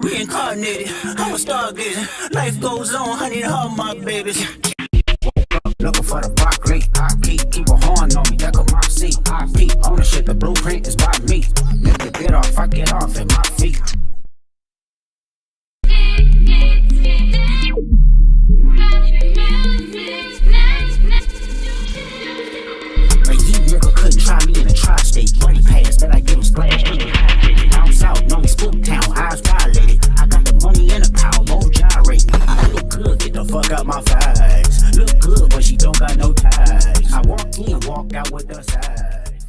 Reincarnated, I'm a stargazer. Life goes on, honey, all my babies. Looking for the broccoli. I keep a horn on me, that could my seat. I keep ownership, the blueprint is by me. Let the get off, I get off at my feet. But you nigga couldn't try me in a tri-state. Money pass that I give him splash. Down south, know me spook town, eyes violated. I got the money and the power, won't gyrate. I look good, get the fuck out my thighs. Look good, but she don't got no ties. I walk in, walk out with the size.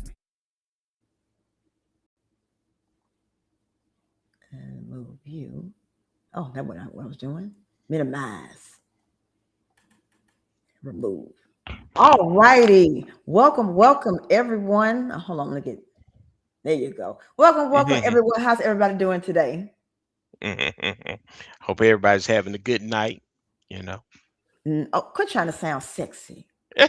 And move view. Oh, that's what I was doing. Minimize. Remove. All righty. Welcome everyone. Hold on, let me get. There you go. Welcome everyone. How's everybody doing today? Hope everybody's having a good night, Oh, quit trying to sound sexy. I'm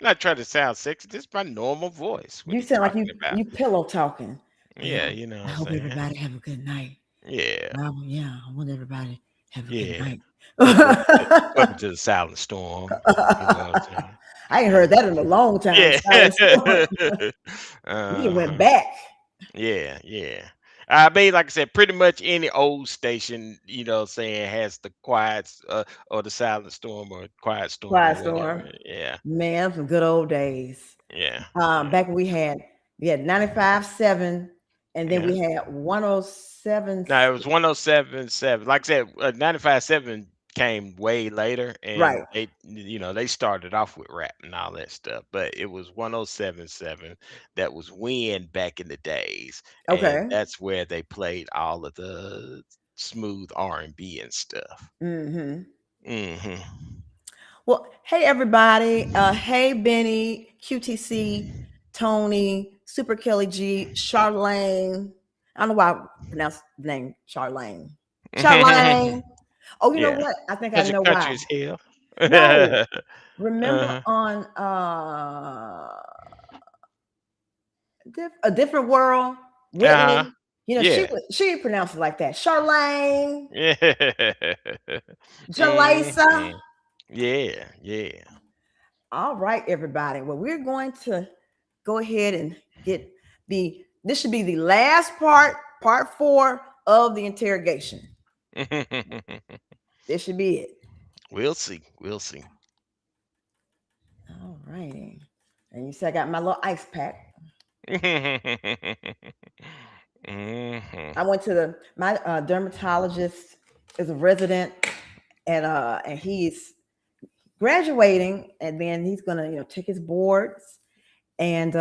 not trying to sound sexy. This is my normal voice. What You are you sound like talking about? you pillow talking. Yeah, you know I what I'm hope saying. everybody have a good night. Yeah. Yeah, I want everybody to have a good Yeah. night. Welcome to the silent storm. You know what I'm saying? I ain't heard that in a long time. Yeah. Silent Storm. We done went back. Yeah. I mean, like I said, pretty much any old station, saying has the quiet or the silent storm or quiet storm or Quiet whatever. Storm. Yeah. Man, some good old days. Yeah. Back when we had 95.7, and then Yeah. we had 107. No, it was 107.7. Like I said, 95.7 came way later, Right. and they started off with rap and all that stuff. But it was 107.7 that was when back in the days, and Okay. that's where they played all of the smooth R&B and stuff. Mm-hmm. Hmm. Well, hey everybody. Hey Benny, QTC, Tony, Super Kelly G, Charlene. I don't know why I pronounce the name Charlene. Charlene. Oh, you know Yeah, what? I think I because the know why. country is hell. No. Remember Uh-huh. on a different world, Uh-huh. Whitney. Yeah. She pronounced it like that. Charlene, Yeah. Jalisa. Mhm. Yeah. All right, everybody. Well, we're going to go ahead and get this should be the last part 4 of the interrogation. This should be it. We'll see. We'll see. All righty. And you see, I got my little ice pack. Mhm. I went to my dermatologist is a resident, and he's graduating, and then he's gonna take his boards, and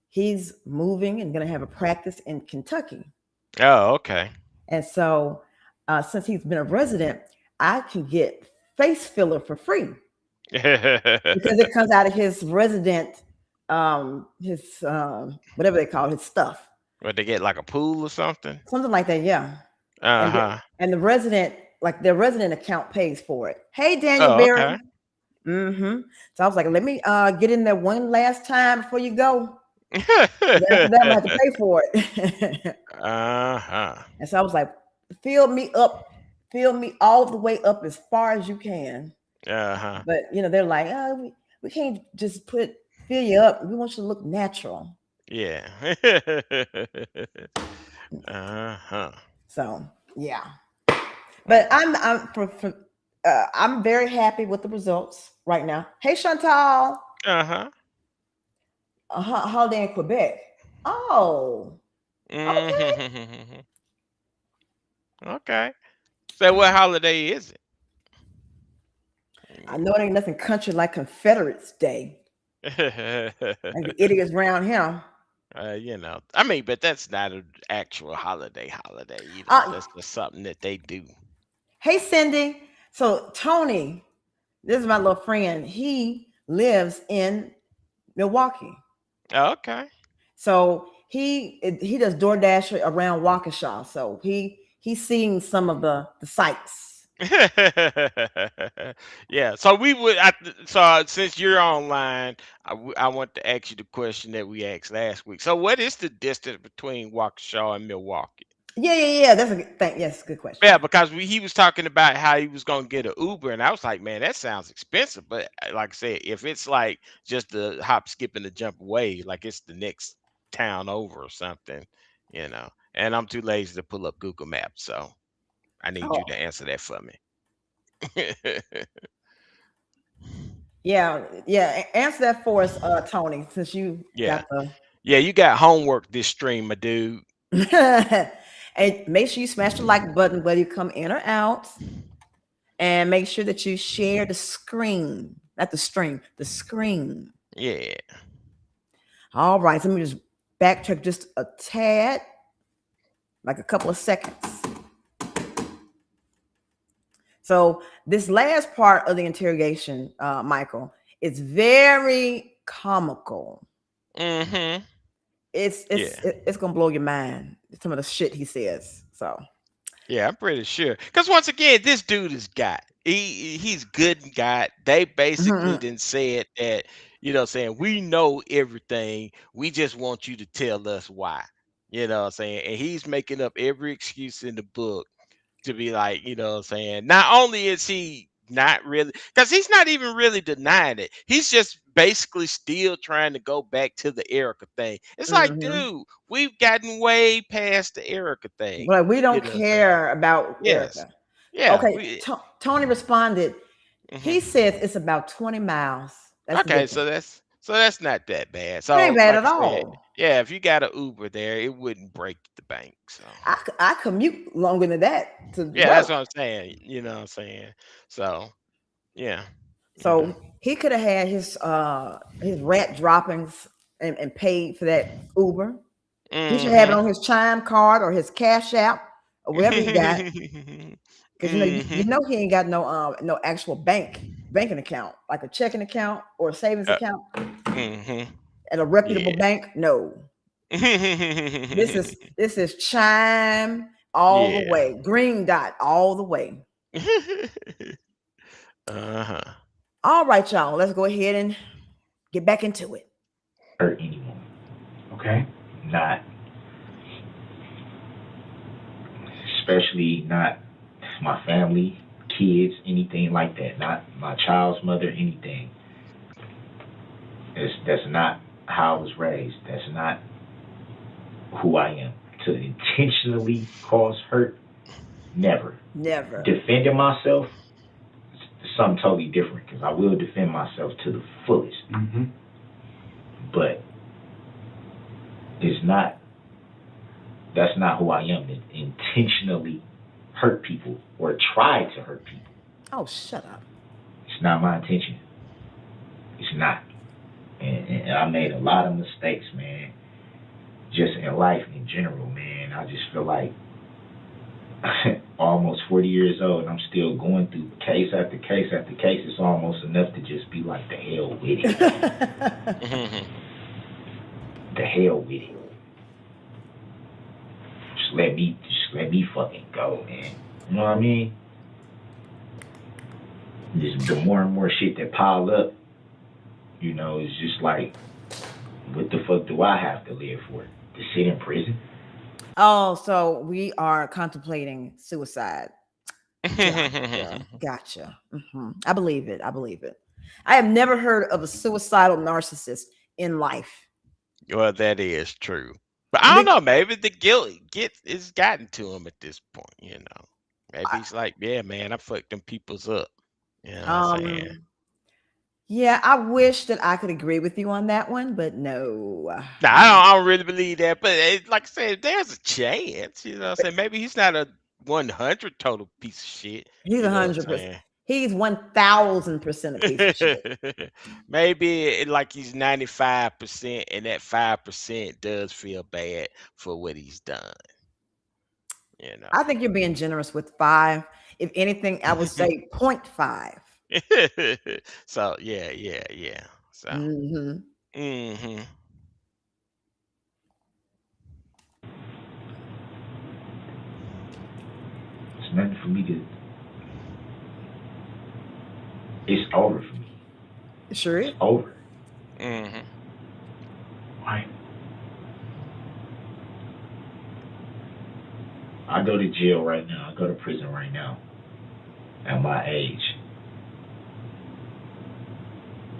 he's moving and gonna have a practice in Kentucky. Oh, okay. And so, since he's been a resident, I can get face filler for free because it comes out of his resident, his whatever they call it, his stuff, What, they get like a pool or something? something like that. Yeah, and Uh-huh. the resident, like their resident account, pays for it. Hey, Daniel Oh, Berry. okay. Mm-hmm. So I was like, let me get in there one last time before you go. After that, I'm gonna have to pay for it. Uh-huh. And so I was like, fill me all the way up as far as you can. Uh-huh. But they're like, we can't just fill you up. We want you to look natural. Yeah. Uh-huh. So yeah. But I'm very happy with the results right now. Hey Chantal, Uh-huh. a holiday in Quebec. Oh, okay. Mhm. Okay. So what holiday is it? I know it ain't nothing country like Confederates Day. Like the idiots around here. I mean, but that's not an actual holiday. Uh, That's just something that they do. hey Cindy. So Tony, this is my little friend. He lives in Milwaukee. Okay. So he does DoorDash around Waukesha. So he's seeing some of the sites. Yeah. So we would. Since you're online, I want to ask you the question that we asked last week. So what is the distance between Waukesha and Milwaukee? Yeah. That's a good thing. Yes, good question. Yeah, because he was talking about how he was gonna get an Uber, and I was like, man, that sounds expensive. But like I said, if it's like just the hop, skip, and the jump away, like it's the next town over or something, you know. And I'm too lazy to pull up Google Maps, so I need you Oh, to answer that for me. yeah. Answer that for us, Tony, since you Yeah, got the. yeah, you got homework this stream, my dude. And make sure you smash the like button whether you come in or out, and make sure that you share the screen, not the stream, the screen. Yeah. All right, so let me just backtrack just a tad, like a couple of seconds. So this last part of the interrogation, Michael, is very comical. Mm-hmm. It's Yeah. it's it's gonna blow your mind. Some of the shit he says. So. Yeah, I'm pretty sure. Because once again, this dude is got. He's good and got. They basically Mhm. didn't say it that, saying we know everything. We just want you to tell us why. You know what I'm saying? And he's making up every excuse in the book to be like, saying not only is he not really, because he's not even really denying it. He's just basically still trying to go back to the Erica thing. It's like, Mhm. dude, we've gotten way past the Erica thing. But we You don't know what I'm saying? care about Yes. Erica. Yeah. Okay, We. Tony responded. He Mhm. says it's about 20 miles. That's the Okay. difference. So that's not that bad. It ain't So bad like at I said, all. yeah, if you got an Uber there, it wouldn't break the bank. So I commute longer than that to yeah, that's work. what I'm saying. You know what I'm saying? So yeah. You know. So he could have had his rat droppings and paid for that Uber. He should have it Mhm. on his chime card or his cash app or wherever he got. Because you Mhm. know he ain't got no actual banking account, like a checking account or a savings Uh, account mhm. at a reputable Yeah. bank. No. This is chime all the Yeah. way. Green dot all the way. Uh-huh. All right, y'all. Let's go ahead and get back into it. Hurt anyone. Okay? Not, especially not my family, kids, anything like that. Not my child's mother, anything. That's not how I was raised. That's not who I am. To intentionally cause hurt, never. Never. Defending myself, something totally different because I will defend myself to the fullest. Mm-hmm. But it's not. That's not who I am. To intentionally hurt people or try to hurt people. Oh, shut up. It's not my intention. It's not. And I made a lot of mistakes, man. Just in life in general, man. I just feel like almost 40 years old and I'm still going through case after case after case. It's almost enough to just be like, the hell with it. Mhm. The hell with it. Just let me fucking go, man. You know what I mean? Just the more and more shit that pile up, it's just like, what the fuck do I have to live for? To sit in prison? Oh, so we are contemplating suicide. Gotcha. I believe it. I believe it. I have never heard of a suicidal narcissist in life. Well, that is true. But I don't Be- know, maybe the guilt it's gotten to him at this point. Maybe I- he's like, yeah, man, I fucked them peoples up. You know what I'm saying? Um, yeah, I wish that I could agree with you on that one, but no. Now, I don't really believe that, but like I said, there's a chance. You know what I'm saying? Maybe he's not a 100 total piece of shit. He's You a know what 100%. I'm He's 1,000% a piece of shit. saying? Maybe like he's 95%, and that 5% does feel bad for what he's done. You I think you're being generous with five. If anything, I would know. say zero point 0.5. So yeah. So Hmm. hmm It's nothing for me to over for me. Sure is. It's over. Mm-hmm. Right. I go to jail right now. I go to prison right now. At my age,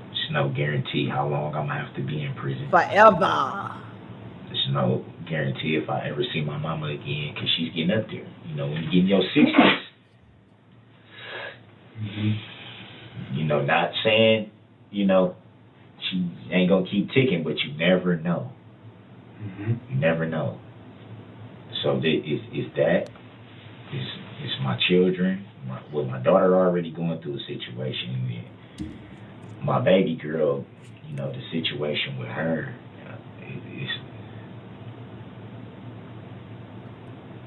there's no guarantee how long I'm gonna have to be in prison. Forever. There's no guarantee if I ever see my mama again, because she's getting up there. You know, when you get in your 60s, you know, not saying, you know, she ain't gonna keep ticking, but you never know. You never know. So is that is my children? My daughter already going through a situation. And my baby girl, you know, the situation with her, is,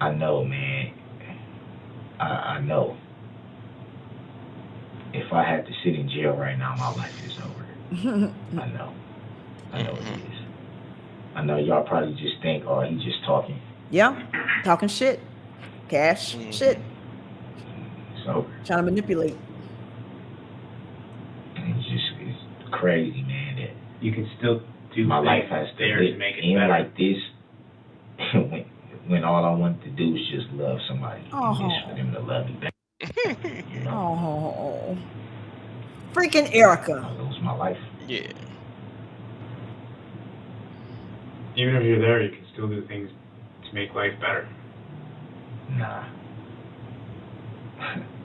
I know, man. I know. If I had to sit in jail right now, my life is over. I know. I know it is. I know y'all probably just think, oh, he's just talking. Yeah, talking shit, cash, shit, It's over. trying to manipulate. And it's crazy, man, that You can still do my life things has to there to make it end better. like this when all I wanted to do was just love somebody and just for them to love me back. You know, Oh, freaking Erica. I lose my life. Yeah. Even if you're there, you can still do things to make life better. Nah.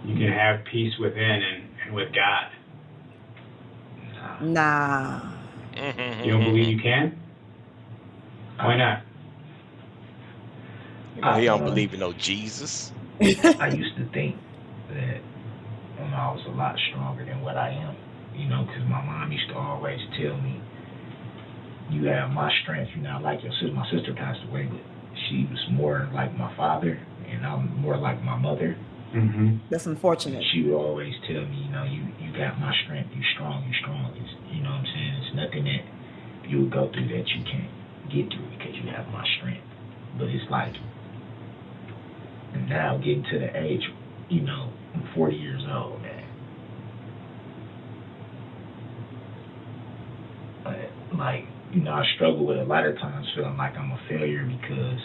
You can have peace within and with God. Nah. You don't believe you can? Why not? You know, he don't believe in no Jesus. I used to think that I was a lot stronger than what I am, you know, because my mom used to always tell me, you have my strength, you're not like your sister. My sister passed away, but she was more like my father, and I'm more like my mother. That's unfortunate. And she would always tell me, you know, you got my strength, you strong. It's, you know what I'm saying? It's nothing that you would go through that you can't get through because you have my strength. But it's like, now getting to the age, you know, I'm 40 years old, man. Like, you know, I struggle with a lot of times feeling like I'm a failure because,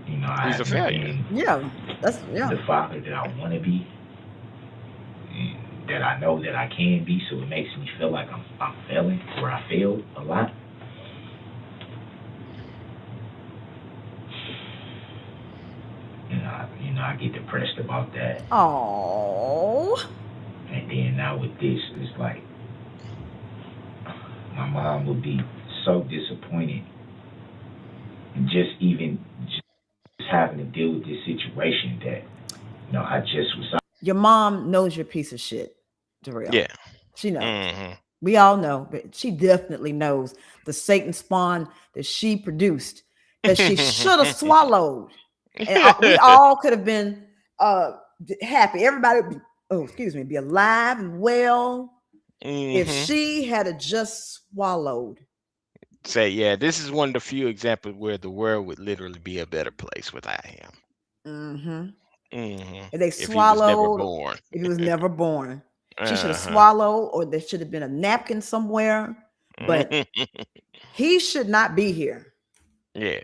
you know, I He's a haven't failure. been Yeah, that's the father that I want to be, and that I know that I can be. So it makes me feel like I'm failing, or I failed a lot. And I get depressed about that. Oh. And then now with this, it's like my mom would be so disappointed, and just having to deal with this situation that, you know, I just was. Your mom knows you're a piece of shit, Duh-Rell. Yeah. She knows. Mm-hmm. We all know, but she definitely knows the Satan spawn that she produced that she should have swallowed. And we all could have been happy. Everybody would be, be alive and well if she had just swallowed. Say, yeah, this is one of the few examples where the world would literally be a better place without him. If they If he was never swallowed, born. if he was never born, she should have swallowed, or there should have been a napkin somewhere. But he should not be here. Yeah.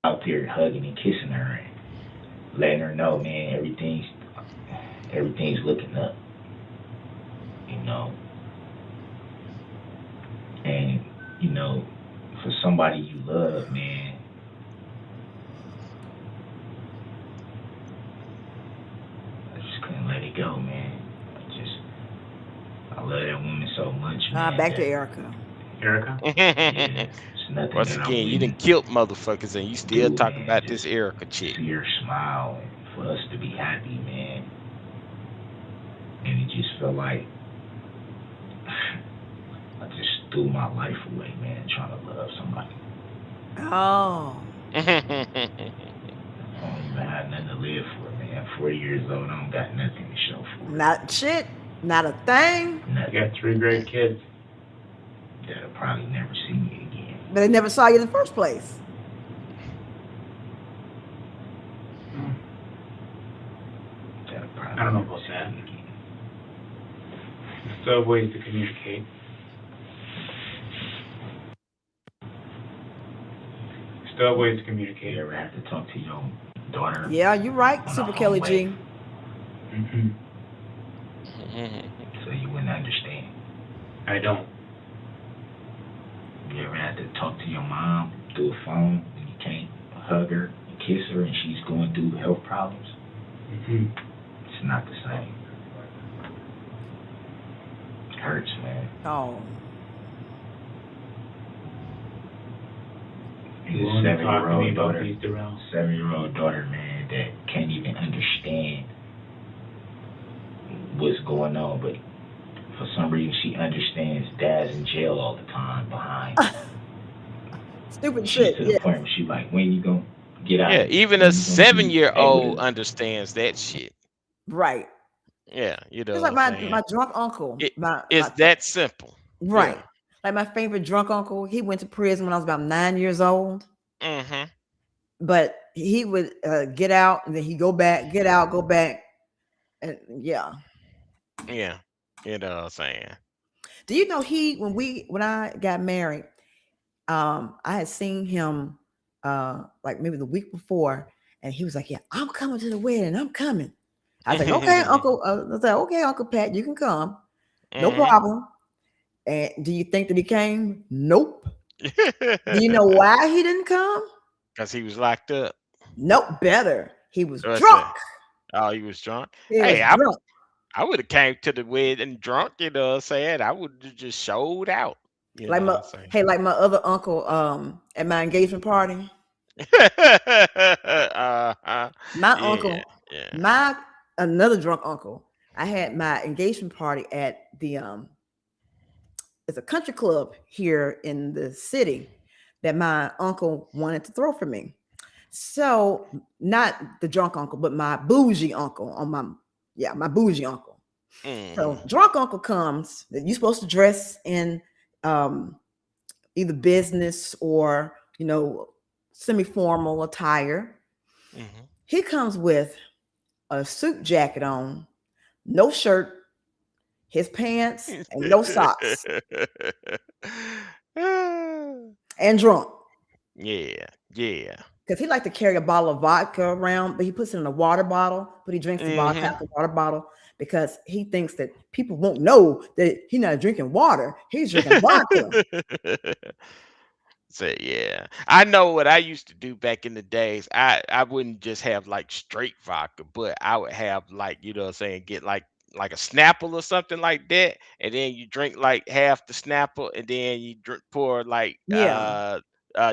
Out there hugging and kissing her and letting her know, man, everything's looking up, you know. And, you know, for somebody you love, man, I just couldn't let it go, man. I love that woman so much, man. Back to Erica. Erica? Yeah, it's nothing Once that I again, you done wouldn't killed motherfuckers and you still do, talk man. about Just this Erica chick. see her smile and for us to be happy, man. And it just felt like I just threw my life away, man, trying to love somebody. Oh. I don't even have nothing to live for, man. 40 years old, I don't got nothing to show for it. Not shit. Not a thing. Nothing. You got 3 great kids. That'll probably never see me again. But they never saw you in the first place. That'll probably I don't know about that. Still have ways to communicate. Still have ways to communicate. You ever have to talk to your daughter? Yeah, you're right, On a Super phone Kelly way? G. Mm-hmm. So you wouldn't understand. I don't. You ever had to talk to your mom through a phone and you can't hug her and kiss her and she's going through health problems? Mm-hmm. It's not the same. It hurts, man. Oh, You This want to talk to me 7-year-old about daughter, these Duh-Rell? 7-year-old daughter, man, that can't even understand what's going on, but for some reason she understands dad's in jail all the time behind. stupid She's shit. to the Yeah, point where she's like, when you gonna get out Yeah, of this? even When a you gonna be able 7-year-old to? understands that shit. right. Yeah, you know Just what like I'm my saying? my drunk uncle. It My it's that simple. right. Yeah. Like my favorite drunk uncle. He went to prison when I was about 9 years old. Mm-hmm. But he would get out and then he go back, get out, go back, and yeah. Yeah. You know what I'm saying? Do you know when I got married, I had seen him like maybe the week before, and he was like, "Yeah, I'm coming to the wedding. I'm coming." I was like, "Okay, Uncle." I was like, "Okay, Uncle Pat, you can come, no Mm-hmm. problem." And do you think that he came? Nope. Do you know why he didn't come? Because he was locked up. Nope. Better. He was What's drunk. that? Oh, he was drunk. He was Hey, drunk. I would have came to the wedding drunk, you know what I'm saying? I would have just showed out. You Like know what my I'm saying? hey, like my other uncle at my engagement party. uh-huh. My Yeah, uncle, yeah. my another drunk uncle. I had my engagement party at the it's a country club here in the city that my uncle wanted to throw for me. So not the drunk uncle, but my bougie uncle on my bougie uncle. So Mm-hmm. drunk uncle comes. You're supposed to dress in um, either business or semi-formal attire. Mm-hmm. He comes with a suit jacket on, no shirt, his pants, and no socks, and drunk. Yeah, yeah. Because he liked to carry a bottle of vodka around, but he puts it in a water bottle, but he drinks the vodka Mm-hmm. out the water bottle because he thinks that people won't know that he's not drinking water. He's drinking vodka. So yeah, I know what I used to do back in the days. I wouldn't just have like straight vodka, but I would have like what I'm saying, get like a Snapple or something like that, and then you drink like half the Snapple, and then you pour like Yeah.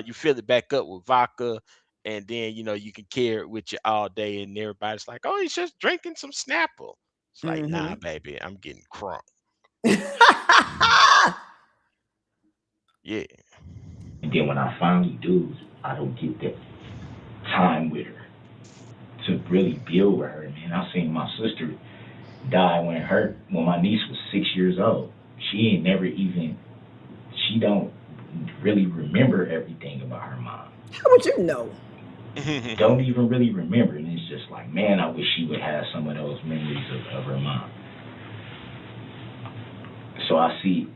you fill it back up with vodka, and then you can carry it with you all day, and everybody's like, oh, he's just drinking some Snapple. It's like, nah, Hmm. baby, I'm getting crunk. Yeah. And then when I finally do, I don't get that time with her to really build with her, man. I seen my sister die when my niece was 6 years old. She ain't never even she don't really remember everything about her mom. How would you know? Don't even really remember, and it's just like, man, I wish she would have some of those memories of her mom. So I see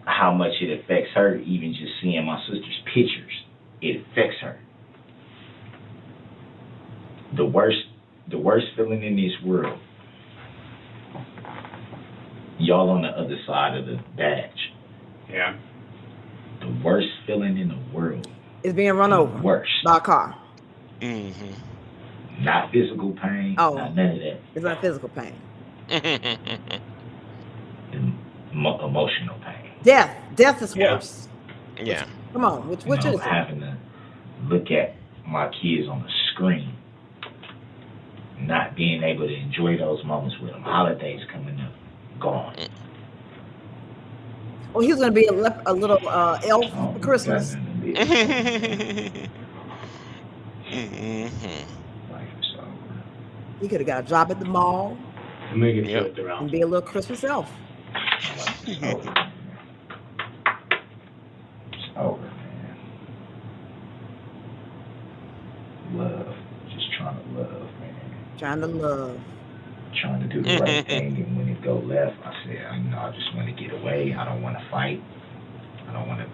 how much it affects her, even just seeing my sister's pictures. It affects her. The worst feeling in this world. Y'all on the other side of the badge. Yeah. The worst feeling in the world. It's being run over Worst. by a car. Mm-hmm. Not physical pain. Oh. Not none of that. It's not physical pain. Emotional pain. Death is Yeah. worse. Yeah. Come on, which is it? Having to look at my kids on the screen, not being able to enjoy those moments with them. Holidays coming up, gone. Oh, he was gonna be a little elf Oh, for Christmas. Mm-hmm. Life is over. He could have got a job at the mall I'm gonna get to Yep. it, Duh-Rell. and be a little Christmas elf. My life is over, man. It's over, man. Love. Just trying to love, man. Trying to love. trying to do the right thing, and when it go left, I said, I just want to get away. I don't want to fight. I don't want to,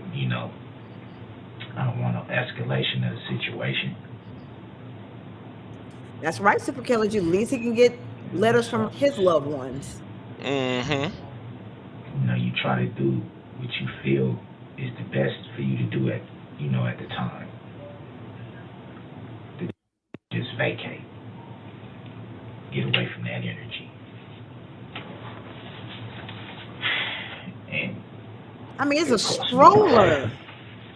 I don't want no escalation of the situation. That's right, Super Killer. At least he can get letters So, from his loved ones. Mm-hmm. you try to do what you feel is the best for you to do at the time. To just vacate, get away from that energy, and I mean, it's it a cost me my life. stroller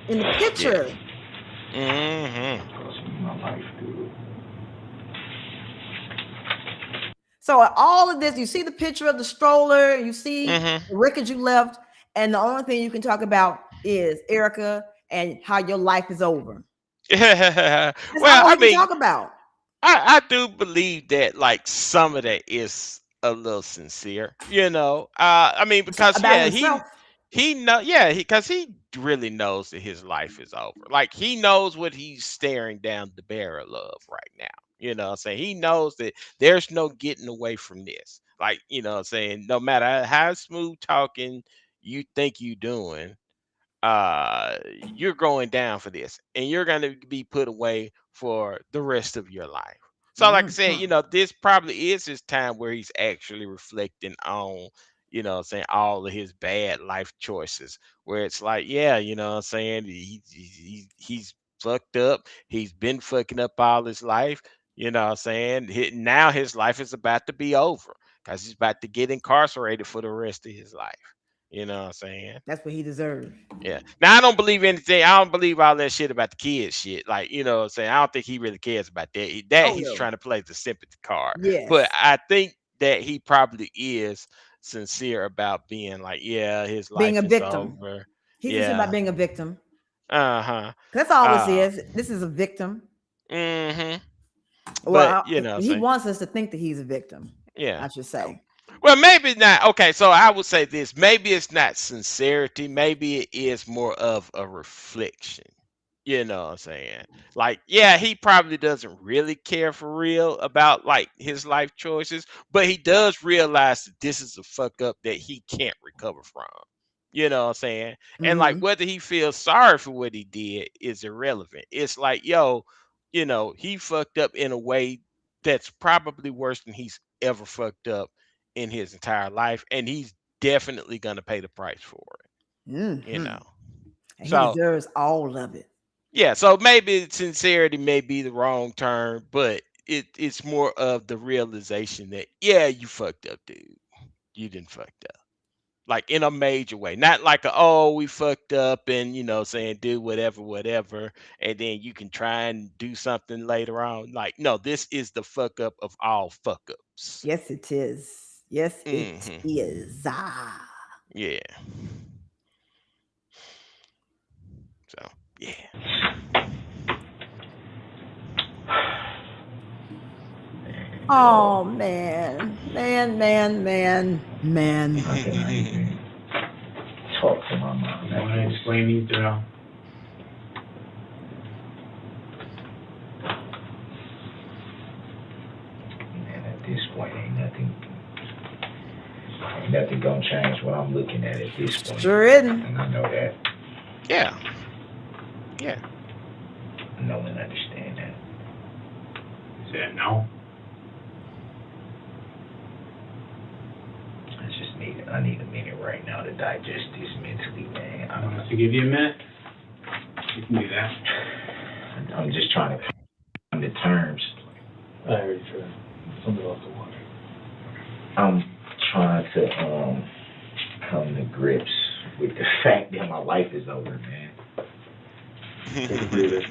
in the Yeah. picture. Mm-hmm. It cost me my life, dude. So all of this, you see the picture of the stroller, you see Mm-hmm. the record you left, and the only thing you can talk about is Erica and how your life is over. That's Well, all I he can mean, talk about. I do believe that like some of that is a little sincere, I mean, because About yeah, himself. he know yeah, because he really knows that his life is over. Like he knows what he's staring down the barrel of right now. What I'm saying? He knows that there's no getting away from this. Like, what I'm saying, no matter how smooth talking you think you doing, you're going down for this and you're going to be put away for the rest of your life. So like I said, Mhm. this probably is his time where he's actually reflecting on, saying all of his bad life choices, where it's like, yeah, I'm saying, he's fucked up, he's been fucking up all his life. I'm saying, now his life is about to be over because he's about to get incarcerated for the rest of his life. What I'm saying? That's what he deserved. Yeah. Now I don't believe anything. I don't believe all that shit about the kids shit. Like, what I'm saying? I don't think he really cares about that. That Oh he's no. trying to play the sympathy card. But Yes. I think that he probably is sincere about being like, yeah, his Being a life is victim. over. He's concerned about Yeah. being a victim. Uh-huh. That's all this Uh is. This is a victim. mm-hmm. Well, But you know what I'm he saying? wants us to think that he's a victim, Yeah. I should say. Well, maybe not. Okay, so I would say this. Maybe it's not sincerity. Maybe it is more of a reflection. You know what I'm saying? Like, yeah, he probably doesn't really care for real about like his life choices, but he does realize that this is a fuck up that he can't recover from. You know what I'm saying? And like Hmm. whether he feels sorry for what he did is irrelevant. It's like, yo, he fucked up in a way that's probably worse than he's ever fucked up in his entire life, and he's definitely gonna pay the price for it. Hmm. And he So deserves all of it. yeah, so maybe sincerity may be the wrong term, but it's more of the realization that yeah, you fucked up, dude. You didn't fucked up. Like in a major way. Not like oh, we fucked up and saying do whatever, whatever, and then you can try and do something later on. Like, no, this is the fuck up of all fuck ups. Yes, it is. Yes, it Hmm. is. Ah. Yeah. So yeah. Oh man, man. I cannot even talk to my mom. You want to explain these, Duh-Rell? And at this point, ain't nothing gonna change what I'm looking at this point. Sure isn't. And I know that. Yeah. Yeah. I know and understand that. Is that no? I need a minute right now to digest this mentally, man. I want us to give you a minute. You can do that. I'm just trying to come to terms. I already tried. Somebody else to water. I'm trying to come to grips with the fact that my life is over, man. Take a breather.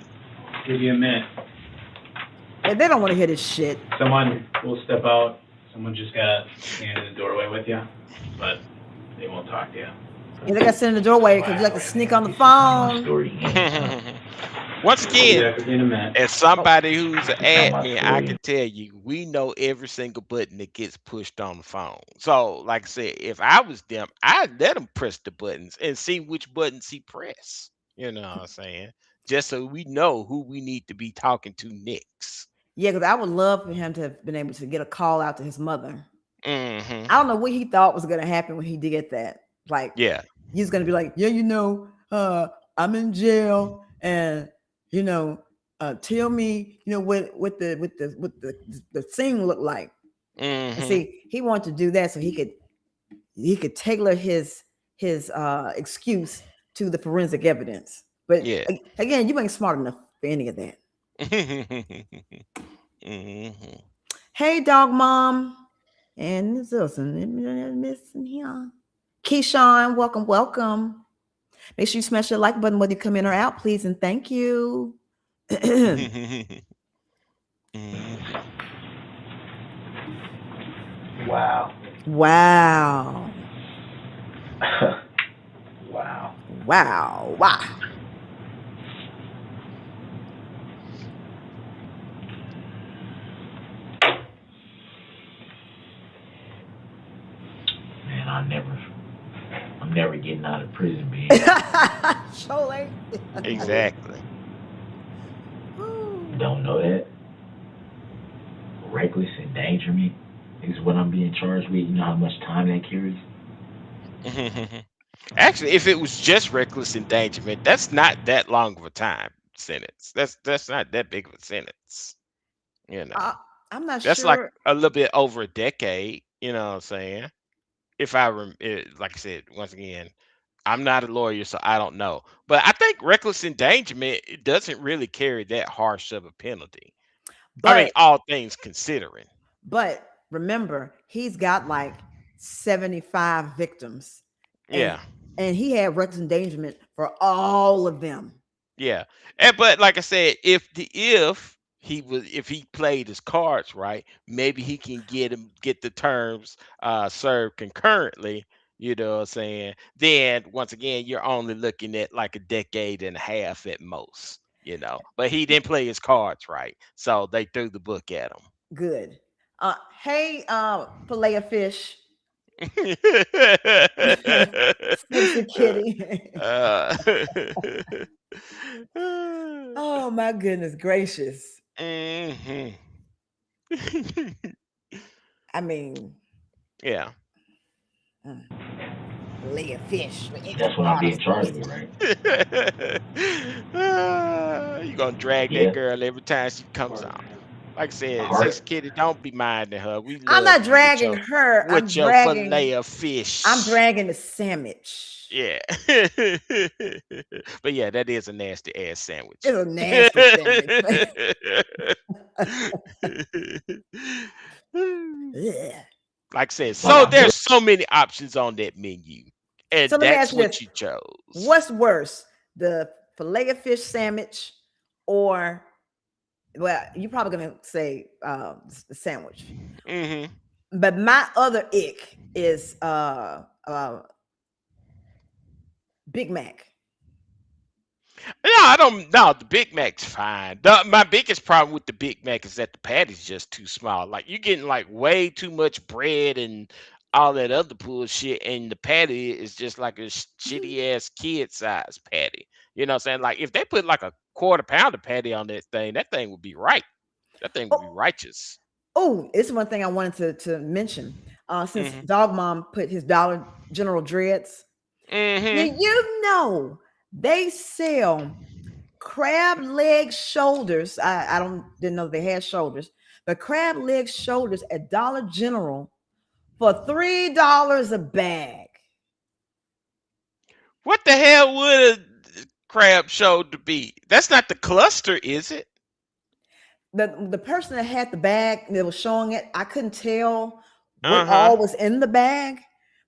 Give you a minute. Yeah, they don't want to hear this shit. Someone will step out. Someone just got stand in the doorway with you, but they won't talk to you. Yeah, they got to sit in the doorway because you like to sneak on the This is how my phone. story ends. Once Be again, back with you in a minute. as somebody who's an This is how my admin, I story can ends. tell you, we know every single button that gets pushed on the phone. So, like I said, if I was them, I'd let him press the buttons and see which buttons he press. You know what I'm saying? Just so we know who we need to be talking to next. Yeah, because I would love for him to have been able to get a call out to his mother. Mm-hmm. I don't know what he thought was going to happen when he did that. Like, Yeah. he's going to be like, yeah, I'm in jail, and you know, tell me, what the scene looked like. And Mm-hmm. see, he wanted to do that so he could tailor his excuse to the forensic evidence. But Yeah. again, you ain't smart enough for any of that. Mm-hmm. Hey, dog mom. And this person missing here. Keyshawn, welcome, welcome. Make sure you smash the like button whether you come in or out, please, and thank you. Mm-hmm. Wow. Wow. Wow. Wow. Wow. Man, I'm never getting out of prison, man. Surely. Exactly. Don't know that. Reckless endangerment is what I'm being charged with. You know how much time that carries? Actually, if it was just reckless endangerment, that's not that long of a time sentence. That's not that big of a sentence. You know, uh, I'm not that's like sure, a little bit over a decade. You know what I'm saying? If I like I said, once again, I'm not a lawyer, so I don't know. But I think reckless endangerment it doesn't really carry that harsh of a penalty. I mean, but all things considering. remember, he's got like 75 victims, and Yeah. and he had reckless endangerment for all of them. Yeah, and but like I said, if he played his cards right, maybe he can get the terms served concurrently. You know what I'm saying? Then once again, you're only looking at like a decade and a half at most. You know, but he didn't play his cards right, so they threw the book at Good. Hey, fillet of fish, him. sexy kitty. uh, Oh my goodness gracious! mhm. I mean, Yeah. mm, fillet of fish with That's what I'm enchiladas being charged with with, it. right? You gonna drag that Yeah. girl every time she comes on. Like I said, Heart. Sexy Kitty, don't be minding her. We I'm love not you dragging her. with your fillet of I'm fish. dragging the sandwich. Yeah. But yeah, that is a nasty ass sandwich. It's a nasty sandwich. Ugh. Like I said, Like so I said, there's so many options on that menu. And So let me that's ask you what this: you chose. what's worse, the fillet of fish sandwich, or, well, you're probably gonna say the sandwich, Hmm. but my other ick is Big Mac. No, I don't. No, the Big Mac's fine. My biggest problem with the Big Mac is that the patty's just too small. Like you're getting like way too much bread and all that other bullshit, and the patty is just like a shitty ass kid size patty. You know what I'm saying? Like if they put like a quarter pounder patty on that thing would be right. That thing would be Oh, righteous. oh, it's one thing I wanted to mention. Since Hmm. Dog Mom put his Dollar General dreads, Hmm. did you know they sell crab leg shoulders? I don't didn't know they had shoulders, but crab leg shoulders at Dollar General for $3 a bag. What the hell would a crab shoulder be? That's not the cluster, is it? The person that had the bag that was showing it, I couldn't tell what Uh huh. all was in the bag,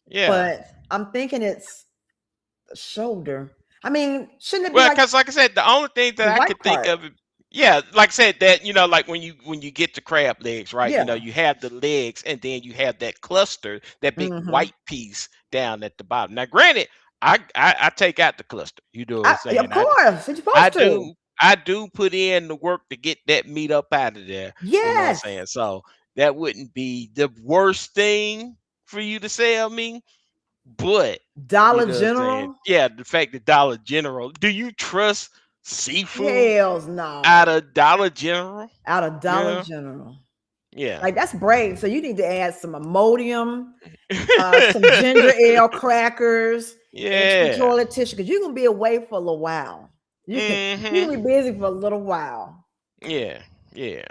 Yeah. but I'm thinking it's the shoulder. I mean, shouldn't it be Well, like because like I said, the only thing that the I white could think part? of, yeah, like I said, that like when you get the crab legs, right? Yeah. You have the legs, and then you have that cluster, that big Mm-hmm. white piece down at the bottom. Now, granted, I take out the cluster. You know what I'm Of saying? course, you're I supposed to. do I do put in the work to get that meat up out of there. You know what I'm Yes. saying? So that wouldn't be the worst thing for you to sell me, but you Dollar know what I'm saying? General. Yeah, the fact that Dollar General, do you trust seafood Hells out no. of Dollar General. Out of Dollar Yeah, General. yeah, Like that's brave. So you need to add some Imodium, some ginger ale crackers, and some yeah. toilet tissue because you're gonna be away for a little while. You're gonna be Mm-hmm. busy for a little while. Yeah, yeah.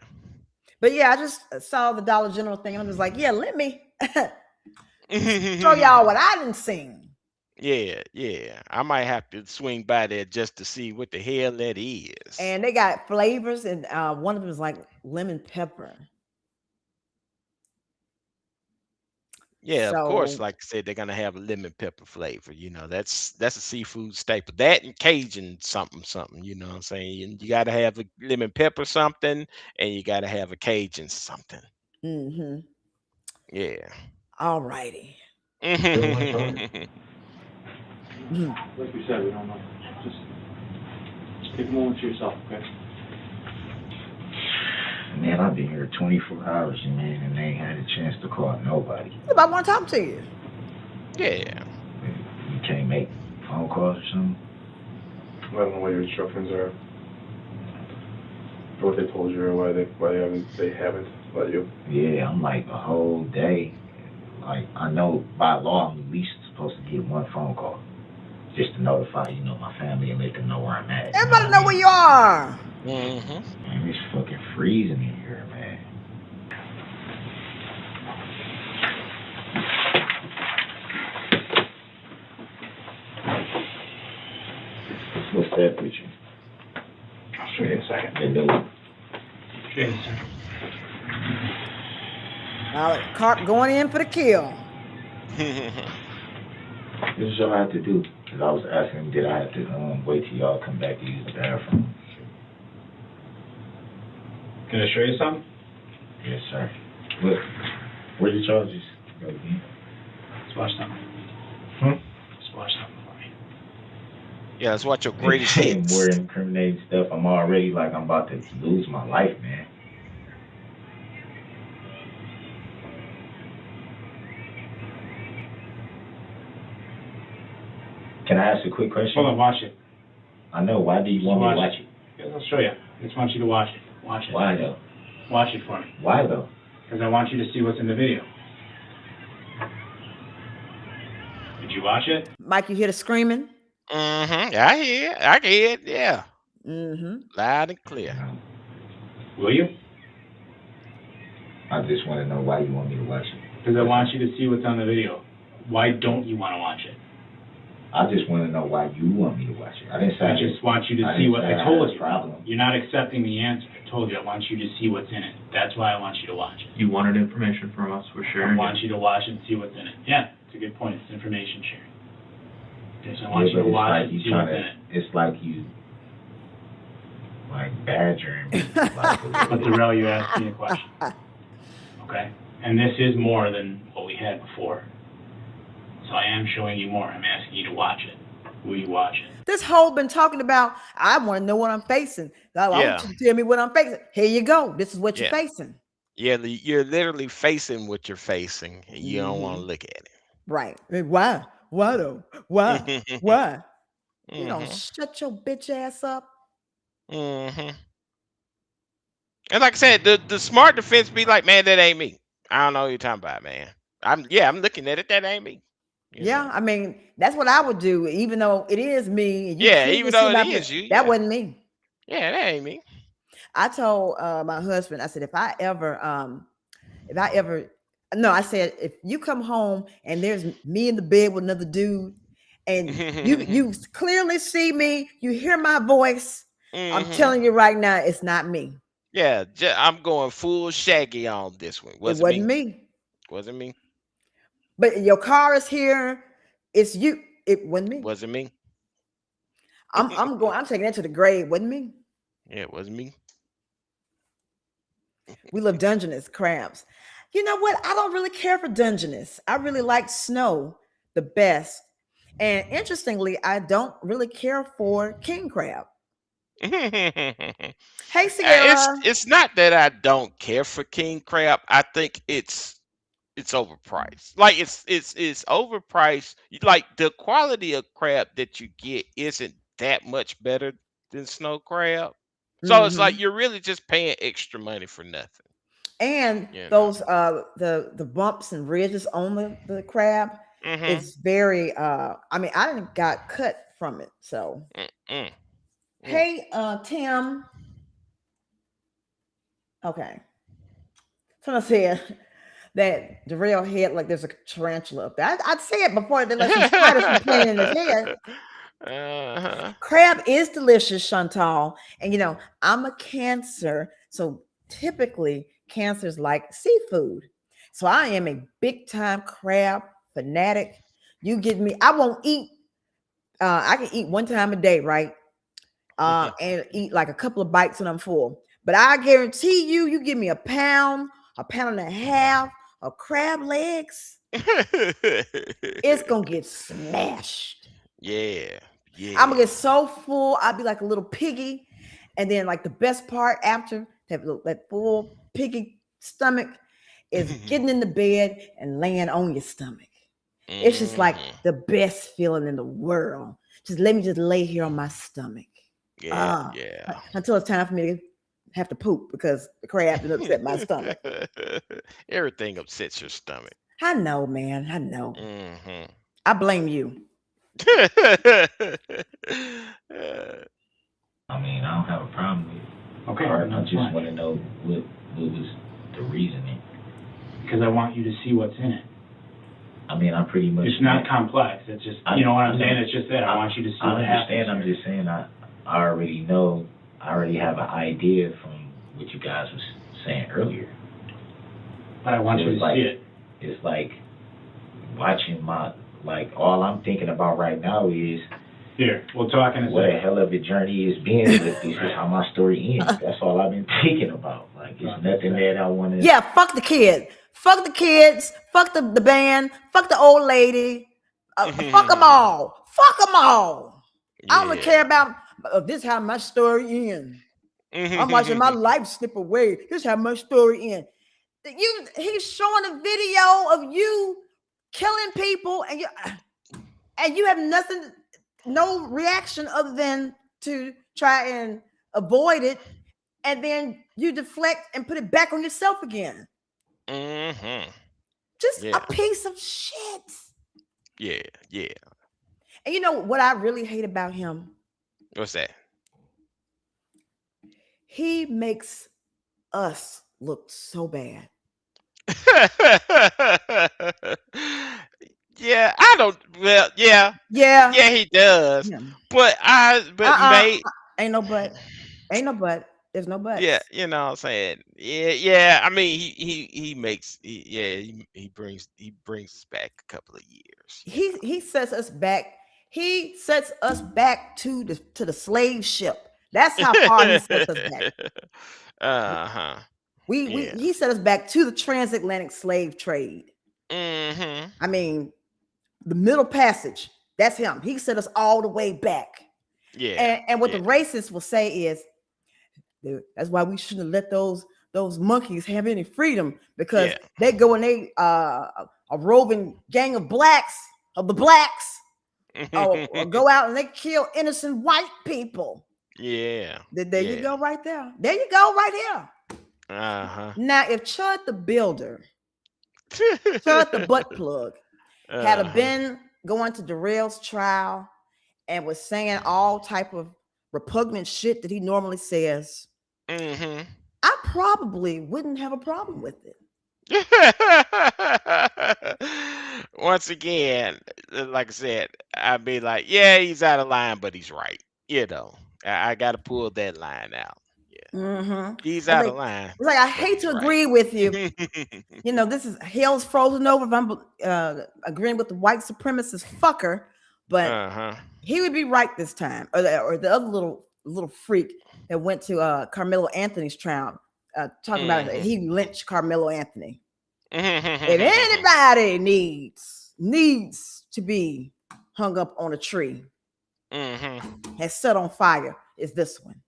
But yeah, I just saw the Dollar General thing and I'm just like, yeah, let me show y'all what I didn't seen. Yeah, yeah. I might have to swing by there just to see what the hell that is. And they got flavors, and one of them is like lemon pepper. Yeah, of course. So, Like I said, they're gonna have a lemon pepper flavor. That's a seafood staple. That and Cajun something something. You know what I'm saying? And you gotta have a lemon pepper something, and you gotta have a Cajun something. mm-hmm. Yeah. All righty. Don't mind talking. Mhm. Like we said, we don't know. Just take a moment to yourself, okay? Man, I've been here 24 hours, man, and they ain't had a chance to call nobody. I want to talk to you. Yeah. You can't make phone calls or something? I don't know what your instructions are, or what they told you, or why they haven't let you. Yeah, I'm like a whole day. Like, I know by law I'm at least supposed to get one phone call. Just to notify, my family and let them know where I'm at. Everybody know where you are. Mm-hmm. Man, it's fucking freezing in here, man. What's that with you? I'll show you in a second. They do. Show you in a second. Cart going in for the kill. This is all I have to do. Because I was asking him, did I have to wait till y'all come back to use the bathroom? Can I show you something? Yes, sir. Look, where the charges go again? Let's watch something. Hmm? Let's watch something for me. Yeah, let's watch your They greatest say hits. more incriminating stuff. I'm already like I'm about to lose my life, man. Can I ask a quick question? Hold on, watch it. I know. Why do you want me to watch it? Yes, I'll show you. I just want you to watch it. Watch it. Why though? Watch it for me. Why though? Because I want you to see what's in the video. Did you watch it? Mike, you hear the screaming? Mm-hmm. I hear it. I can hear it. Yeah. Mm-hmm. Loud and clear. Will you? I just want to know why you want me to watch it. Because I want you to see what's on the video. Why don't you want to watch it? I just want to know why you want me to watch it. I didn't say I just want you to see what I told you. Problem. You're not accepting the answer. I told you I want you to see what's in it. That's why I want you to watch it. You wanted information from us. We're I sharing want it. you to watch it and see what's in it. Yeah, it's a good point. It's information sharing. Okay, so I want Yeah, you but to watch like it and you see what's trying in it. to. It's like you, like badgering me. Like, But Duh-Rell, you asked me a question. Okay? And this is more than what we had before. So I am showing you more. I'm asking you to watch it. Will you watch it? This whole been talking about, I want to know what I'm facing. I want Yeah. you to tell me what I'm facing. Here you go. This is what you're Yeah. facing. Yeah, you're literally facing what you're facing, and you don't want to Mhm. look at Right. Why? Why though? Why? it. Why? You don't Mm-hmm. shut your bitch ass up. Mm-hmm. And like I said, the smart defense be like, man, that ain't me. I don't know what you're talking about, man. I'm looking at it. That ain't me. You Yeah, know. I mean, that's what I would do, even though it is me, and you Yeah, clearly even see though it my is you, that yeah. wasn't me. Yeah, that ain't me. I told my husband, I said, if I ever, no, I said, if you come home and there's me in the bed with another dude, and you clearly see me, you hear my voice, I'm Mm-hmm. telling you right now, it's not me. Yeah, I'm going full Shaggy on this one. It Wasn't wasn't me. me. Wasn't me. But your car is here. It's you. It wasn't me. Wasn't me. I'm taking that to the grave. Wasn't me. Yeah, it wasn't me. We love Dungeness crabs. You know what? I don't really care for Dungeness. I really like snow the best. And interestingly, I don't really care for king crab. Hey, Sierra. It's not that I don't care for king crab. I think it's overpriced. Like it's overpriced. Like the quality of crab that you get isn't that much better than snow crab. So it's like Hmm. you're really just paying extra money for nothing. And You know. those the bumps and ridges on the crab Mm-hmm. is very I mean, I didn't got cut from it. So Mm-mm. Mm. hey Tim. Okay. Someone said that Duh-Rell head like there's a tarantula up there. I'd say it before they let some spiders from playing in his head. Uh-huh. Crab is delicious, Chantal. And I'm a Cancer, so typically cancers like seafood. So I am a big time crab fanatic. You get me, I won't eat. I can eat one time a day, right? And eat like a couple of bites and I'm full. But I guarantee you, you give me a pound and a half of crab legs, it's gonna get smashed. Yeah. I'm gonna Yeah. get so full, I'll be like a little piggy. And then, like, the best part after that full piggy stomach is getting in the bed and laying on your stomach. It's just like Hmm. the best feeling in the world. Just let me just lay here on my stomach. Yeah. Ah, Yeah. until it's time for me to have to poop because the crab did upset my stomach. Everything upsets your stomach. I know, man. I know. Hmm. I blame you. I mean, I don't have a problem with it. Okay, Or I that's just fine. want to know what was the reasoning. Because I want you to see what's in it. I mean, I'm pretty much. It's not complex. It's just, you know what I'm saying? It's just that I want you to see I what understand. happens. I'm just saying. I already know. I already have an idea from what you guys was saying earlier. But I want So you it's to like, see it. it's like watching all I'm thinking about right now is Here, we'll talk in a what a second. hell of a journey it's been, but this is how my story ends. That's all I've been thinking about. Like, it's nothing that I want to. Yeah, fuck the kid. Fuck the kids. Fuck the band. Fuck the old lady. Fuck them all. Fuck them all. I don't Yeah. care about this how my story ends. I'm watching my life slip away. This how my story ends. He's showing a video of you killing people and you have nothing, no reaction other than to try and avoid it, and then you deflect and put it back on yourself again. Hmm. Just a Yeah. piece of shit. Yeah. Yeah. And you know what I really hate about him? What's that? He makes us look so bad. Yeah, I don't. Well, yeah, Yeah. yeah, he does. Yeah. But Uh-uh. mate, Ain't no but. Ain't no but. There's no yeah, buts. you know what I'm saying. Yeah, yeah. I mean, he makes. Yeah, he brings us back a couple of years. You He sets us back. He sets us back to the slave ship. That's how far he sets us back. know. Uh-huh. We Yeah. he set us back to the transatlantic slave trade. Mm-hmm. I mean, the Middle Passage. That's him. He set us all the way back. Yeah. And what Yeah. the racists will say is that's why we shouldn't have let those monkeys have any freedom, because Yeah. they go and they a roving gang of the blacks or go out and they kill innocent white people. Yeah. There you Yeah. go, right there. There you go, right here. Uh-huh. Now, if Chud the Builder, Chud the butt plug, had a Uh-huh. been going to Duh-Rell's trial and was saying all type of repugnant shit that he normally says, Mm-hmm. I probably wouldn't have a problem with it. Once again, like I said, I'd be like, yeah, he's out of line, but he's right. You know, I got to pull that line out. Yeah, Mm-hmm. he's It's out like of line, I but hate he's to right. agree with you. This is hell's frozen over if I'm agreeing with the white supremacist fucker, but Uh-huh. he would be right this time. Or the other little freak that went to Carmelo Anthony's trial, talking about Mm-hmm. he lynched Carmelo Anthony. If anybody needs to be hung up on a tree Mm-hmm. and set on fire, is this one.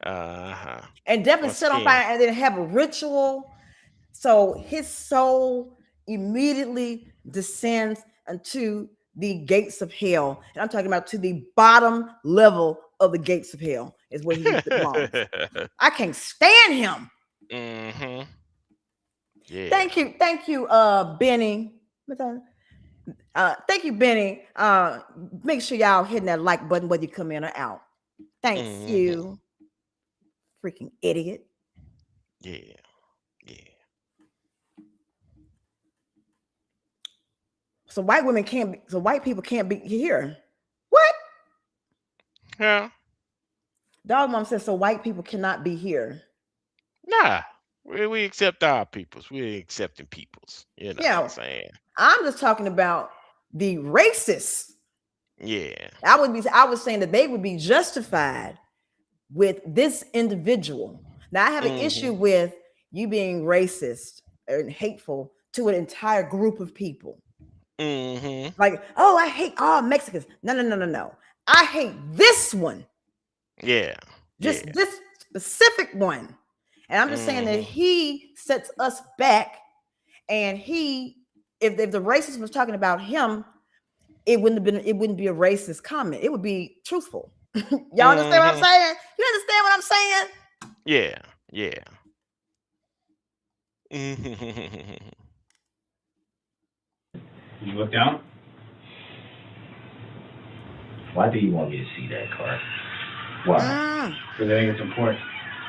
Uh-huh. And definitely Once set on again. fire and then have a ritual. So his soul immediately descends into the gates of hell. And I'm talking about to the bottom level of the gates of hell is where he belongs. I can't stand him. Mm-hmm. Yeah. Thank you, Benny. Thank you, Benny. Make sure y'all hitting that like button whether you come in or out. Thanks Mm-hmm. you, freaking idiot. Yeah. Yeah. So white women can't be, so white people can't be here. What? Yeah. Dog mom says so white people cannot be here. Nah. We accept our peoples. We're accepting peoples. You know what I'm Yeah, saying? I'm just talking about the racists. Yeah. I was saying that they would be justified with this individual. Now I have an issue Mm-hmm. with you being racist and hateful to an entire group of people. Mm-hmm. Like, oh, I hate all Mexicans. No. I hate this one. Yeah. Just Yeah. this specific one. And I'm just saying that Mm-hmm. he sets us back. And if the racist was talking about him, it wouldn't be a racist comment. It would be truthful. Y'all understand what I'm Mm-hmm. saying? You understand what I'm saying? Yeah. Yeah. Mm-hmm. You look down? Why do you want me to see that card? Why? Because I think it's important.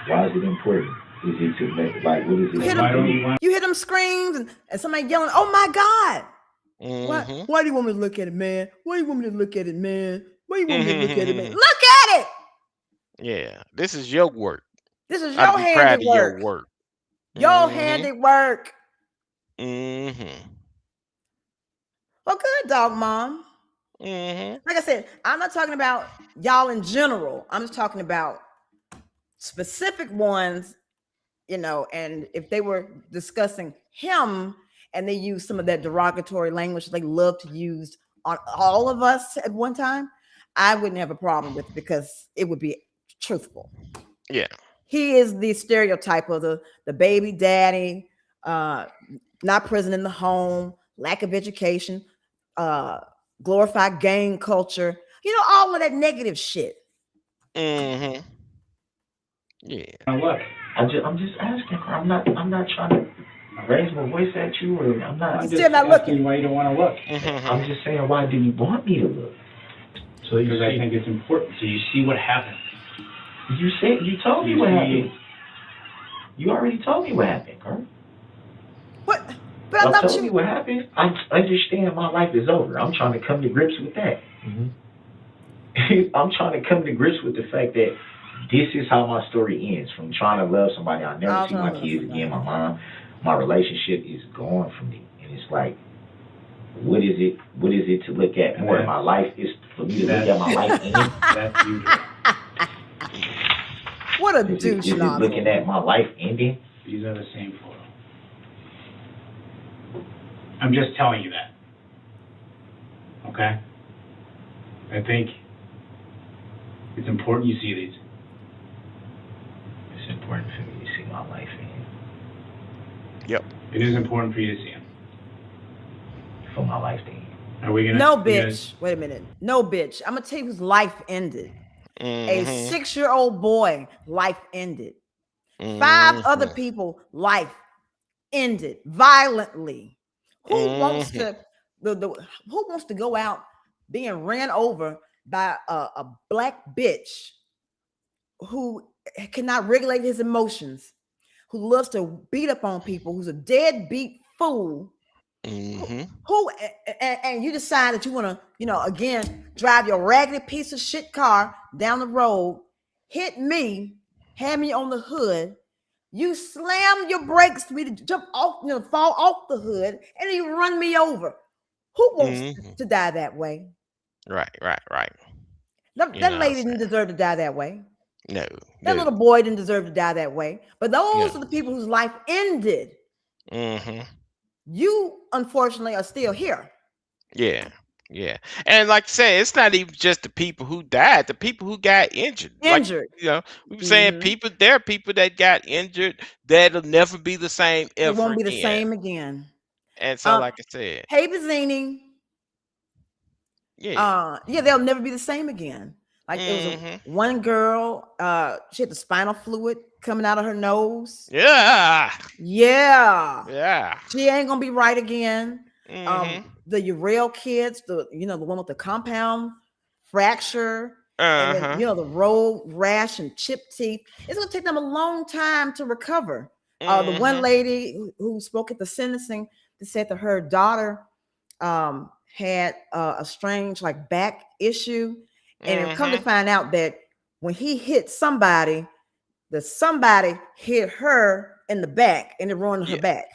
Why is it important? Is it to make, like, what is You it? hear Why don't them, you want you hear them screams and somebody yelling, "Oh my God!" Mm-hmm. Why do you want me to look at it, man? Why do you want me to look at it, man? Why do you want me to look at it, man? Mm-hmm. Look at it. Yeah. This is your work. This is Ought to your be proud of your handiwork. work. Your Mm-hmm. handiwork. Mm-hmm. Well, good dog, mom. Mm-hmm. Like I said, I'm not talking about y'all in general. I'm just talking about specific ones, and if they were discussing him and they use some of that derogatory language they love to use on all of us at one time, I wouldn't have a problem with it because it would be truthful. Yeah. He is the stereotype of the baby daddy, not present in the home, lack of education, uh, glorified gang culture, all of that negative shit. Mm-hmm. Yeah. to look? I'm just asking. I'm not trying to raise my voice at you, or I'm not. I'm He's just still not asking looking. why you don't want to look. Mm-hmm. I'm just saying, why do you want me to look? So you Because I see, think it's important. So you see what happened. you told me You what see- happened. You already told me what happened, Kurt. What? But I I thought told you what happened. I understand my life is over. I'm trying to come to grips with that. I'm trying to come to grips with the fact that this is how my story ends. From trying to love somebody, I'll never I'll see my love kids somebody. again. My mom, my relationship is gone from me, and it's like, what is it? What is it to look at more? My life is for me to look at my life end. That's you. What a Is douche it nozzle. looking at my life ending? These are the same photo. I'm just telling you that. Okay? I think it's important you see these. It's important for me to see my life end. Yep. It is important for you to see them. For my life to end. Are we gonna? No, bitch. Wait a minute. No, bitch. I'm gonna tell you whose life ended. A Mm-hmm. 6-year-old boy, life ended. 5 other Mm-hmm. people, life ended violently. Who wants Mm-hmm. to who wants to go out being ran over by a black bitch who cannot regulate his emotions, who loves to beat up on people, who's a deadbeat fool, Mm-hmm. who and you decide that you want to, again, drive your raggedy piece of shit car down the road, hit me, have me on the hood. You slam your brakes for me to jump off, fall off the hood, and then you run me over. Who wants Mm-hmm. to die that way? Right. That, You that know what lady I'm didn't saying? deserve to die that way. No. That No. little boy didn't deserve to die that way. But those No. are the people whose life ended. Mm-hmm. You, unfortunately, are still here. Yeah. Yeah. And like I said, it's not even just the people who died, the people who got injured. Injured. We were saying there are people that got injured that'll never be the same It ever won't be the again. same again. And so, like I said, Hey, Bazzini. Yeah. Yeah, they'll never be the same again. Like it was a Mm-hmm. one girl, she had the spinal fluid coming out of her nose. Yeah. Yeah, Yeah. she ain't gonna be right again. Mm-hmm. The Urel kids, the one with the compound fracture, and then Uh-huh. the road rash and chipped teeth. It's gonna take them a long time to recover. The one Mm-hmm. lady who spoke at the sentencing, that said that her daughter had a strange like back issue, and it come to Mm-hmm. find out that when he hit somebody, that somebody hit her in the back and it ruined her Yeah. back.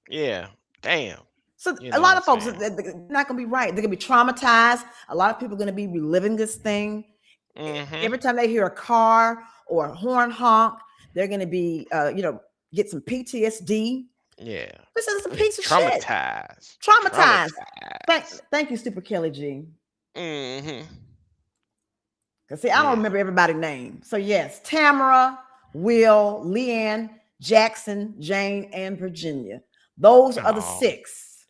Yeah. Damn. So You a know what lot I'm of folks saying? they're not gonna be right. They're gonna be traumatized. A lot of people are gonna be reliving this thing. Mm-hmm. Every time they hear a car or a horn honk, they're gonna be get some PTSD. Yeah. This is a piece of shit. Traumatized. Traumatized. Thank Traumatized. thank you, Super Kelly G. Mm-hmm. Cause see, I don't Yeah. remember everybody's name. So yes, Tamara, Will, Leanne, Jackson, Jane, and Virginia. Those are the Oh. six.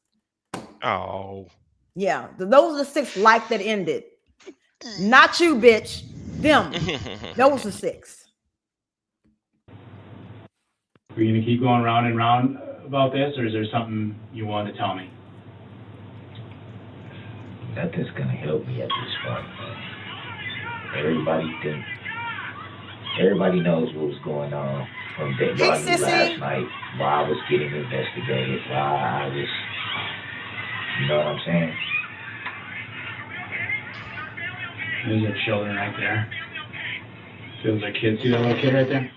Oh. Yeah, those are the six life that ended. Not you, bitch. Them. Those are six. Are you gonna keep going round and round about this, or is there something you want to tell me? Nothing's gonna help me at this point, man. Everybody knows what was going on from that Hey, y'all knew last sissy. night, why I was getting investigated, why I was, you know what I'm saying? Those are children right there. Those are kids. See that little kid right there?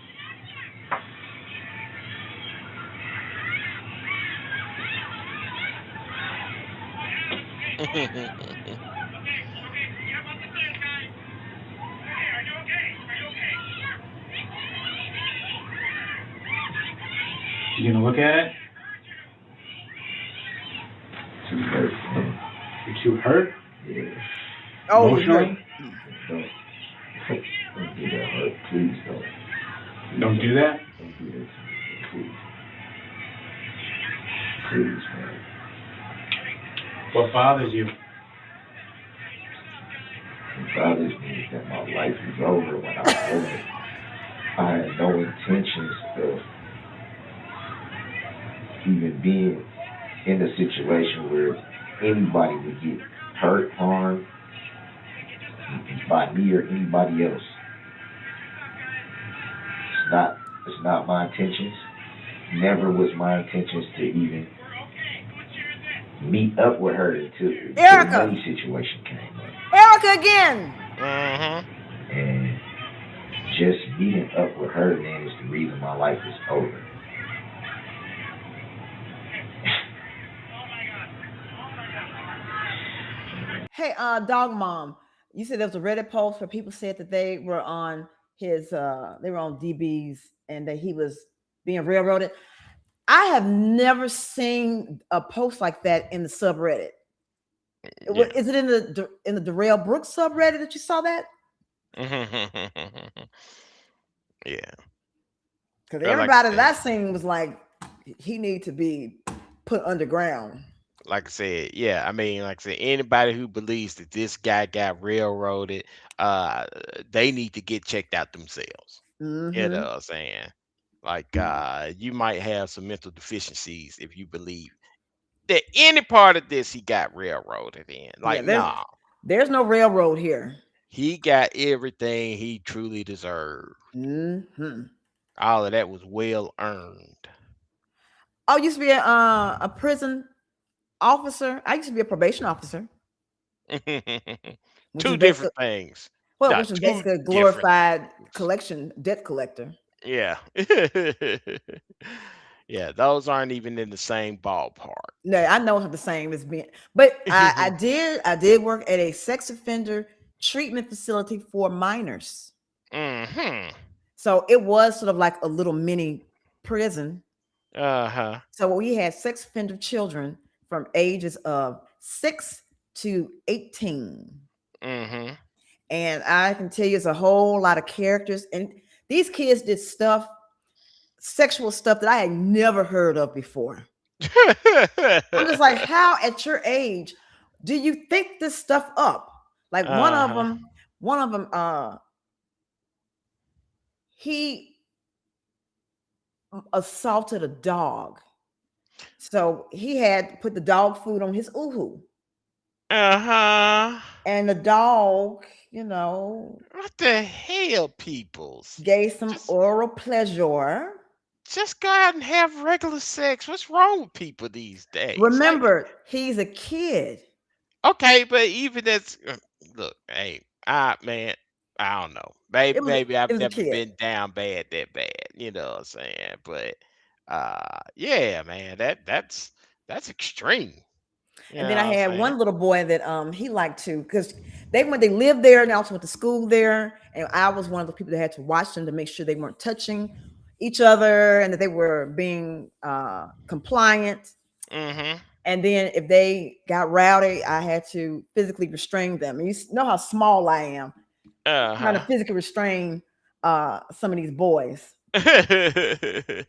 You gonna look at it? Too hurt, man. You're too hurt? Yeah. Oh, you Emotionally? Don't do that, hurt. Please don't. Don't do that? Don't do that to me, please. Please, man. What bothers you? What bothers me is that my life is over when I'm over. I had no intentions of even being in a situation where anybody would get hurt, harmed by me or anybody else. It's not my intentions. Never was my intentions to even meet up with her until the Erica. money situation came up. Erica again. Mm-hmm. And just meeting up with her, man, is the reason my life is over. Hey, dog mom. You said there was a Reddit post where people said that they were on they were on DB's and that he was being railroaded. I have never seen a post like that in the subreddit. Yeah. Is it in the Duh-Rell Brooks subreddit that you saw that? Yeah. Because Well, like I everybody that I said, seen was like, he need to be put underground. yeah. I mean, like I said, anybody who believes that this guy got railroaded, uh, they need to get checked out themselves. You know Mm-hmm. what I'm saying? Like, you might have some mental deficiencies if you believe that any part of this he got railroaded in. Yeah, Like, nah, there's no railroad here. he got everything he truly deserved. Mm-hmm. All of that was well earned. I used to be a prison officer. I used to be a probation officer, which is Two basically different things. No, which is two basically a different glorified things. collection debt collector. Yeah. Yeah, those aren't even in the same ballpark. No, I know it's not the same as being, but I did work at a sex offender treatment facility for minors. Hmm. So it was sort of like a little mini prison. Uh-huh. So we had sex offender children from ages of 6 to 18. Hmm. And I can tell you it's a whole lot of characters. And these kids did sexual stuff that I had never heard of before. I'm just like, how at your age do you think this stuff up? Like Uh-huh. one of them, he assaulted a dog. So he had to put the dog food on his uhu. Uh-huh. And the dog, you know, What the hell, peoples? gave some Just oral pleasure. just go out and have regular sex. What's wrong with people these days? Like, Remember, he's a kid. okay, but even that's look, hey, man, I don't know. Maybe It was maybe it I've was a never kid. been down bad that bad, you know what I'm saying? But yeah, man, that's extreme. You And know then I what I'm had saying? one little boy that he liked to because they lived there and I also went to school there. And I was one of the people that had to watch them to make sure they weren't touching each other and that they were being compliant. Mm-hmm. And then if they got rowdy, I had to physically restrain them. And know how small I am, trying to Uh-huh. physically restrain some of these boys.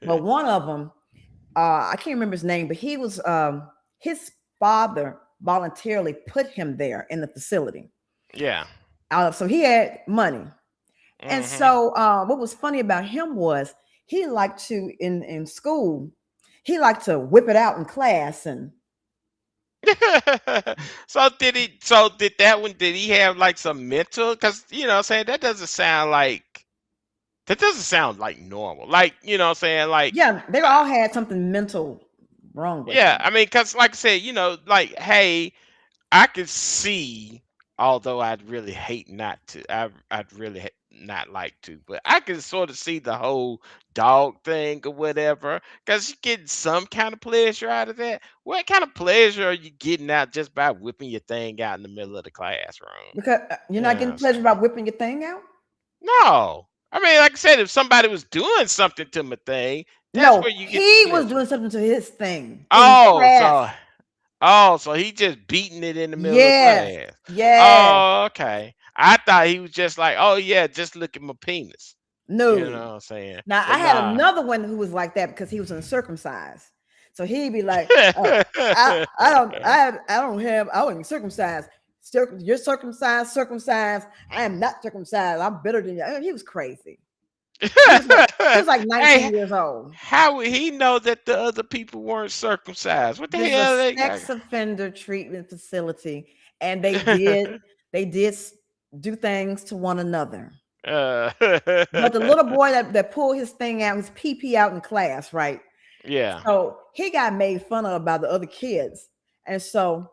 But one of them, I can't remember his name, but he was his father voluntarily put him there in the facility. Yeah. So he had money. And Mm-hmm. so what was funny about him was he liked to in school, he liked to whip it out in class and So did that one, did he have like some mental? Because you know what I'm saying, that doesn't sound like normal. Like, you know what I'm saying? Like, yeah, they uh, all had something mental wrong with yeah, them. I mean, because like I said, you know, like, hey, I could see, although I'd really hate not to, I'd really not like to, but I can sort of see the whole dog thing or whatever, because you're getting some kind of pleasure out of that. What kind of pleasure are you getting out just by whipping your thing out in the middle of the classroom? Because you're You not know what getting I'm pleasure saying? about whipping your thing out. No. I mean, like I said, if somebody was doing something to my thing, that's No, where you get the he was pleasure. doing something to his thing in Oh, class. so he just beating it in the middle of Yes, class. yes. Oh, okay. I thought he was just like, oh yeah, just look at my penis. You know No. what I'm saying? Now I But had nah. another one who was like that because he was uncircumcised. So he'd be like, I wasn't circumcised. You're circumcised. I am not circumcised. I'm better than you. I mean, he was crazy. He was like Hey, 19 years old. how would he know that the other people weren't circumcised? What the This is a hell they got? sex offender treatment facility, and they did do things to one another. uh, But the little boy that pulled his thing out, his pee out in class, right? yeah. So he got made fun of by the other kids. And so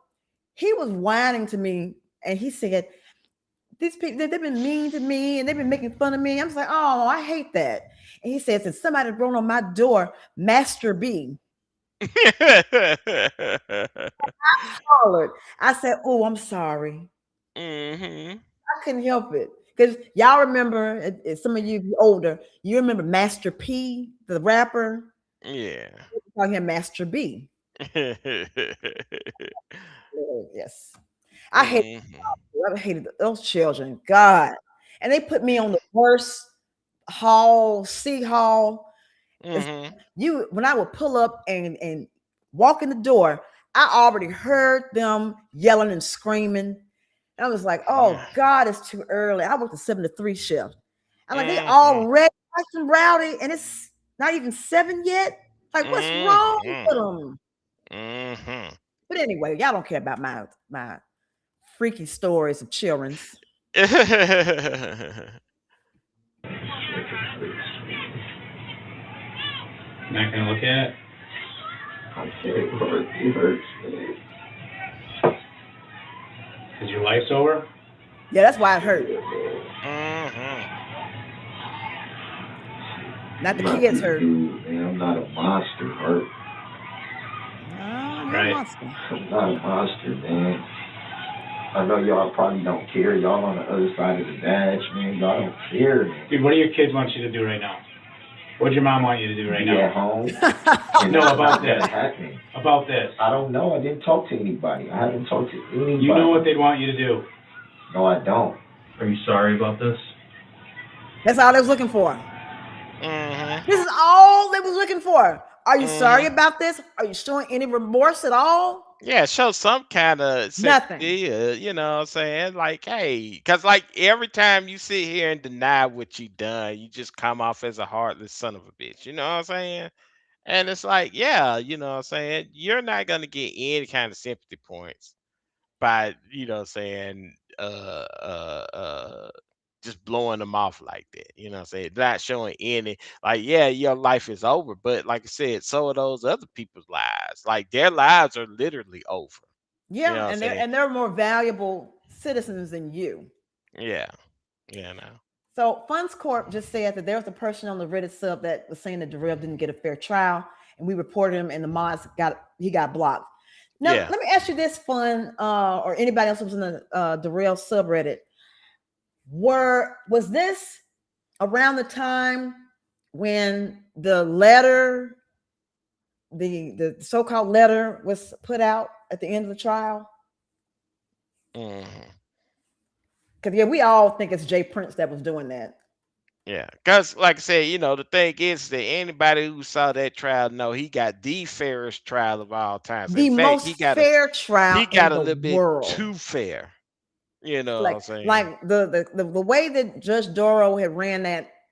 he was whining to me and he said, these people, they've been mean to me and they've been making fun of me. I'm just like, oh, I hate that. And he said, since somebody wrote on my door, Master B. Hollered. I said, oh, I'm sorry. hmm I couldn't help it. Because y'all remember, some of you older, you remember Master P, the rapper? Yeah. We call him Master B. Yes. I hate hmm I hated those children. God. And they put me on the worst C hall. It's, hmm you when I would pull up and walk in the door, I already heard them yelling and screaming. And I was like, oh God, it's too early. I worked a 7 to 3 shift. I'm like, they hmm already acting rowdy, and it's not even 7 yet. Like, what's wrong hmm with them? hmm But anyway, y'all don't care about my freaky stories of children's. Not gonna look at it? I can't work. It hurts, man. Is your life's over? Yeah, that's why it hurt. Yeah, man. hmm Not I'm the not kids this hurt. dude, man. I'm not a monster, Hurt. No, you're a Right. monster. I'm not a monster, man. I know y'all probably don't care. Y'all on the other side of the badge, man. Y'all don't care, man. Dude, what do your kids want you to do right now? What'd your mom want you to do right Be now? at home. And No, that's about not gonna this. happen. About this. I don't know. I didn't talk to anybody. I haven't talked to anybody. You know what they'd want you to do. No, I don't. Are you sorry about this? That's all they was looking for. hmm This is all they was looking for. Are you sorry hmm about this? Are you showing any remorse at all? Yeah, show some kind of Nothing. sympathy, you know what I'm saying? Like, hey, because like every time you sit here and deny what you done, you just come off as a heartless son of a bitch. You know what I'm saying? And it's like, yeah, you know what I'm saying? You're not gonna get any kind of sympathy points by, you know what I'm saying, just blowing them off like that. You know what I'm saying? Not showing any like, yeah, your life is over, but like I said, so are those other people's lives. Like their lives are literally over. You know Yeah, what I'm and they're saying? and they're more valuable citizens than you. Yeah. Yeah, no. So Funds Corp just said that there was a person on the Reddit sub that was saying that Duh-Rell didn't get a fair trial, and we reported him, and the mods got blocked. Now Yeah. let me ask you this, Fun, or anybody else who was in the Duh-Rell subreddit, was this around the time when the letter, the so-called letter, was put out at the end of the trial? Hmm. Because yeah, we all think it's Jay Prince that was doing that. Yeah, because like I said, you know, the thing is that anybody who saw that trial know he got the fairest trial of all times. In The fact, most fair trial he got in a the little bit world. too fair. You know what like I'm saying? like the way that Judge Doro had ran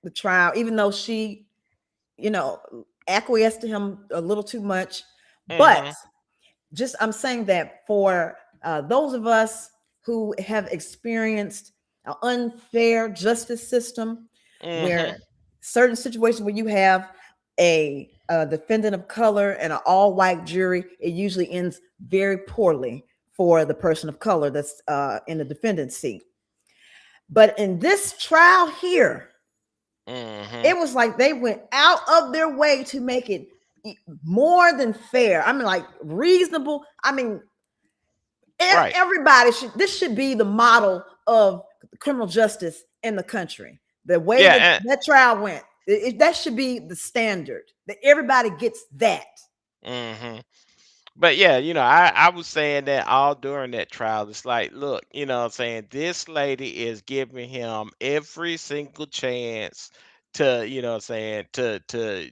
the trial, even though she, you know, acquiesced to him a little too much. But Hmm. just I'm saying that for those of us who have experienced an unfair justice system, Hmm. where certain situations where you have a defendant of color and an all-white jury, it usually ends very poorly for the person of color that's in the defendant's seat. But in this trial here, Hmm. it was like they went out of their way to make it more than fair. I mean, like reasonable. I mean, Right. everybody should. This should be the model of criminal justice in the country. The way that Yeah. that trial went, that should be the standard. That everybody gets that. Hmm. But yeah, you know, I was saying that all during that trial. It's like, look, you know what I'm saying? This lady is giving him every single chance to, you know what I'm saying, to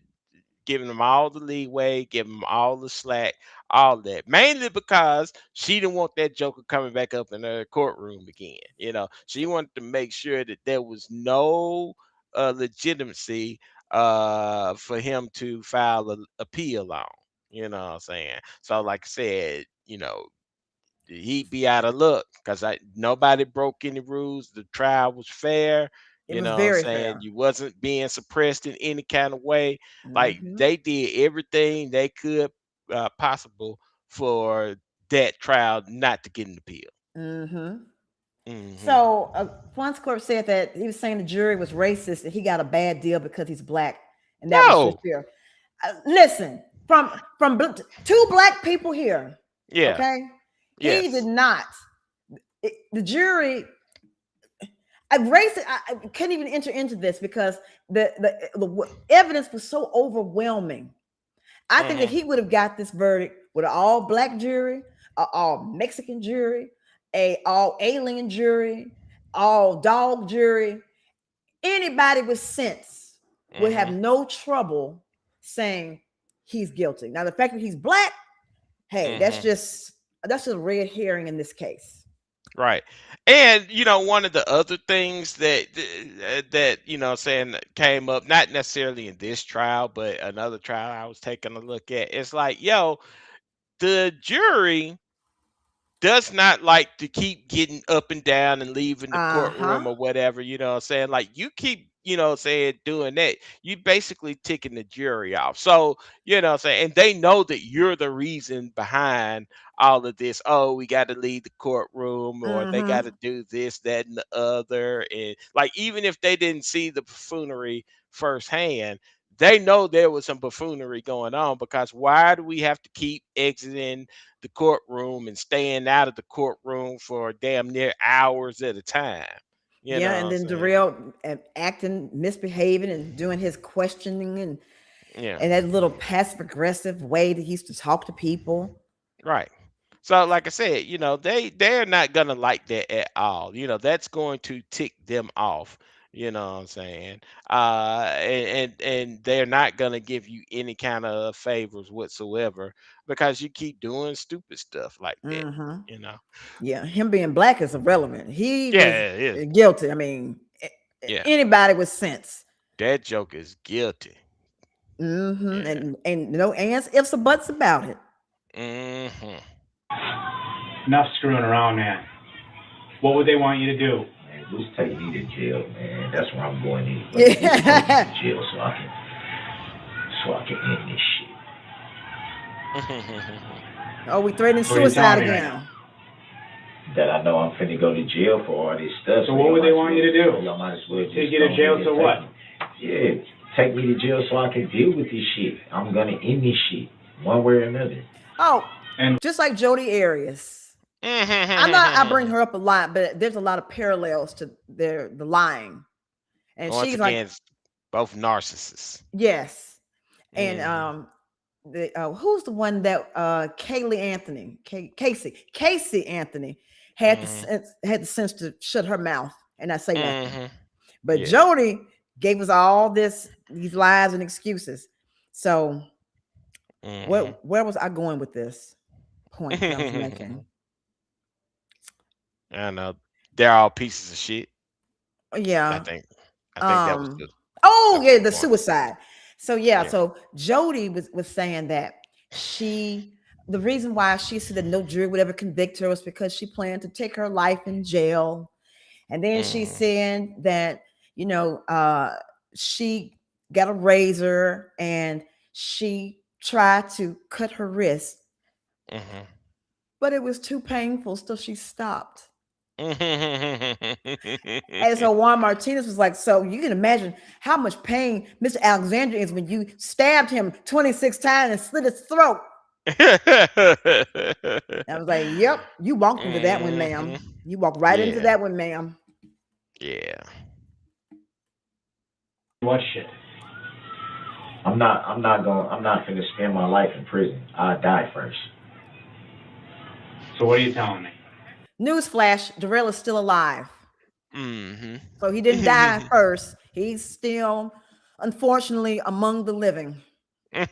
giving them all the leeway, giving them all the slack, all that. Mainly because she didn't want that Joker coming back up in her courtroom again. You know, she wanted to make sure that there was no legitimacy for him to file an appeal on. You know what I'm saying? So, like I said, you know, he'd be out of luck because I nobody broke any rules. The trial was fair. It You was know what I'm very saying? fair. You wasn't being suppressed in any kind of way. Like Hmm. they did everything they could possible for that trial not to get an appeal. Hmm. Hmm. So, Fons Corp said that he was saying the jury was racist and he got a bad deal because he's black, and that was just No. fair. Listen, from two black people here, Yeah. okay? He did Yes. not. The jury, race. I couldn't even enter into this because the evidence was so overwhelming. I think that Hmm. he would have got this verdict with an all black jury, a all Mexican jury, a all alien jury, all dog jury. Anybody with sense would have Hmm. no trouble saying he's guilty. Now, the fact that he's black, hey, Hmm. that's just a red herring in this case. Right. And you know, one of the other things that you know saying that came up, not necessarily in this trial, but another trial I was taking a look at, it's like, yo, the jury does not like to keep getting up and down and leaving the Uh huh. courtroom or whatever, you know what I'm saying? Like you keep, you know what I'm saying, doing that, you basically ticking the jury off. So, you know what I'm saying, and they know that you're the reason behind all of this. Oh, we got to leave the courtroom or they got to Mm-hmm. do this, that, and the other. And like even if they didn't see the buffoonery firsthand, they know there was some buffoonery going on because why do we have to keep exiting the courtroom and staying out of the courtroom for damn near hours at a time? You Yeah, know what and I'm then saying? Duh-Rell acting, misbehaving, and doing his questioning, Yeah, and that little passive aggressive way that he used to talk to people. right. So like I said, you know, they're not gonna like that at all. You know, that's going to tick them off. You know what I'm saying? And they're not gonna give you any kind of favors whatsoever because you keep doing stupid stuff like that. Mm-hmm. You know? Yeah, him being black is irrelevant. He was Yeah, it is. guilty. I mean, Yeah, anybody with sense. that joke is guilty. Mm-hmm. Yeah. And no ands, ifs, or buts about it. Mm-hmm. Enough screwing around, man. What would they want you to do? Man, just take me to jail, man. That's where I'm going anyway. Just take me to jail so I can end this shit. Oh, we threatening What are you suicide telling me right again. That I know I'm finna go to jail for all this stuff. So what would they want you to do? Y'all might as well just Take you to go jail ahead so and what? Yeah, take me to jail so I can deal with this shit. I'm gonna end this shit one way or another. Oh, And just like Jodi Arias. I bring her up a lot, but there's a lot of parallels to the lying. And Once she's again, like, both narcissists. yes. And Mhm. who's the one that Casey Anthony had Mhm. the sense to shut her mouth and not say nothing. Mhm. But Yeah. Jodi gave us all these lies and excuses. So Mhm. where was I going with this point that I was making? I know they're all pieces of shit. I Yeah. think. I think that was Um. the Oh that was yeah, the the point. suicide. So yeah, Yeah. so Jodi was saying that the reason why she said that no jury would ever convict her was because she planned to take her life in jail. And then she Mhm. said that, she got a razor and she tried to cut her wrist, Mhm. but it was too painful, so she stopped. Mhm. And so Juan Martinez was like, so you can imagine how much pain Mr. Alexander is when you stabbed him 26 times and slit his throat. I was like, yep, you walked into that one, ma'am. Mhm. You walked right into Yeah. that one, ma'am. Yeah. what shit? I'm not finna spend my life in prison. I'll die first. So what are you telling me? Newsflash, Duh-Rell is still alive. Mhm. So he didn't die first. He's still, unfortunately, among the living. I'm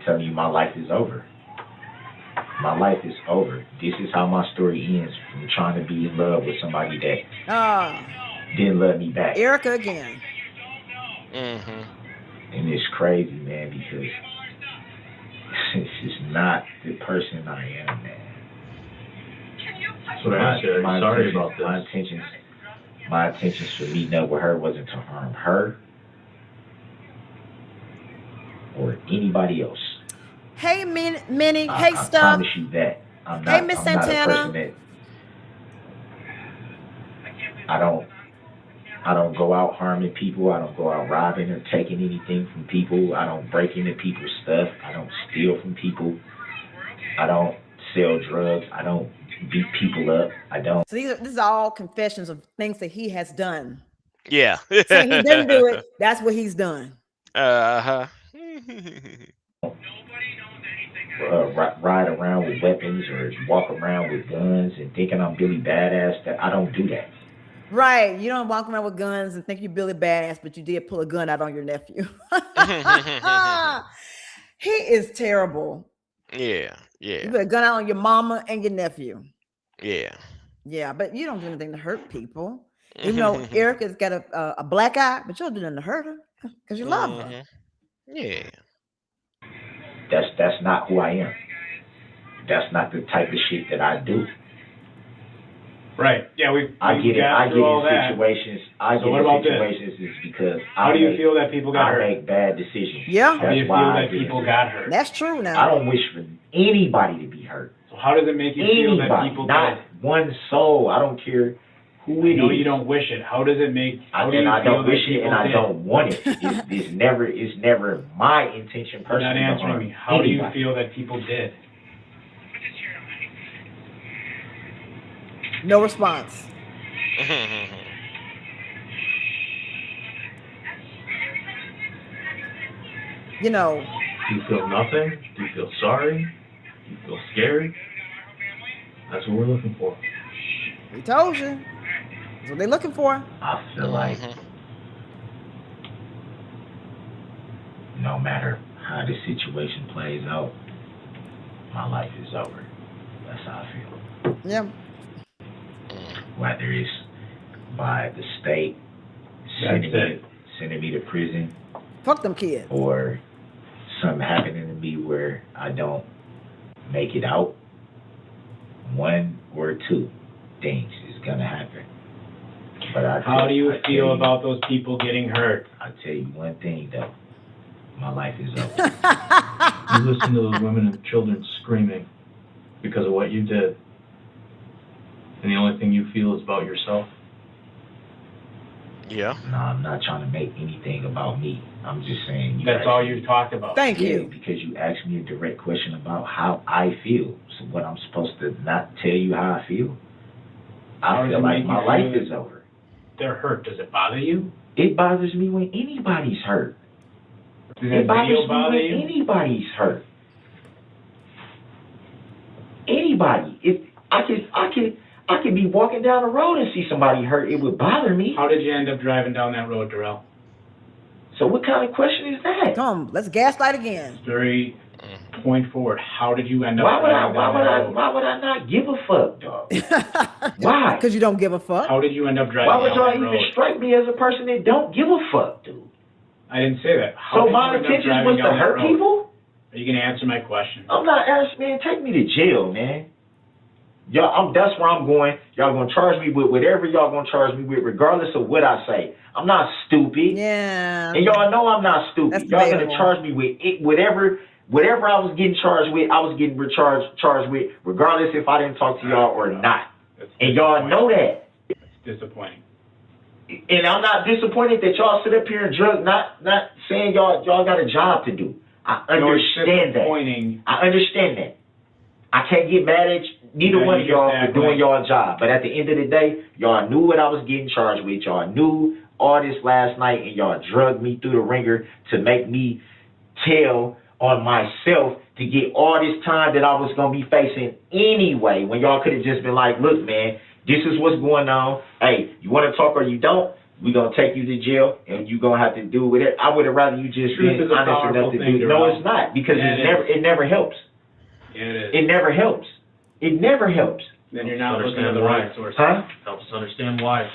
telling you, my life is over. My life is over. This is how my story ends from trying to be in love with somebody that didn't love me back. Erica again. Mhm. And it's crazy, man, because it's just not the person I am, man. That's what I said. Sorry about this. My intentions for meeting up with her wasn't to harm her or anybody else. Hey, Minnie. I Hey, Stuff. promise you that. I'm Hey, not. Miss I'm not a Santana. person that. I don't go out harming people. I don't go out robbing or taking anything from people. I don't break into people's stuff. I don't steal from people. I don't sell drugs. I don't beat people up. I don't. So this is all confessions of things that he has done. Yeah. Saying he didn't do it, that's what he's done. Uh-huh. Ride around with weapons or walk around with guns and thinking I'm Billy Badass. That I don't do that. Right. You don't walk around with guns and think you're Billy Badass, but you did pull a gun out on your nephew. He is terrible. Yeah. You Yeah. put a gun out on your mama and your nephew. Yeah. Yeah, but you don't do anything to hurt people. Even though Erica's got a black eye, but you don't do nothing to hurt her because you love her. Yeah. That's not who I am. That's not the type of shit that I do. Right. Yeah, I get all in that. situations. Is because How do you feel that people got hurt? I make bad decisions. Yeah. How do you feel that people got hurt? That's true now. I don't wish for anybody to be hurt. So how does it make you feel that people not did? one soul. I don't care who it is. No, you don't wish it. How does it make? How do you I feel don't wish that it, and I don't want it. It's never my intention You're personally. not answering me. How do you feel that people did? No response. You know. Do you feel nothing? Do you feel sorry? Do you feel scared? That's what we're looking for. We told you. what they're looking for. I feel like no matter how the situation plays out, my life is over. That's how I feel. Yeah. Whether it's by the state sending me to prison, Fuck them kids. or something happening to me where I don't make it out, one or two things is gonna happen. But how do you feel about those people getting hurt? I tell you one thing though, my life is over. You listen to those women and children screaming because of what you did, and the only thing you feel is about yourself. Yeah. No, I'm not trying to make anything about me. I'm just saying. That's all you talked about. Thank Yeah, you. because you asked me a direct question about how I feel. So what, I'm supposed to not tell you how I feel? How I does feel it like make my you life feel? is over. They're hurt. Does it bother you? It bothers me when anybody's hurt. Does It that bothers video me bother when you? anybody's hurt. Anybody. If I could be walking down the road and see somebody hurt, it would bother me. How did you end up driving down that road, Duh-Rell? So what kind of question is that? Come on, let's gaslight again. Very point forward. How did you end up Why driving down that road? would I not give a fuck, dog? Why? Because you don't give a fuck. How did you end up driving Why would down y'all that even road? strike me as a person that don't give a fuck, dude? I didn't say that. How So did my you end up intentions driving was to down that hurt road? people? Are you going to answer my question? I'm not asking, man. Take me to jail, man. Y'all, that's where I'm going. Y'all gonna charge me with whatever y'all gonna charge me with, regardless of what I say. I'm not stupid. Yeah. And y'all know I'm not stupid. That's Y'all debatable. gonna charge me with it, whatever I was getting charged with. I was getting charged with, regardless if I didn't talk to y'all or not. That's And y'all know that. It's disappointing. And I'm not disappointed that y'all sit up here and drug. Not saying y'all got a job to do. I understand that. I understand that. I can't get mad at neither one of y'all for doing y'all job. But at the end of the day, y'all knew what I was getting charged with. Y'all knew all this last night, and y'all drugged me through the ringer to make me tell on myself to get all this time that I was going to be facing anyway, when y'all could have just been like, look, man, this is what's going on. Hey, you want to talk or you don't? We're going to take you to jail, and you're going to have to do with it. I would have rather you just been honest enough to do it. No, it's not, because it never helps. Yeah, it is. It never helps. It never helps. Then you're not looking at the right source. Huh? Helps us understand why.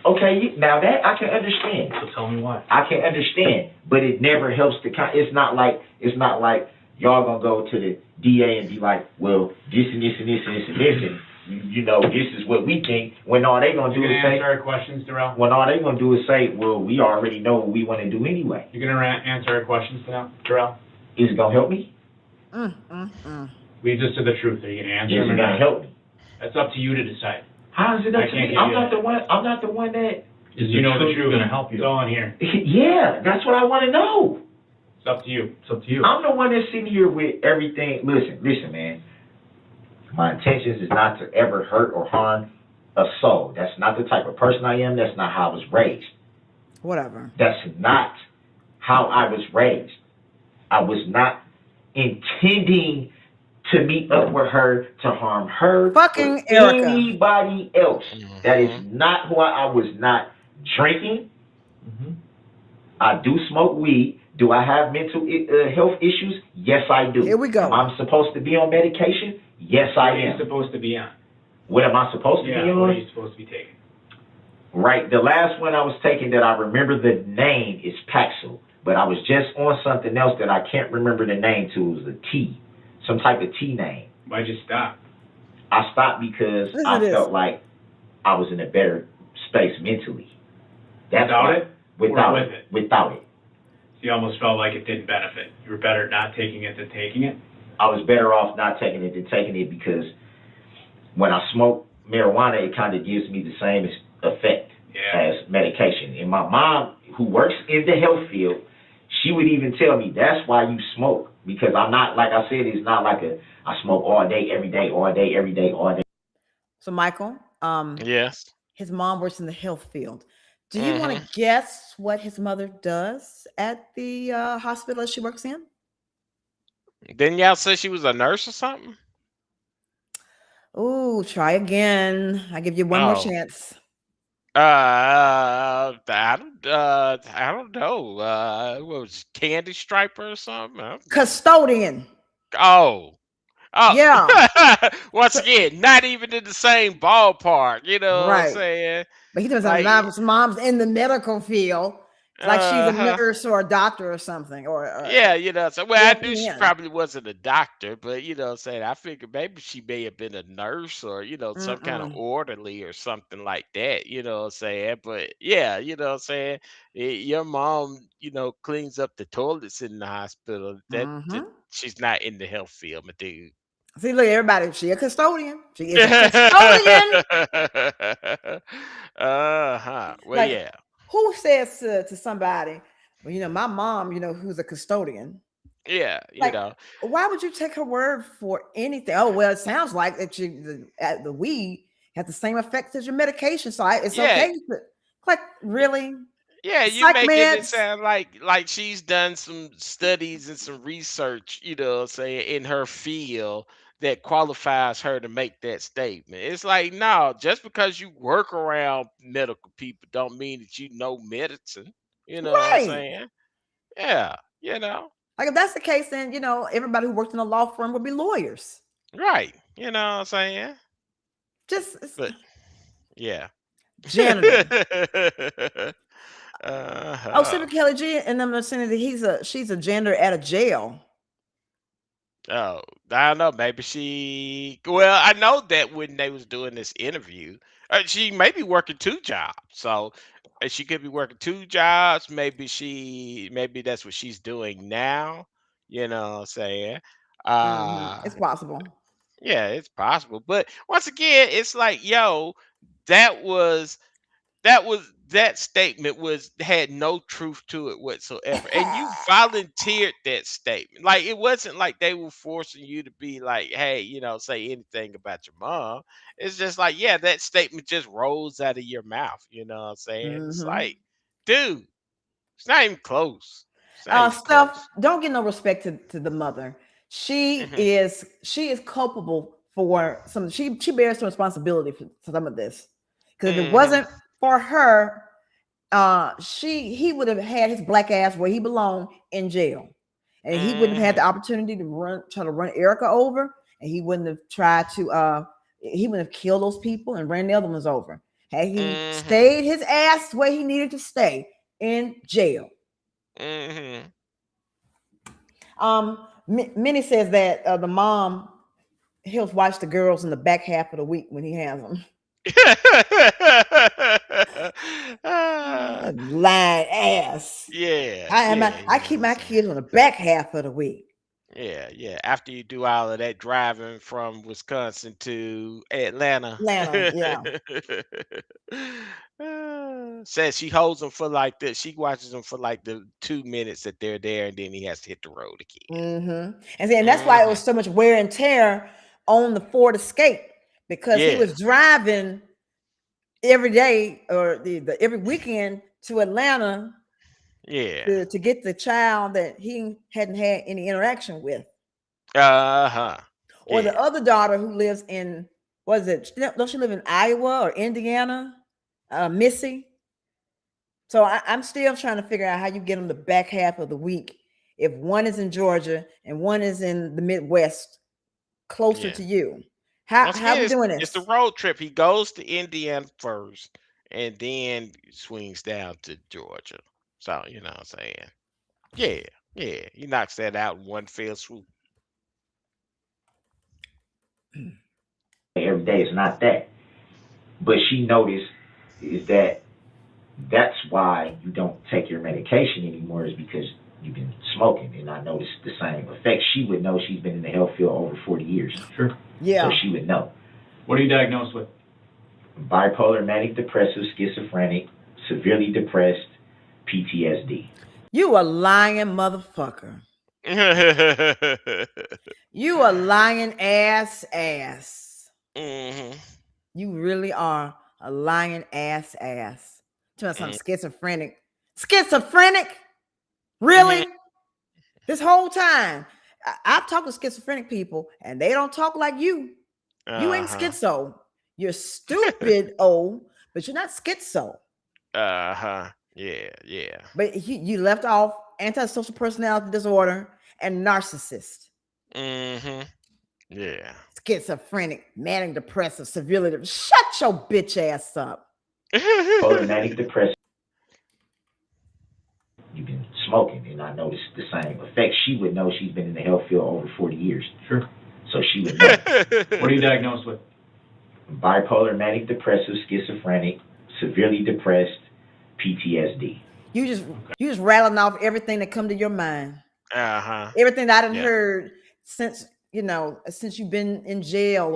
Okay, now that I can understand. So tell me why. I can understand, but it never helps to. It's not like y'all gonna go to the DA and be like, well, this and this and this and this and this, and you know, this is what we think. When all they gonna do You're is going to say, answer our questions, Duh-Rell? when all they gonna do is say, well, we already know what we want to do anyway. You're going to answer our questions now, Duh-Rell? Is it gonna help me? We just said the truth. Are you going to answer Is them it or gonna not? help me? That's up to you to decide. How is it I up to can't me? give I'm you not that. the one. I'm not the one that. Is You know the truth truth. going to help It's you? all in here. Yeah, that's what I want to know. It's up to you. It's up to you. I'm the one that's sitting here with everything. Listen, man. My intentions is not to ever hurt or harm a soul. That's not the type of person I am. That's not how I was raised. Whatever. That's not how I was raised. I was not intending to meet up with her to harm her Fucking or Erica. anybody else. That is not who I was not drinking. Mm-hmm. I do smoke weed. Do I have mental health issues? Yes, I do. Here we go. Am I supposed to be on medication? Yes, I What are you am. supposed to be on? What am I supposed to be Yeah, what are on? you supposed to be taking? Right. The last one I was taking that I remember the name is Paxil, but I was just on something else that I can't remember the name to. It was a T, some type of T name. Why'd you stop? I stopped because Listen I to this. felt like I was in a better space mentally. That's Without why- it? Without Or it. with it? Without it. You almost felt like it didn't benefit. You were better not taking it than taking it? I was better off not taking it than taking it, because when I smoke marijuana, it kind of gives me the same effect Yeah. as medication. And my mom, who works in the health field, she would even tell me that's why you smoke, because I'm not, like I said, it's not like I smoke all day, every day, all day, every day, all day. So, Michael, Yes. his mom works in the health field. Do you want to guess what his mother does at the hospital that she works in? Didn't y'all say she was a nurse or something? Oh, try again. I give you one more Oh. chance. I don't know. What was it, Candy Striper or something? I don't know. Custodian. Oh, oh. Yeah. Once So, again, not even in the same ballpark. You know what I'm right. saying? But he does have Like, mom's in the medical field. It's like she's a uh, nurse or a doctor or something, or yeah, so well, I knew she LPN. probably wasn't a doctor, but what I'm saying, I figured maybe she may have been a nurse or some kind of Mm-mm. orderly or something like that. What I'm saying, but yeah, what I'm saying, your mom, cleans up the toilets in the hospital. That Mm-hmm. she's not in the health field, my dude. See, look, everybody, she a custodian. She is a custodian. Uh-huh. Well, Like, yeah, who says to somebody, well, my mom, who's a custodian. yeah, Like, why would you take her word for anything? Oh, well, it sounds like that the weed has the same effects as your medication, so it's yeah. okay. Like, really? Yeah, you Psych making it meds? sound like she's done some studies and some research, say in her field that qualifies her to make that statement. It's like, no, just because you work around medical people don't mean that you know medicine. You know what I'm Right. saying? Yeah, you know. Like, if that's the case, then, everybody who worked in a law firm would be lawyers. Right. You know what I'm saying? Just But yeah. janitor. Oh, uh-huh. Super Kelly G, and I'm saying that she's a janitor at a jail. Oh, I don't know. Maybe she. Well, I know that when they was doing this interview, she may be working two jobs. So she could be working two jobs. Maybe that's what she's doing now. You know what I'm saying? It's Uh, possible. yeah, it's possible. But once again, it's like, yo, that was that statement was had no truth to it whatsoever, and you volunteered that statement. Like, it wasn't like they were forcing you to be like, hey, say anything about your mom. It's just like, yeah, that statement just rolls out of your mouth. You know what I'm saying? It's Mm-hmm. like, dude, it's not even close. It's not even Stuff. close. Don't get no respect to the mother. She Hmm. is culpable for some. She bears some responsibility for some of this. Because if it Hmm. wasn't for her, he would have had his black ass where he belonged, in jail, and he wouldn't have had the Hmm. opportunity to try to run Erica over, and he wouldn't have tried to he wouldn't have killed those people and ran the other ones over. Had he Hmm. stayed his ass where he needed to stay, in jail. Hmm. Minnie says that the mom, he'll watch the girls in the back half of the week when he has them. Ah, Lying ass. yeah, I am. yeah, I keep what I'm my saying. kids on the back half of the week. Yeah, yeah. After you do all of that driving from Wisconsin to Atlanta, Atlanta, yeah. says she holds them for like the she watches them for like the 2 minutes that they're there, and then he has to hit the road again. And that's why it was Hmm. so much wear and tear on the Ford Escape, because he Yeah, was driving every day, or the every weekend, to Atlanta yeah. to get the child that he hadn't had any interaction with, Uh-huh. or the Yeah. other daughter who lives in, what is it? Don't she live in Iowa or Indiana? Missy. So I'm still trying to figure out how you get them the back half of the week if one is in Georgia and one is in the Midwest, closer Yeah. to you. How Once we again, doing it's the this? road trip. He goes to Indiana first and then swings down to Georgia. So, you know what I'm saying? Yeah, yeah. He knocks that out in one fell swoop. Every day is not that. But she noticed is that that's why you don't take your medication anymore, is because you've been smoking. And I noticed the same effect. She would know. She's been in the health field over 40 years. Sure. So Yeah. she would know. What are you diagnosed with? Bipolar, manic depressive, schizophrenic, severely depressed, PTSD. You a lying motherfucker. You a lying ass. Hmm. You really are a lying ass. Tell me something schizophrenic. Schizophrenic? Hmm. Really? This whole time. I've talked to schizophrenic people and they don't talk like you. You ain't Uh-huh. schizo. You're stupid, oh, but you're not schizo. Yeah. But you left off antisocial personality disorder and narcissist, Yeah. schizophrenic, manic depressive, severely shut your bitch ass up. Bipolar manic depressive. You've been smoking, and I noticed the same effects. She would know. She's been in the health field over 40 years. Sure. So she would know. What are you diagnosed with? Bipolar manic depressive, schizophrenic, severely depressed, PTSD. You just rattling off everything that come to your mind. Everything that I done heard since since you've been in jail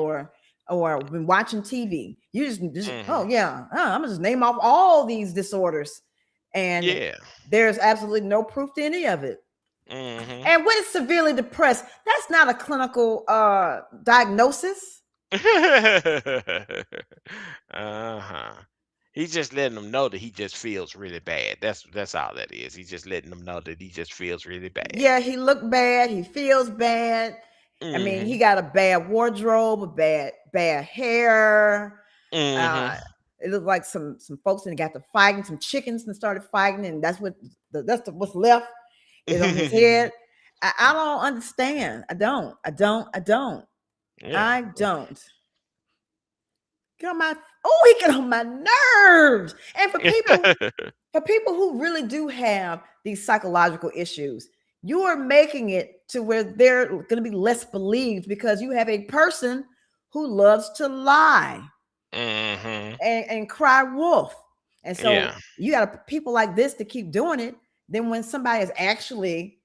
or been watching TV. You just oh yeah, I'm gonna just name off all these disorders, and there's absolutely no proof to any of it. And what is severely depressed? That's not a clinical diagnosis. He's just letting them know that he just feels really bad. That's all that is. He's just letting them know that he just feels really bad. Yeah, he looked bad. He feels bad. I mean, he got a bad wardrobe, bad hair. It looked like some folks and got to fighting, some chickens and started fighting, and that's what's left is on his head. I don't understand. I don't. Yeah. I don't. He get on my nerves. And for people who really do have these psychological issues, you are making it to where they're going to be less believed because you have a person who loves to lie and cry wolf. And so you got people like this to keep doing it. Then when somebody is actually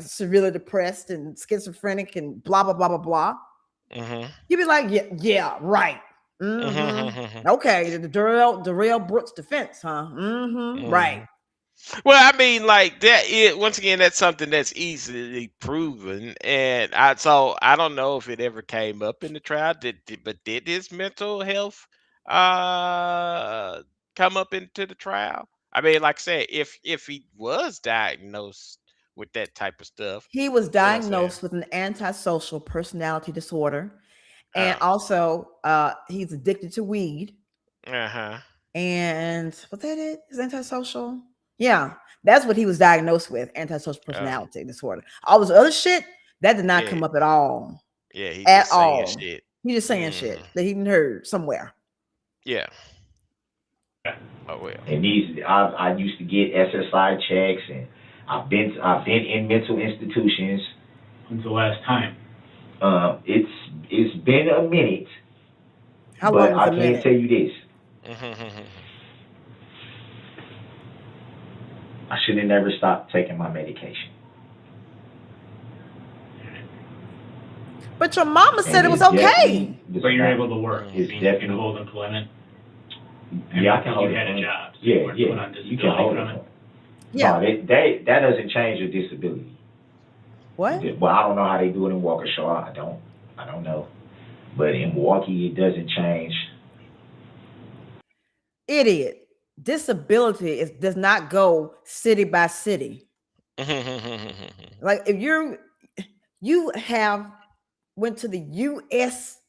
severely depressed and schizophrenic and blah, blah, blah, blah, blah, you'd be like, yeah, right. Okay, the Duh-Rell Brooks defense, huh? Right. Well, I mean, like that. Once again, that's something that's easily proven, and I don't know if it ever came up in the trial. But did his mental health come up into the trial? I mean, like I said, if he was diagnosed with that type of stuff, he was diagnosed with an antisocial personality disorder. And also, he's addicted to weed. And was that it? Is antisocial? Yeah, that's what he was diagnosed with: antisocial personality disorder. All this other shit that did not come up at all. Yeah, he at just saying all. shit. He just saying shit that he didn't heard somewhere. Yeah. Oh well. And I used to get SSI checks, and I've been in mental institutions. When's the last time? It's been a minute. How long but was I a can minute? tell you this. I should have never stopped taking my medication. But your mama said it was okay. So you're able to work. It's you definitely can hold employment. Yeah, I can hold you had employment. a job. So Yeah. you put on You can hold from it. it. Yeah. No, that doesn't change your disability. What? Well, I don't know how they do it in Waukesha. I don't know. But in Milwaukee, it doesn't change. Idiot. Disability does not go city by city. Like if you went to the U.S.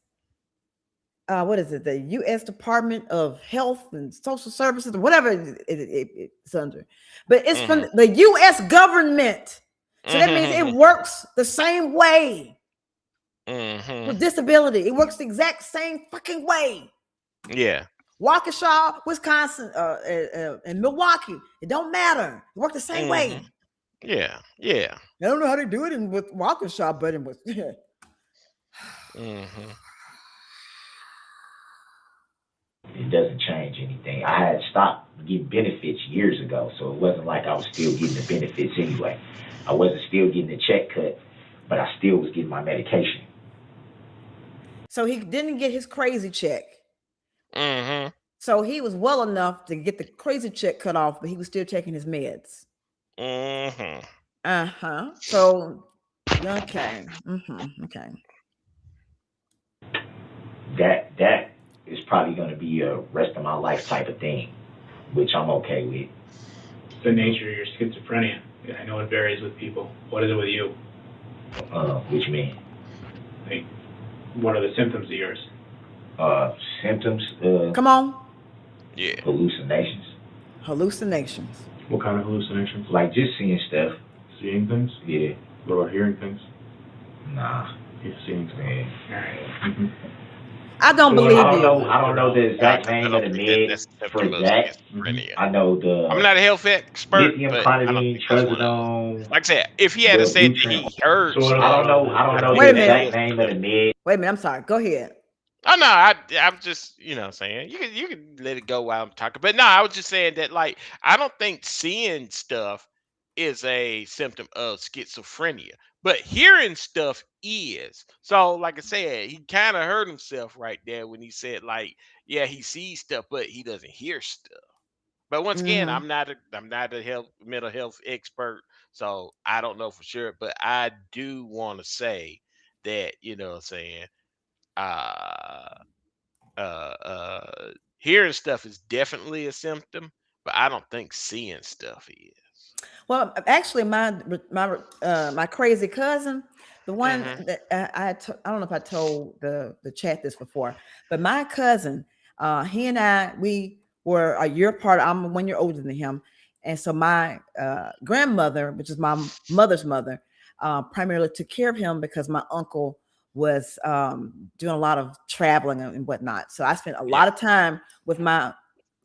What is it? The U.S. Department of Health and Social Services, or whatever it's under, but it's from the U.S. government. So that means it works the same way with disability. It works the exact same fucking way. Yeah. Waukesha, Wisconsin, and Milwaukee. It don't matter. It works the same way. Yeah. I don't know how they do it with Waukesha, but with It doesn't change anything. I had stopped getting benefits years ago, so it wasn't like I was still getting the benefits anyway. I wasn't still getting the check cut, but I still was getting my medication. So he didn't get his crazy check. So he was well enough to get the crazy check cut off, but he was still taking his meds. So, okay. Okay. That is probably going to be a rest of my life type of thing, which I'm okay with. The nature of your schizophrenia. I know it varies with people. What is it with you? Which mean? Like, what are the symptoms of yours? Symptoms? Come on. Yeah. hallucinations, Hallucinations. What kind of hallucinations? like just seeing stuff. Seeing things? Yeah, What about hearing things? nah, Yeah, seeing stuff. man. Alright. Mm-hmm. I don't So what believe I don't about you. know. I don't know the I exact don't, I name of don't the think that med that's a for symptom of that. Mm-hmm. schizophrenia. I know I'm the not a health expert, lithium but I don't clonidine think that's one of them. trazodone, Like I said, if he had said that Wellbutrin. he heard So what I stuff, don't about know. the I don't I know think Wait the a that minute. exact is name of the symptom. med. Wait a minute. I'm sorry. Go ahead. Oh no, I'm just saying you can let it go while I'm talking. But no, I was just saying that like I don't think seeing stuff is a symptom of schizophrenia, but hearing stuff is. So like I said, he kind of hurt himself right there when he said like, yeah, he sees stuff, but he doesn't hear stuff. But once again, Hmm. I'm not a mental health expert, so I don't know for sure. But I do want to say that what I'm saying uh hearing stuff is definitely a symptom, but I don't think seeing stuff is. Well, actually, my crazy cousin, the one Mhm. that I don't know if I told the chat this before, but my cousin, he and we were a year apart. I'm 1 year older than him, and so my grandmother, which is my mother's mother, primarily took care of him because my uncle was doing a lot of traveling and whatnot. So I spent a Yeah. lot of time with my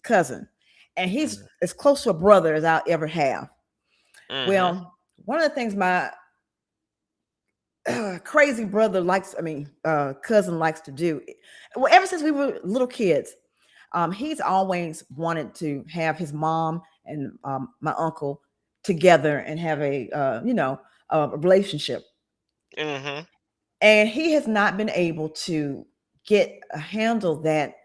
cousin, and he's Mhm. as close to a brother as I'll ever have. Mhm. Well, one of the things my crazy brother likes, cousin likes to do, well, ever since we were little kids, he's always wanted to have his mom and my uncle together and have a relationship. Mhm. And he has not been able to get a handle that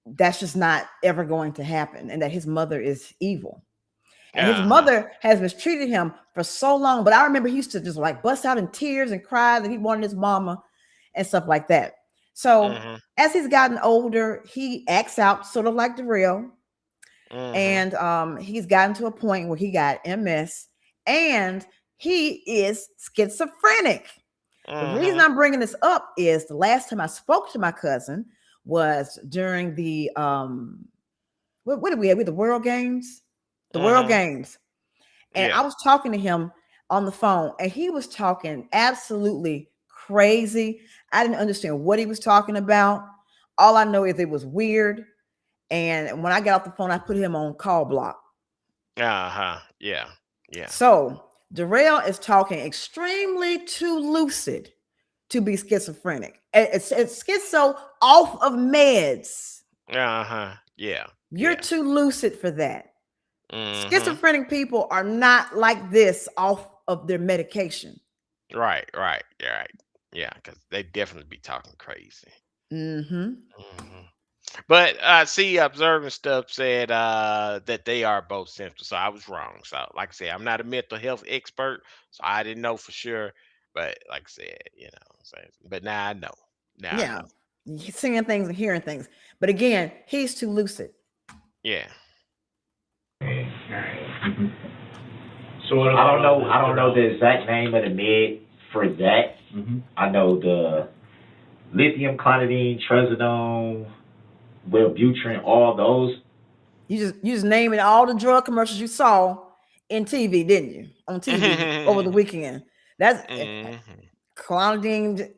that's just not ever going to happen and that his mother is evil. And his Uh-huh. mother has mistreated him for so long. But I remember he used to just like bust out in tears and cry that he wanted his mama and stuff like that. So Mhm. as he's gotten older, he acts out sort of like Duh-Rell. Mhm. And he's gotten to a point where he got MS and he is schizophrenic. The reason Mhm. I'm bringing this up is the last time I spoke to my cousin was during the what did we have? We had the World Games, the World Mhm. Games, and Yeah. I was talking to him on the phone, and he was talking absolutely crazy. I didn't understand what he was talking about. All I know is it was weird. And when I got off the phone, I put him on call block. Uh-huh. Yeah. Yeah. So Duh-Rell is talking extremely too lucid to be schizophrenic. It's schizo off of meds. Uh-huh. Yeah. You're Yeah. too lucid for that. Mhm. Schizophrenic people are not like this off of their medication. Right, right, yeah, right. Yeah, because they definitely be talking crazy. Mm-hmm. Mhm. But see, observing stuff said that they are both symptoms. So I was wrong. So like I said, I'm not a mental health expert, so I didn't know for sure. But like I said, but now I know. Now I Yeah. know. Seeing things and hearing things. But again, he's too lucid. Yeah. Man. Alright. Mm-hmm. So what I about don't know. the I don't know Duh-Rell? the exact name of the med for that. Mm-hmm. I know the lithium clonidine trazodone, Wellbutrin, all those. You just naming all the drug commercials you saw in TV, didn't you? On TV over the weekend. That's Mhm. clonidine,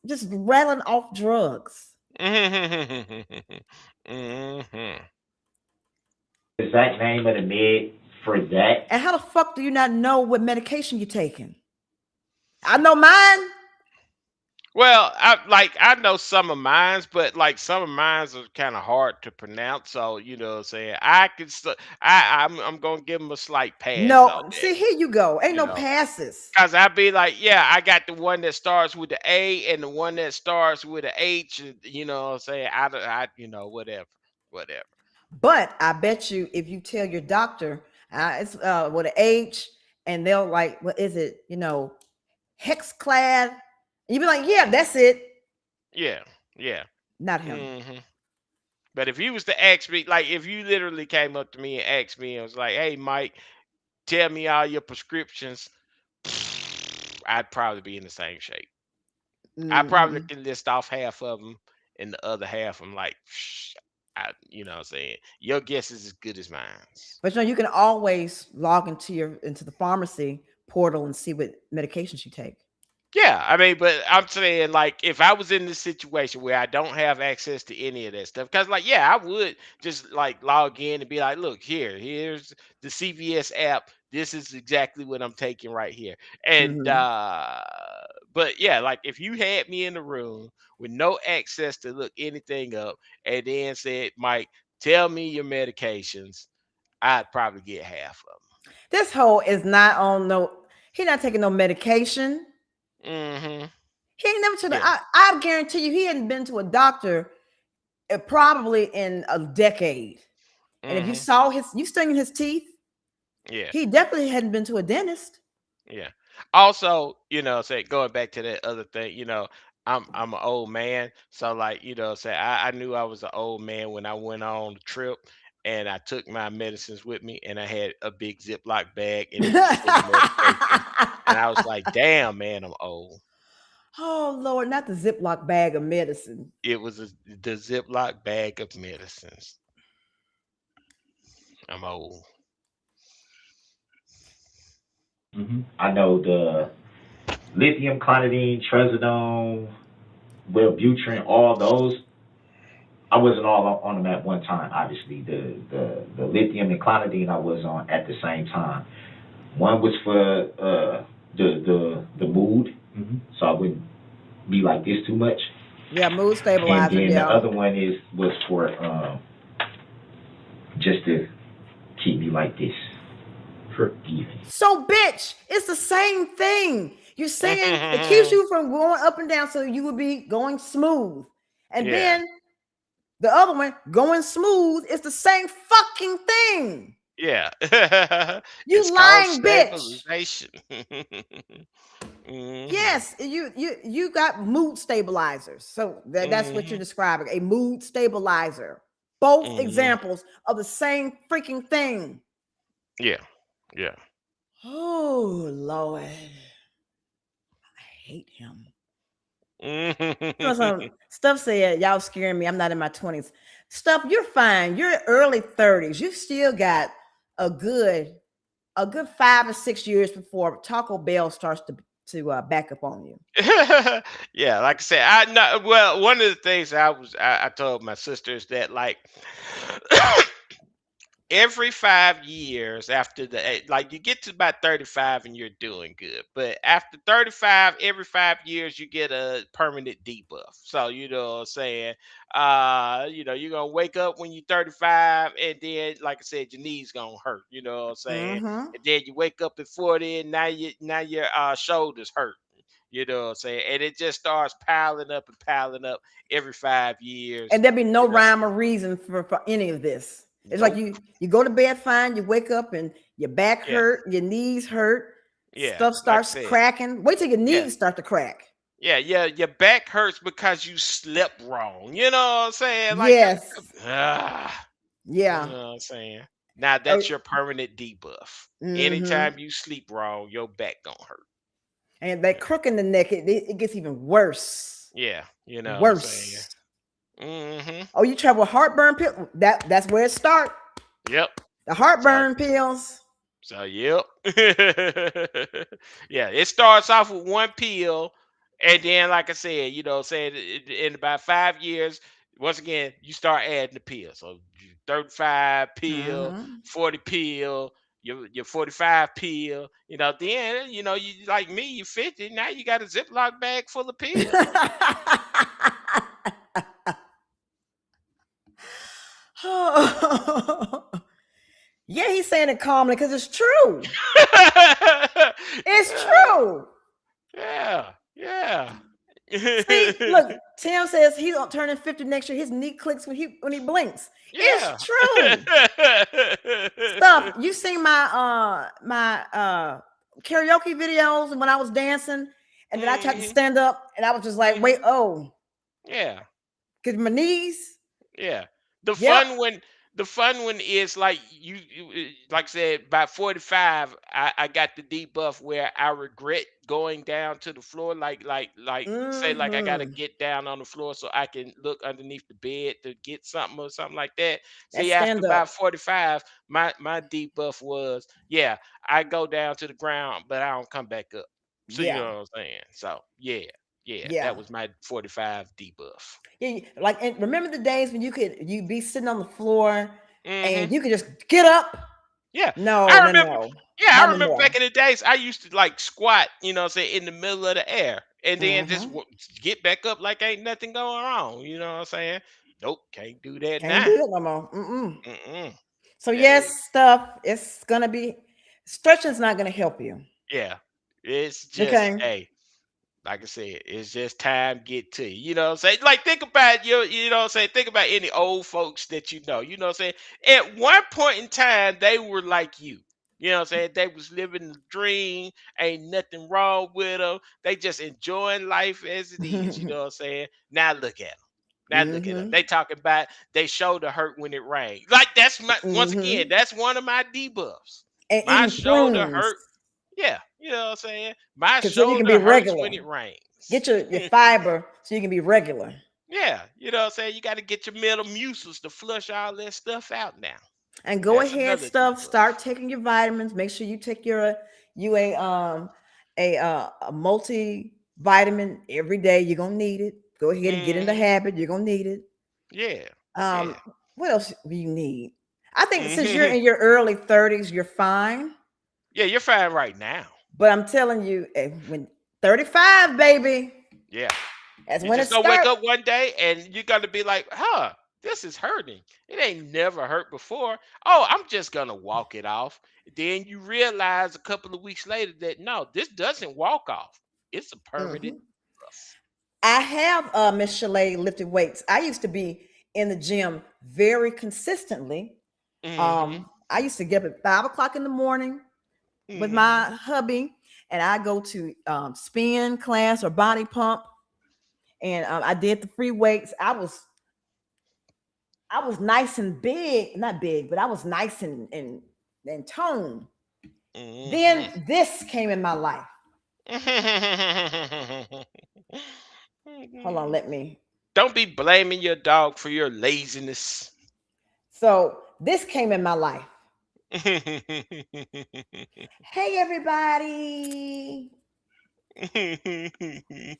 just rattling off drugs. Mhm. Exact name of the med for that. And how the fuck do you not know what medication you're taking? I know mine. Well, I know some of mines, but like some of mines are kind of hard to pronounce. So what I'm saying, I'm gonna give them a slight pass on No, that. see, here you go. Ain't You no know, passes. cause I'd be like, yeah, I got the one that starts with the A and the one that starts with the H. And, what I'm saying, whatever, whatever. But I bet you if you tell your doctor it's with an H and they'll like, what is it? Hexclad. And you be like, yeah, that's it. Yeah, yeah. Not him. hmm But if you was to ask me, like, if you literally came up to me and asked me and was like, "Hey, Mike, tell me all your prescriptions," I'd probably be in the same shape. I probably Hmm. can list off half of them, and the other half I'm like, You know what I'm saying? Your guess is as good as mine. But you can always log into the pharmacy portal and see what medications you take. Yeah, I mean, but I'm saying, like, if I was in this situation where I don't have access to any of that stuff, because, like, yeah, I would just like log in and be like, look, here's the CVS app. This is exactly what I'm taking right here. And Hmm. but yeah, like if you had me in the room with no access to look anything up, and then said, Mike, tell me your medications, I'd probably get half of This hoe is not on no. He not taking no medication. them. Mm-hmm. He ain't never to the. Yeah. I guarantee you, he hadn't been to a doctor probably in a decade. And if you Mm-hmm. saw you stinging his teeth, Yeah. he definitely hadn't been to a dentist. Yeah. Also, say going back to that other thing, I'm an old man, so like, say I knew I was an old man when I went on the trip, and I took my medicines with me, and I had a big Ziploc bag, and it was full of medication, and I was like, "Damn, man, I'm old." Oh Lord, not the Ziploc bag of medicine. It was the Ziploc bag of medicines. I'm old. I know the lithium, clonidine, trazodone, Wellbutrin, all those. I wasn't all on them at one time. Obviously, the lithium and clonidine I was on at the same time. One was for the mood, so I wouldn't be like this too much. Yeah, mood And stabilizer. then the Yeah. other one was for just to keep me like this for even. So, bitch, it's the same thing. You're saying it keeps you from going up and down, so you would be going smooth. And Yeah. then the other one, going smooth, is the same fucking thing. Yeah. It's You called lying bitch. stabilization. Hmm. Yes, you got mood stabilizers. So that's what you're Hmm. describing, a mood stabilizer. Both Hmm. examples of the same freaking thing. Yeah. Yeah. Oh Lord, I hate him. So Mhm. some stuff said, y'all scaring me. I'm not in my 20s. Stuff, you're fine. You're early 30s. You still got a good a good 5 or 6 years before Taco Bell starts to back up on you. Yeah, like I said, I know. Well, one of the things I told my sisters that like every 5 years after like you get to about 35 and you're doing good, but after 35, every 5 years you get a permanent debuff. So you know what I'm saying, you're gonna wake up when you're 35, and then like I said, your knees gonna hurt, you know what I'm saying, Mm-hmm. and then you wake up at 40, and now your shoulders hurt, you know what I'm saying, and it just starts piling up and piling up every 5 years, And there'd be no you know. rhyme or reason for any of this. It's like Nope. you go to bed fine, you wake up and your back Yeah. hurt, your knees hurt, Yeah, stuff like I starts said. cracking. Wait till your Yeah. knees start to crack. Yeah, yeah, your back hurts because you slept wrong. You know what I'm saying? Like, Yes. you Yeah. know what I'm saying? Now Oh, that's your permanent debuff. mm-hmm. Anytime you sleep wrong, your back gonna hurt. And that crook in the neck, it gets even worse. Yeah, you know what I'm saying. Worse. Mm-hmm. Oh, you try with heartburn pill? That's where it start. Yep. The So, heartburn pills. yep. Yeah, it starts off with one pill, and then, like I said, saying in about 5 years, once again, you start adding the pills. So 35 pill, Mm-hmm. 40 pill, your 45 pill. Then you like me, you 50. Now you got a Ziploc bag full of pills. Yeah, he's saying it calmly because it's true. It's Yeah, true. yeah, yeah. See, look, Tim says he's turning 50 next year. His knee clicks when he blinks. Yeah. It's true. Stuff. You seen my karaoke videos when I was dancing, and then I tried to Hmm. stand up, and I was just like, wait, Hmm. oh, Yeah. because my knees. Yeah. The Yep. fun when the fun one is like like I said, by 45, I got the debuff where I regret going down to the floor. Like say like I gotta Mm-hmm. get down on the floor so I can look underneath the bed to get something or something like that. That See, after stand about up. 45, my debuff was, yeah, I go down to the ground, but I don't come back up. So you Yeah. know what I'm saying? So yeah, yeah, Yeah. that was my 45 debuff. Yeah. Like, and remember the days when you be sitting on the floor Hmm. and you could just get up? Yeah. No, I no, remember no. yeah, I Not remember anymore. back in the days, I used to like squat, say in the middle of the air and then just Mm-hmm. get back up like ain't nothing going on. You know what I'm saying? Nope, can't do that Can't now. do that no more. Mm-mm. Mm-mm. So Hey, yes, stuff. It's gonna be stretching's not gonna help you. yeah. It's just, Okay. hey, like I said, it's just time get to you. You know what I'm saying? Like think about you know what I'm saying? Think about any old folks that you know. You know what I'm saying? At one point in time, they were like you. You know what I'm saying? They was living the dream. Ain't nothing wrong with them. They just enjoying life as it is. You know what I'm saying? Now look at them. Now look at them. Mm-hmm. They talking about they shoulder hurt when it rains. Like that's my once again, Mm-hmm. that's one of my debuffs. And My eating shoulder prunes. hurt. Yeah, you know what I'm saying? My Cause so you can be shoulder hurts when regular. it rains. Get your fiber so you can be regular. Yeah, you know what I'm saying? You got to get your Metamucils to flush all that stuff out now. And go That's ahead, another stuff. debuff. Start taking your vitamins. Make sure you take your you a multivitamin every day. You're gonna need it. Go ahead and get in the Hmm. habit. You're gonna need it. Yeah, Um, yeah. what else do you need? I think since you're Hmm. in your early 30s, you're fine. Yeah, you're fine right now. But I'm telling you, when 35, baby, Yeah. that's You when it just gonna wake starts. up one day and you're gonna be like, huh, this is hurting. It ain't never hurt before. Oh, I'm just gonna walk it off. Then you realize a couple of weeks later that no, this doesn't walk off. It's a permanent Mhm. buff. I have Miss Chalet lifted weights. I used to be in the gym very consistently. Hmm. I used to get up at 5 o'clock in the morning with Hmm. my hubby, and I go to spin class or body pump, and I did the free weights. I was nice and big, not big, but I was nice and toned. Hmm. Then this came in my life. Hold on, let me. Don't be blaming your dog for your laziness. So this came in my life. Hey everybody.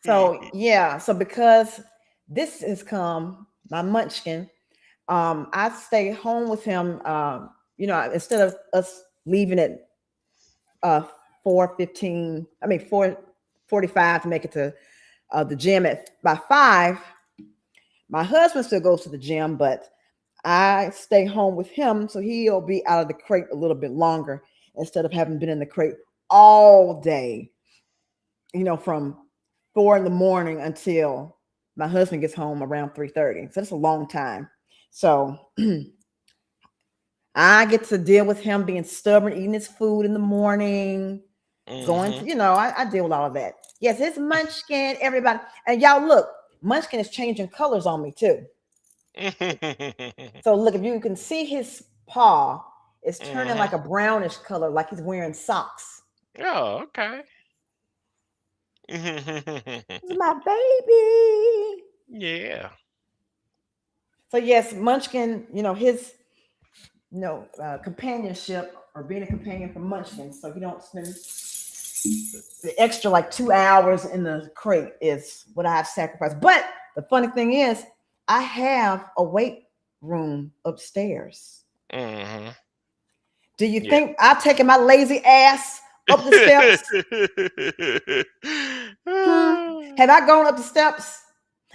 So yeah, so because this has come, my munchkin, I stay home with him. Instead of us leaving at 4:15, I mean 4:45 to make it to the gym at by 5. My husband still goes to the gym, but I stay home with him so he'll be out of the crate a little bit longer instead of having been in the crate all day, from 4 in the morning until my husband gets home around 3:30. So that's a long time. So I get to deal with him being stubborn, eating his food in the morning, going Hmm. to, I deal with all of that. Yes, it's Munchkin, everybody. And y'all look, Munchkin is changing colors on me too. So look, if you can see his paw, it's turning Hmm. like a brownish color, like he's wearing socks. Oh, okay. This is my baby. Yeah. So yes, Munchkin, his companionship or being a companion for Munchkin, so he don't spend the extra like 2 hours in the crate is what I've sacrificed. But the funny thing is, I have a weight room upstairs. Hmm. Do you Yeah. think I've taken my lazy ass up the steps? Hmm. Have I gone up the steps?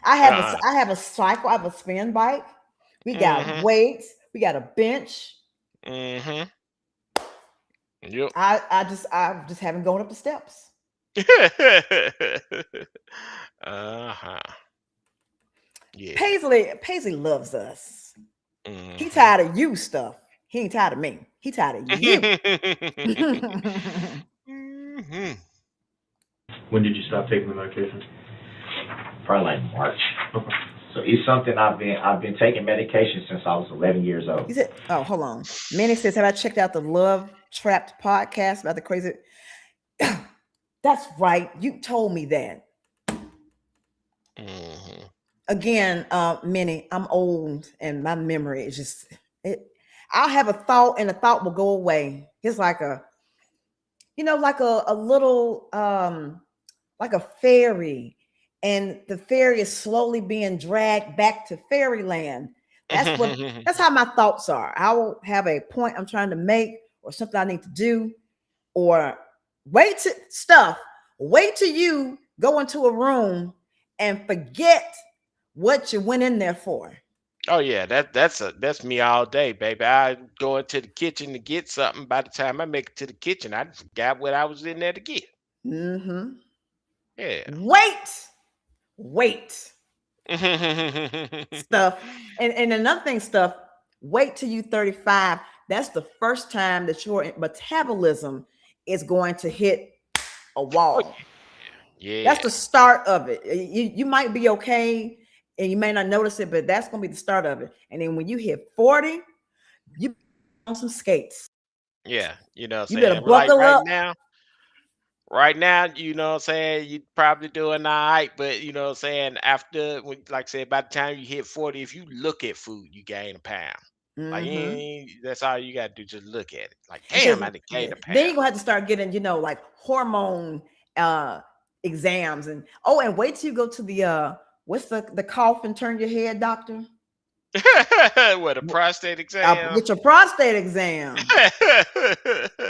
I have a Uh-uh. I have a cycle. I have a spin bike. We got Hmm. weights. We got a bench. Hmm. Yep. I just haven't gone up the steps. Uh-huh. Yeah. Paisley loves us. He Hmm. tired of you stuff. He ain't tired of me. He tired of you. Hmm. When did you stop taking the medication? Probably like March. Okay. So it's something I've been taking medication since I was 11 years old. You said, oh, hold on. Manny says, have I checked out the Love Trapped podcast about the crazy? That's right. You told me that. Mm-hmm. Again, Minnie, I'm old and my memory is just it. I'll have a thought and the thought will go away. It's like like a little like a fairy, and the fairy is slowly being dragged back to fairyland. That's how my thoughts are. I will have a point I'm trying to make or something I need to do, or wait till you go into a room and forget what you went in there for. Oh yeah, that's me all day, baby. I go into the kitchen to get something. By the time I make it to the kitchen, I forgot what I was in there to get. Mm-hmm. Yeah. Wait. Stuff. And another thing, stuff, wait till you 35. That's the first time that your metabolism is going to hit a Oh wall. yeah. That's the start of it. You might be okay and you may not notice it, but that's going to be the start of it. And then when you hit 40, you on some skates. Yeah. You know what You I'm better saying? Like buckle up. right now, you know what I'm saying, you probably doing all right, but you know what I'm saying, after when like I said, by the time you hit 40, if you look at food, you gain a pound. Like Mm-hmm. that's all you gotta do, just look at it. Like, Because damn, I done gained a then pound. you're gonna have to start getting, like hormone uh exams, and wait till you go to the what's the cough and turn your head doctor. What a prostate Get exam. your prostate exam.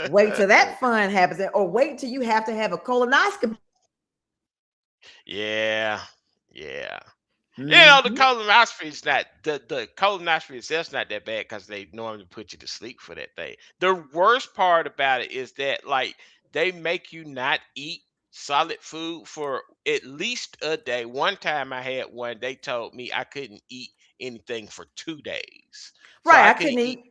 Wait till that fun happens, or wait till you have to have a colonoscopy. Yeah, yeah. You know, the Mhm. colonoscopy is not the colonoscopy itself's not that bad because they normally put you to sleep for that thing. The worst part about it is that like they make you not eat solid food for at least a day. One time I had one, they told me I couldn't eat anything for 2 days. So Right, I I couldn't couldn't eat eat.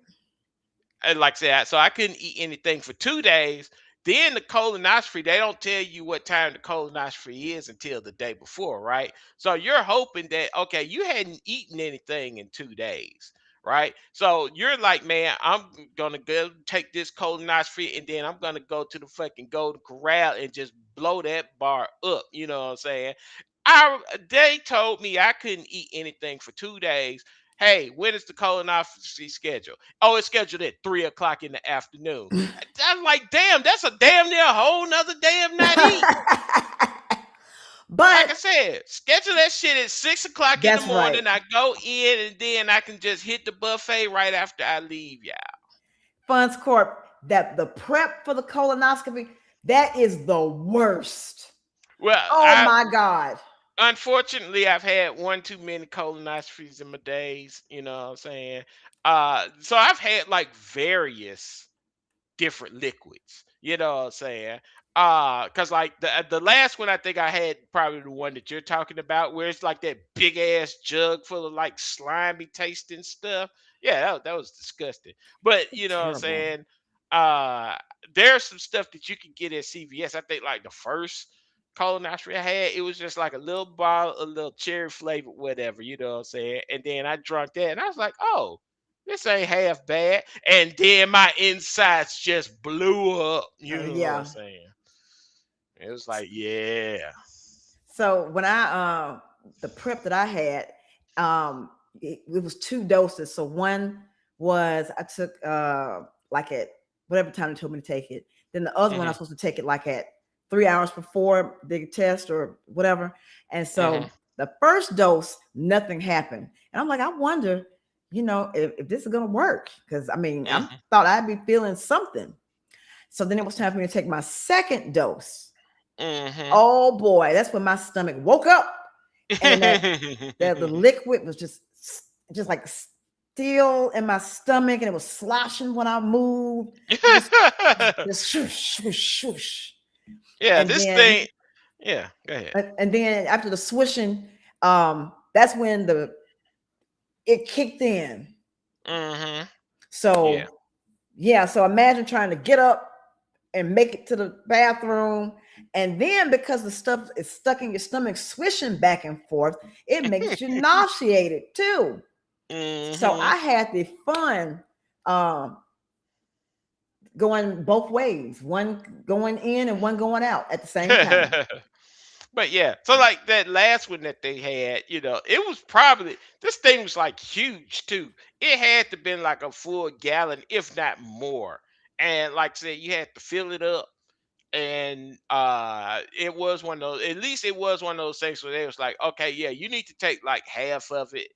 and like I said, so I couldn't eat anything for 2 days. Then the colonoscopy, they don't tell you what time the colonoscopy is until the day before, right? So you're hoping that okay, you hadn't eaten anything in 2 days, right? So you're like, man, I'm gonna go take this colonoscopy and then I'm gonna go to the fucking Golden Corral and just blow that bar up. You know what I'm saying? They told me I couldn't eat anything for 2 days. Hey, when is the colonoscopy scheduled? Oh, it's scheduled at 3 o'clock in the afternoon. I'm like, damn, that's a damn near a whole nother day of not eating. Like But I said, schedule that shit at 6 o'clock in the that's right. morning. I go in and then I can just hit the buffet right after I leave, y'all. Funds Corp, that the prep for the colonoscopy, that is the worst. Well, Oh I my God. unfortunately I've had one too many colonoscopies in my days. You know what I'm saying? So I've had like various different liquids. You know what I'm saying? Cause like the last one I think I had probably the one that you're talking about, where it's like that big ass jug full of like slimy tasting stuff. Yeah, that was disgusting. But you know what I'm Terrible. saying? Uh there's some stuff that you can get at CVS. I think like the first colonoscopy I had, it was just like a little bottle, a little cherry flavored, whatever, you know what I'm saying? And then I drank that and I was like, oh, this ain't half bad. And then my insides just blew up. You know what I'm Yeah. saying? It was like, yeah. So when the prep that I had, it was 2 doses. So one was I took like at whatever time they told me to take it. Then the other one I Hmm. was supposed to take it like at 3 hours before the test or whatever. And so Hmm. the first dose, nothing happened. And I'm like, I wonder, if this is gonna work. Because I mean, I Hmm. thought I'd be feeling something. So then it was time for me to take my second dose. Hmm. Oh boy, that's when my stomach woke up, and the liquid was just like still in my stomach, and it was sloshing when I moved. It just swoosh, swoosh, swoosh. Yeah, And this then thing. Yeah, go ahead. and then after the swishing, that's when it kicked in. Hmm. Yeah. So yeah, so imagine trying to get up and make it to the bathroom. And then because the stuff is stuck in your stomach, swishing back and forth, it makes you nauseated too. So I had the fun going both ways, one going in and one going out at the same time. But yeah, so like that last one that they had, it was probably this thing was like huge too. It had to been like a full gallon, if not more. And like I said, you had to fill it up. And it was one of those, at least it was one of those things where they was like, okay, yeah, you need to take like half of it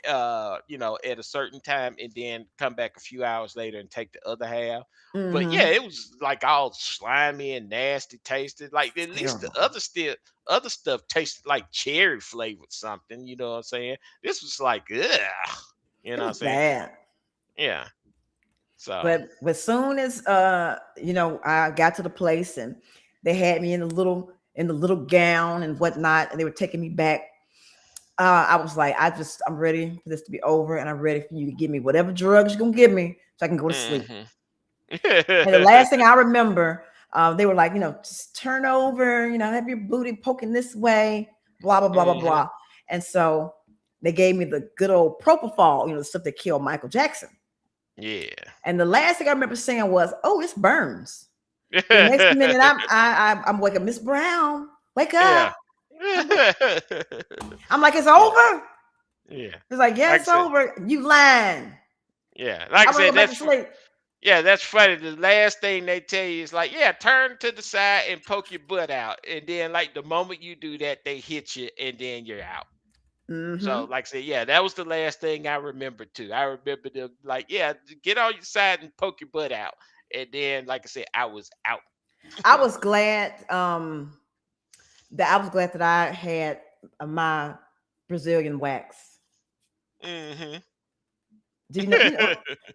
at a certain time and then come back a few hours later and take the other half. But yeah, Mm-hmm. it was like all slimy and nasty tasted. Like at least the Terrible. other stuff tasted like cherry flavored something, you know what I'm saying? This was like, ugh, you It know what I'm was saying? bad. Yeah. So But as soon as I got to the place and they had me in the little gown and whatnot, and they were taking me back. I was like, I'm ready for this to be over, and I'm ready for you to give me whatever drugs you're gonna give me so I can go to sleep. mhm. And the last thing I remember, they were like, just turn over, have your booty poking this way, blah blah blah blah Mhm. blah. And so they gave me the good old propofol, the stuff that killed Michael Jackson. Yeah. And the last thing I remember saying was, "Oh, this burns." The next minute, I'm waking Miss Brown, wake Yeah. up. I'm like, it's Yeah. over. Yeah. It's like, yeah, Like I it's said, over. You lying. yeah. Like I I'm gonna said, go back to sleep. yeah, that's funny. The last thing they tell you is like, yeah, turn to the side and poke your butt out. And then like the moment you do that, they hit you and then you're out. So Mm-hmm. like I said, yeah, that was the last thing I remember too. I remember them like, yeah, get on your side and poke your butt out. And then, like I said, I was out. I was glad that I had my Brazilian wax. hmm Do you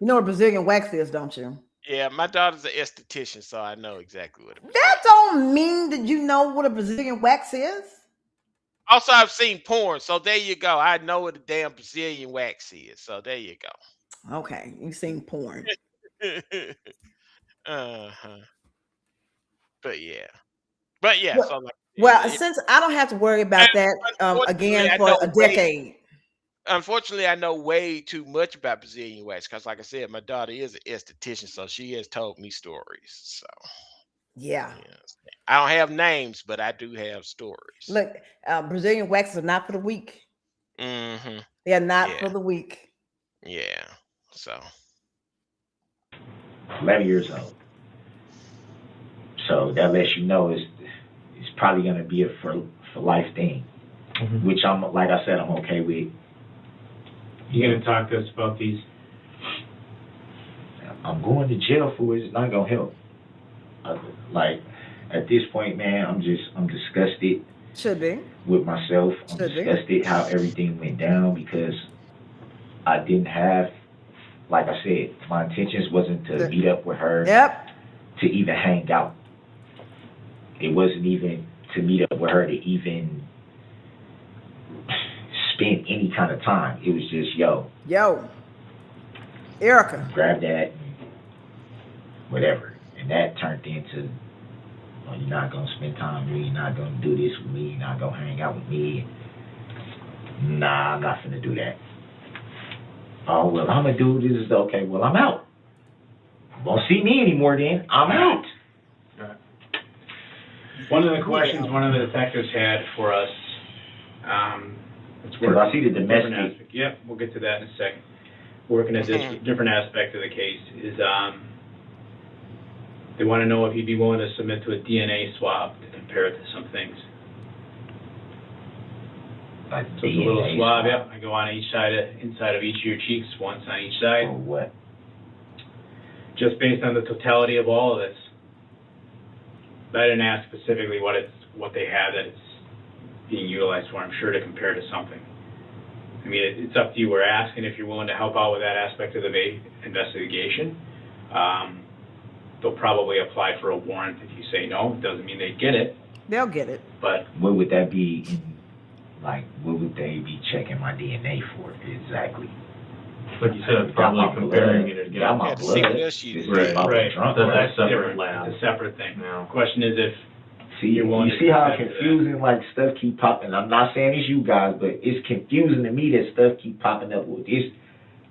know what Brazilian wax is, don't you? Yeah, my daughter's an esthetician, so I know exactly what a That Brazilian. don't mean that you know what a Brazilian wax is. Also, I've seen porn, so there you go. I know what a damn Brazilian wax is. So there you Okay, you've seen porn. go. uh-huh. But yeah. But yeah, Well, so like well, yeah. since I don't have to worry And about that unfortunately, again I for know a way decade. unfortunately I know way too much about Brazilian wax because like I said, my daughter is an esthetician, so she has told me stories. So Yeah. yeah. I don't have names, but I do have stories. Look, Brazilian waxes are not for the weak. hmm They are not Yeah, for the weak. yeah. So 11 years old. So that lets you know it's probably gonna be a for life thing, which I'm like I said I'm okay with. You gonna talk to us about these? I'm going to jail for it. It's not gonna help. Like at this point, man, I'm disgusted Should be. with myself. I'm Should be. disgusted how everything went down because I didn't have, like I said, my intentions wasn't to meet up with her Yep. to even hang out. It wasn't even to meet up with her to even spend any kind of time. It was just, yo, Erica. grab that, whatever. And that turned into, oh, you're not going to spend time with me, you're not going to do this with me, you're not going to hang out with me. Nah, I'm not going to do that. Oh, well, I'm going to do this. Okay, well, I'm out. Won't see me anymore then. I'm out. One of the questions one of the detectives had for us, Because I see the domestic. Yep, we'll get to that in a second. Working a different aspect of the case is they want to know if you'd be willing to submit to a DNA swab to compare it to some things. Like So it's a little swab, yep. I go on inside of each of your cheeks, once on each side. Or what? Just based on the totality of all of this. I didn't ask specifically what they have that it's being utilized for. I'm sure to compare to something. I mean, it's up to you. We're asking if you're willing to help out with that aspect of the investigation. They'll probably apply for a warrant if you say no. It doesn't mean they get it. They'll get it. But what would that be? What would they be checking my DNA for exactly? Like you said, Got probably my comparing blood. it Got again. my Yeah, to blood. see what else you Just did. if I was Right. drunk. That's That's a separate different. lab. It's a separate thing. Yeah. Question is if See, You're willing you to see how consent to that. confusing like stuff keep popping. I'm not saying it's you guys, but it's confusing to me that stuff keep popping up. Well, this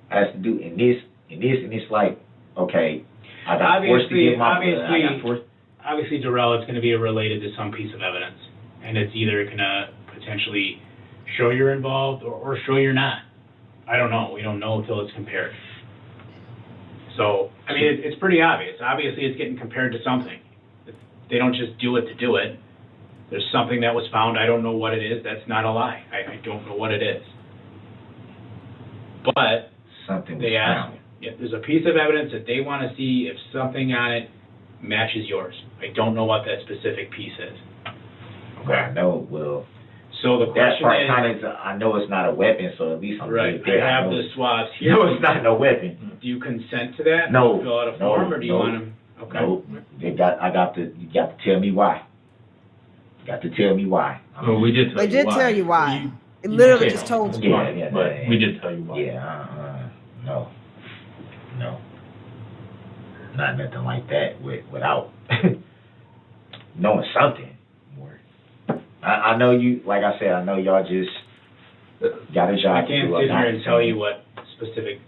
has to do in this and this, and it's like, okay, I got forced to give my blood. I got forced. obviously, Duh-Rell, it's going to be related to some piece of evidence, and it's either going to potentially show you're involved or show you're not. I don't know. We don't know until it's compared. So, I mean, it's pretty obvious. Obviously, it's getting compared to something. They don't just do it to do it. There's something that was found. I don't know what it is. That's not a lie. I don't know what it is. But Something was they ask, found. yeah, there's a piece of evidence that they want to see if something on it matches yours. I don't know what that specific piece is. Okay, I know. Well, So the that question part is, kind of. I know it's not a weapon, so at least I'm right, good there. I have know the swabs You here. know it's not no weapon. Do you consent to that? No, Do you fill out a no, form, or do you no. want them? Okay. No, you got to tell me why. You got to tell me why. Well, we did tell They you did why. tell you why. It You literally say just no, told it's you. fine, Yeah, but yeah, we did tell you why. Yeah, no, not nothing like that without knowing something more. I know you, like I said, I know y'all just got a job I to can't do. sit I'm not here and tell you saying- what specific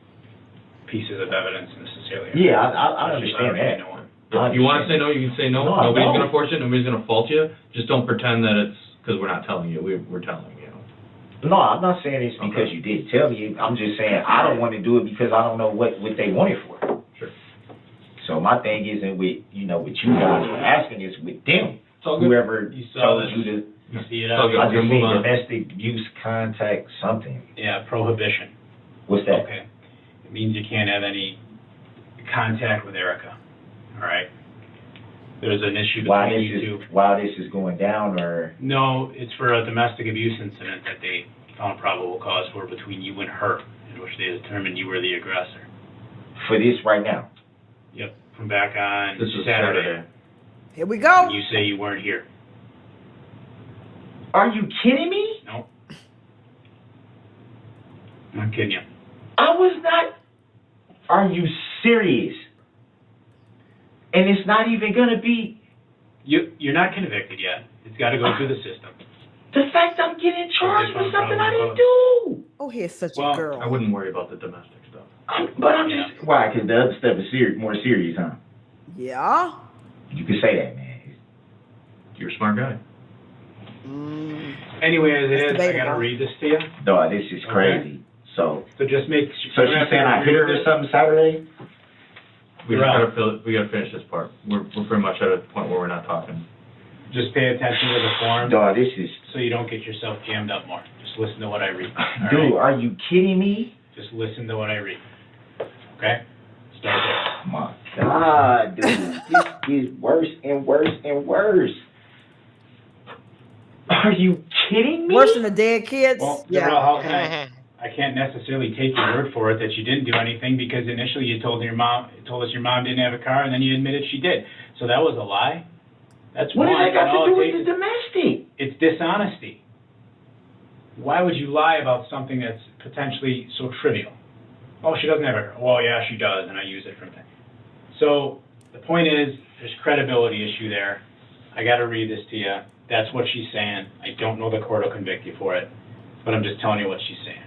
pieces of evidence necessarily are. Yeah, I understand that. know. If you want to say no, you can say no. No, Nobody's no. going to force it. Nobody's going to fault you. Just don't pretend that it's because we're not telling you. We're telling you. No, I'm not saying it's because you did tell me. I'm just saying I don't want to do it because I don't know what they want it for. Sure. So my thing isn't with what you guys were asking, is with them. It's all good. Whoever You saw told this. you to. You see it It's all out good. I here? just Move seen on. domestic abuse contact something. Yeah, prohibition. What's that? Okay. It means you can't have any contact with Erica. All right. There's an issue between you two. While this is going down, or No, it's for a domestic abuse incident that they found probable cause for between you and her, in which they determined you were the aggressor. for this right now. Yep, from back on This is Saturday. Here we go. You say you weren't here. Are you kidding me? No. I'm not kidding you. I was not. Are you serious? And it's not even gonna be You're not convicted yet. It's got to go through the system. the fact I'm getting charged for Just something I probable didn't do. Oh, here's such Well, a girl. I wouldn't worry about the domestic stuff. I'm just why? Because the other stuff is more serious, huh? Yeah. You can say that, man. You're a smart guy. Anyway, as it That's is, I got to debatable. read this to you. Dog, this is crazy. So just make. she's saying I hit her or something Saturday? We You're just gotta finish this part. We're pretty much at a point where we're not talking. Just pay attention to the form, Dog, this is. so you don't get yourself jammed up more. Just listen to what I read. all Dude, right? are you kidding me? Just listen to what I read. Okay? Start there. My God, dude, this is worse and worse and worse. Are you kidding me? Worse than the dead kids? Well, Yeah. Duh-Rell, how can I can't necessarily take your word for it that you didn't do anything, because initially you told us your mom didn't have a car, and then you admitted she did. So that was a lie. That's What one. does that got and all to do it with the takes- domestic? It's dishonesty. Why would you lie about something that's potentially so trivial? Oh, she doesn't have a car. Well, yeah, she does, and I use it from time. So the point is, there's credibility issue there. I got to read this to you. That's what she's saying. I don't know the court will convict you for it, but I'm just telling you what she's saying.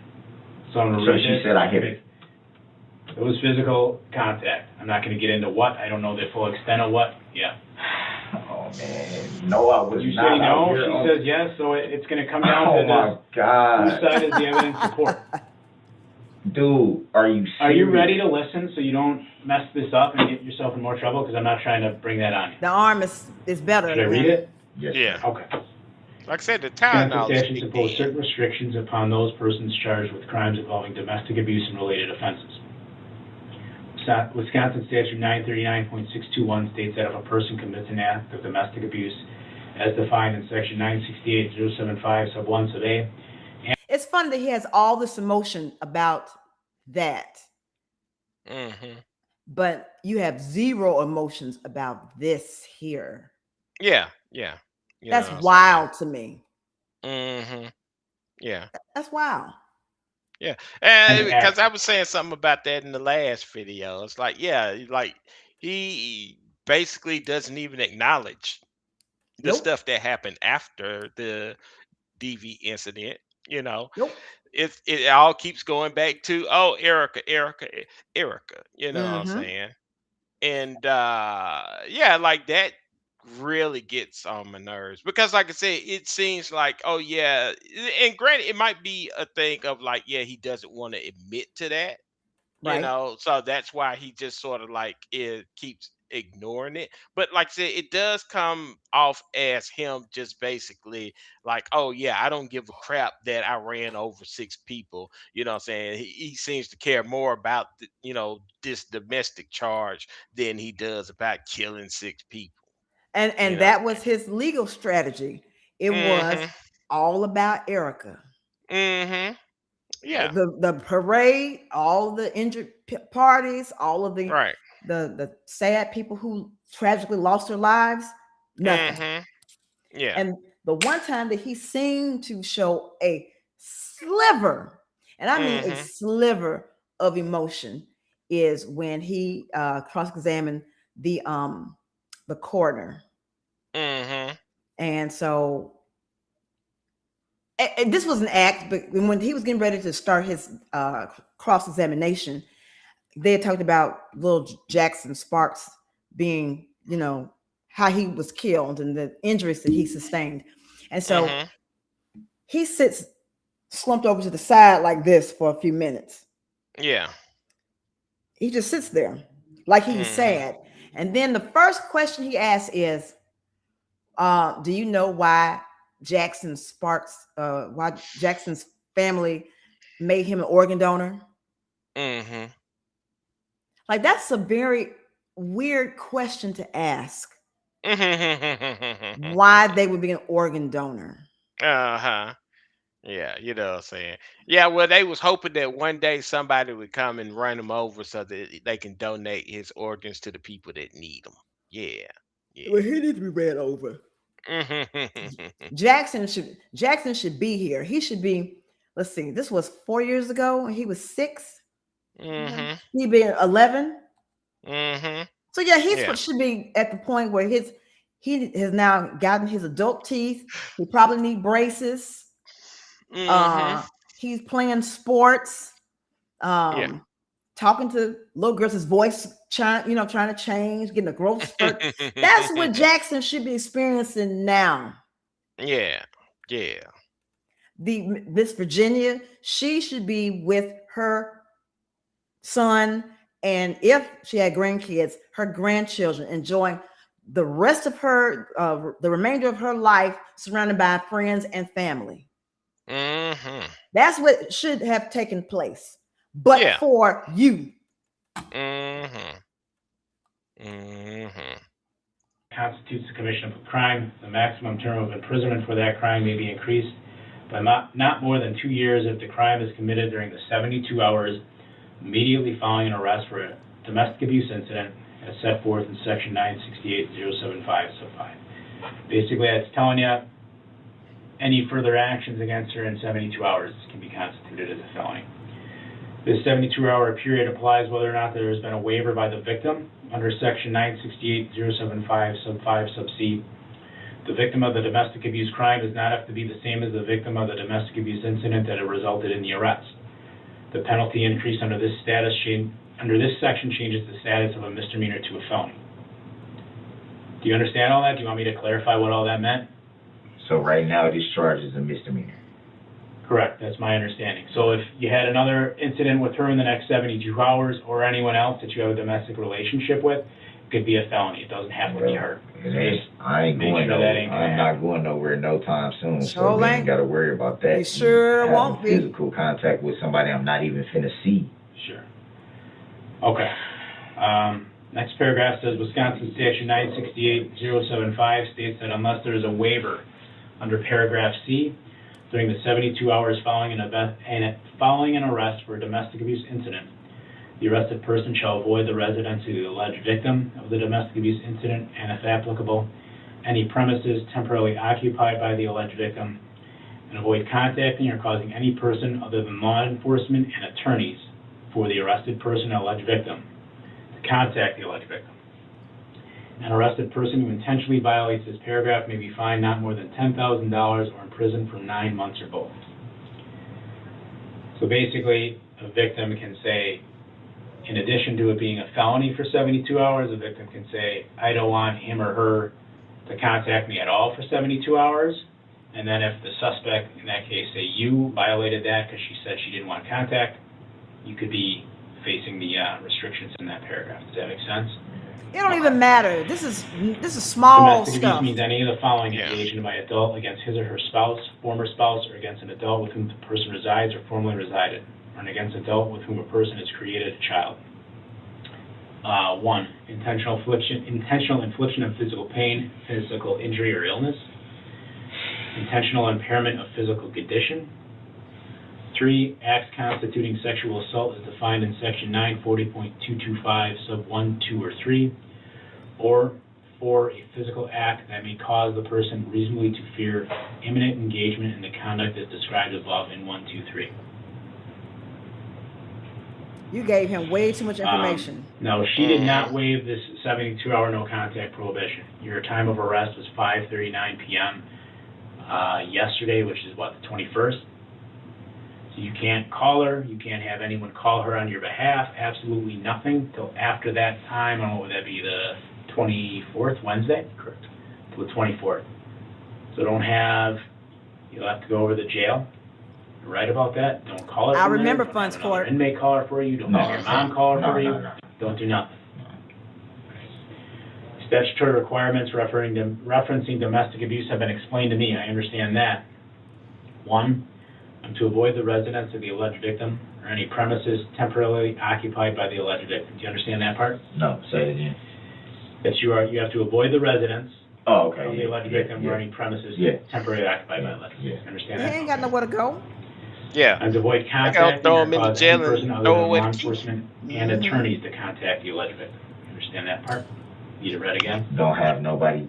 So I'm going to So read she this. said I hit her. It was physical contact. I'm not going to get into what. I don't know the full extent of what. Yeah. Oh man, no, I was You not. say out no, here she on- says yes, so it's going to come down Oh to my this. God, Whose side is the evidence support? dude, are you serious? Are you ready to listen so you don't mess this up and get yourself in more trouble? Because I'm not trying to bring that on you. The arm is better. Should I read than- it? Yes. Yeah. Okay. Like I said, the time Wisconsin knowledge statutes is impose dead. certain restrictions upon those persons charged with crimes involving domestic abuse and related offenses. Wisconsin statute 939.621 states that if a person commits an act of domestic abuse as defined in section 968.075 sub 1 sub a, It's fun that he has all this emotion about that, Mm-hmm. but you have zero emotions about this here. Yeah, yeah. You That's know what I'm wild to me. saying? Mm-hmm. Yeah. That's wild. Yeah, And and because act. I was saying something about that in the last video. It's like, yeah, like he basically doesn't even acknowledge the Nope. stuff that happened after the DV incident. You know, Nope. it all keeps going back to, oh, Erica, Erica, Erica. You know what I'm Mm-hmm. saying? And yeah, like that really gets on my nerves because, like I said, it seems like, oh yeah, and granted, it might be a thing of like, yeah, he doesn't want to admit to that, Right. so that's why he just sort of like it keeps ignoring it. But like I said, it does come off as him just basically like, oh yeah, I don't give a crap that I ran over 6 people. You know what I'm saying? He seems to care more about this domestic charge than he does about killing 6 people. You And know. that was his legal strategy. It was Mm-hmm. all about Erica. Mm-hmm. Yeah. The parade, all the injured parties, all of Right. the sad people who tragically lost their lives, nothing. Mm-hmm. Yeah. And the one time that he seemed to show a sliver, and I mean a Mm-hmm. sliver of emotion, is when he cross-examined the coroner. Mm-hmm. And so and this was an act, but when he was getting ready to start his cross-examination, they had talked about little Jackson Sparks being, how he was killed and the injuries that he sustained. And so Mm-hmm. he sits slumped over to the side like this for a few minutes. Yeah. He just sits there like he's Mm-hmm. sad. And then the first question he asks is, do you know why why Jackson's family made him an organ donor? Mm-hmm. Like, that's a very weird question to ask. Why they would be an organ donor? Uh-huh. Yeah, you know what I'm saying. Yeah, well, they was hoping that one day somebody would come and run him over so that they can donate his organs to the people that need them. Yeah, Well, yeah. he needs to be ran over. Mhm. Jackson should be here. He should be. Let's see. This was 4 years ago, and he was 6. Mhm. He been 11. Mhm. So yeah, Yeah. should be at the point where he has now gotten his adult teeth. He probably need braces. Mhm. Uh, he's playing sports. Yeah. Talking to little girls, his voice trying to change, getting a growth spurt. That's what Jackson should be experiencing now. Yeah. Yeah. The Miss Virginia, she should be with her son, and if she had grandkids, her grandchildren, enjoying the rest of the remainder of her life surrounded by friends and family. Mhm. That's what should have taken place. But Yeah. for you, Mhm. Mhm. Constitutes the commission of a crime. The maximum term of imprisonment for that crime may be increased by not more than 2 years if the crime is committed during the 72 hours immediately following an arrest for a domestic abuse incident as set forth in section 968.075 sub 5. Basically, that's telling you any further actions against her in 72 hours can be constituted as a felony. This 72-hour period applies whether or not there has been a waiver by the victim under section 968.075 sub 5 sub c. The victim of the domestic abuse crime does not have to be the same as the victim of the domestic abuse incident that resulted in the arrest. The penalty increase under this section changes the status of a misdemeanor to a felony. Do you understand all that? Do you want me to clarify what all that meant? So right now, this charge is a misdemeanor. Correct, that's my understanding. So if you had another incident with her in the next 72 hours or anyone else that you have a domestic relationship with, it could be a felony. It doesn't have to be her. I'm not going nowhere no time soon, so we ain't got to worry about that. You sure won't be. Physical contact with somebody I'm not even finna see. Sure. Okay. Next paragraph says Wisconsin Statute 968.075 states that unless there is a waiver under paragraph C, during the 72 hours following an arrest for a domestic abuse incident, the arrested person shall avoid the residency of the alleged victim of the domestic abuse incident, and if applicable, any premises temporarily occupied by the alleged victim, and avoid contacting or causing any person other tn law enforcement and attorneys for the arrested person or alleged victim to contact the alleged victim. An arrested person who intentionally violates this paragraph may be fined not more than $10,000 or imprisoned for 9 months or both. So basically, a victim can say, in addition to it being a felony for 72 hours, a victim can say, I don't want him or her to contact me at all for 72 hours. And then if the suspect, in that case, say you violated that because she said she didn't want contact, you could be facing the restrictions in that paragraph. Does that make sense? It don't even matter. This is small Domestic stuff. abuse means any of the following Yeah. engaged in by adult against his or her spouse, former spouse, or against an adult with whom the person resides or formerly resided, or against an adult with whom a person has created a child. 1, intentional infliction of physical pain, physical injury or illness, intentional impairment of physical condition. 3, acts constituting sexual assault as defined in section 940.225 sub 1, 2, or 3, or 4, a physical act that may cause the person reasonably to fear imminent engagement in the conduct as described above in 1, 2, 3. You gave him way too much information. No, she did not waive this 72-hour no contact prohibition. Your time of arrest was 5:39 p.m. Yesterday, which is what, the 21st? So you can't call her, you can't have anyone call her on your behalf, absolutely nothing till after that time. And what would that be, the 24th, Wednesday? Correct. Till the 24th. So you'll have to go over to jail. You're right about that. Don't call her. I from there. remember Don't funds have another court. inmate call her for you. Don't have your mom call her for you. Don't do nothing. Statutory requirements referencing domestic abuse have been explained to me. I understand that. 1, I'm to avoid the residence of the alleged victim or any premises temporarily occupied by the alleged victim. Do you understand that part? No, say it again. That you have to avoid the residence Oh, okay. of the alleged victim or any premises temporarily occupied by the alleged victim. You understand He that? ain't got nowhere to go. Yeah. And to avoid gotta contacting throw or him in the cause jail any and person other throw than away law the key. enforcement and attorneys to contact the alleged victim. You understand that part? Need it read again? Don't have nobody.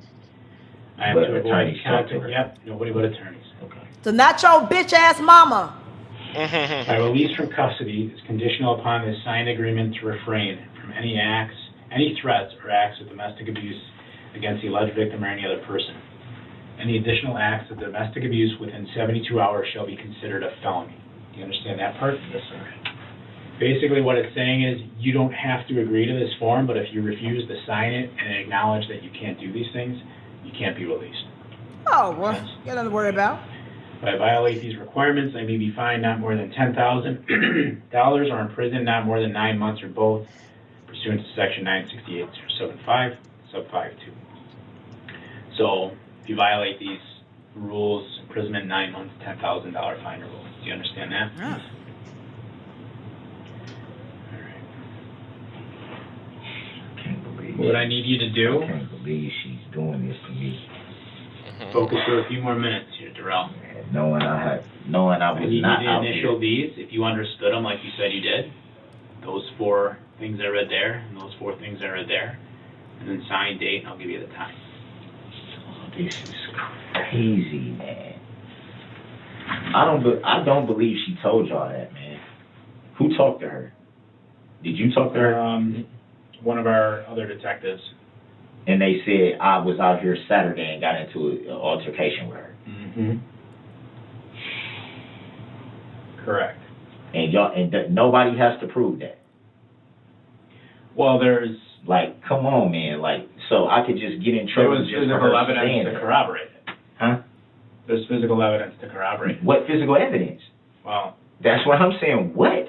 I have But to avoid attorneys talk to contact. her. Yep, nobody but attorneys. Okay. So not your bitch ass mama. My release from custody is conditional upon this signed agreement to refrain from any threats or acts of domestic abuse against the alleged victim or any other person. Any additional acts of domestic abuse within 72 hours shall be considered a felony. Do you understand that part? Yes, sir. Basically what it's saying is you don't have to agree to this form, but if you refuse to sign it and acknowledge that you can't do these things, you can't be released. Oh, well, you got nothing to worry about. If I violate these requirements, I may be fined not more than $10,000 or imprisoned not more than 9 months or both, pursuant to section 968.75, sub 5.2. So if you violate these rules, imprisonment 9 months, $10,000 fine or both. Do you understand that? Yeah. Can't believe. What I need you to do, I can't believe she's doing this to me. focus for a few more minutes here, Duh-Rell. Knowing I I was need not you to out initial here. these, if you understood them like you said you did. Those 4 things I read there, and those 4 things I read there. And then sign, date, and I'll give you the time. This is crazy, man. I don't believe she told y'all that, man. Who talked to her? Did you talk to her? One of our other detectives. And they said I was out here Saturday and got into an altercation with her. Mm-hmm. Correct. And nobody has to prove that. Well, there's Like, come on, man. Like, so I could just get in there trouble was just for physical her evidence saying to that. corroborate it. Huh? There's physical evidence to corroborate. What physical evidence? Well, That's what I'm saying. What?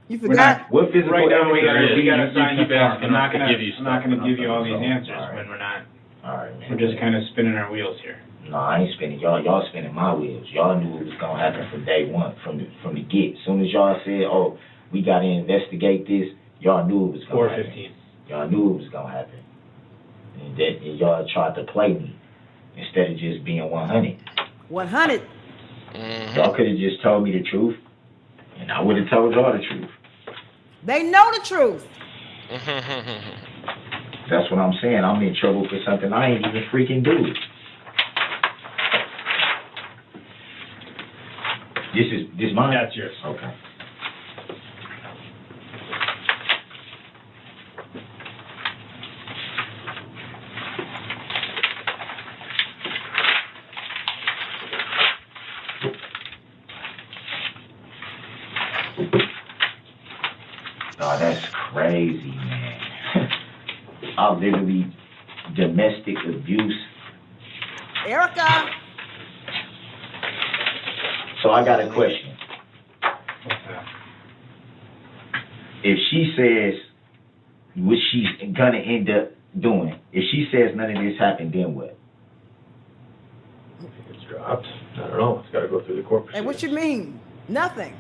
You we're not. forgot? What physical Right now, we evidence? gotta sign the keep form. asking I'm not us to gonna give you I'm not gonna give you all these stuff. answers All right. when we're not. All right, man. We're just kind of spinning our wheels here. No, I ain't spinning. Y'all spinning my wheels. Y'all knew it was gonna happen from day one, from the get. As soon as y'all said, "Oh, we gotta investigate this," y'all knew it was gonna happen. 4:15. Y'all knew it was gonna happen. And y'all tried to play me instead of just being 100. 100. Y'all could have just told me the truth, and I would have told y'all the truth. They know the truth. That's what I'm saying. I'm in trouble for something I ain't even freaking do. This mine? That's yours. Okay. Oh, that's crazy, man. I'll literally domestic abuse. Erica. So I got a question. What's that? If she says what she's gonna end up doing, if she says none of this happened, then what? It's dropped. I don't know. It's got to go through the court Hey, what you proceedings. mean? Nothing.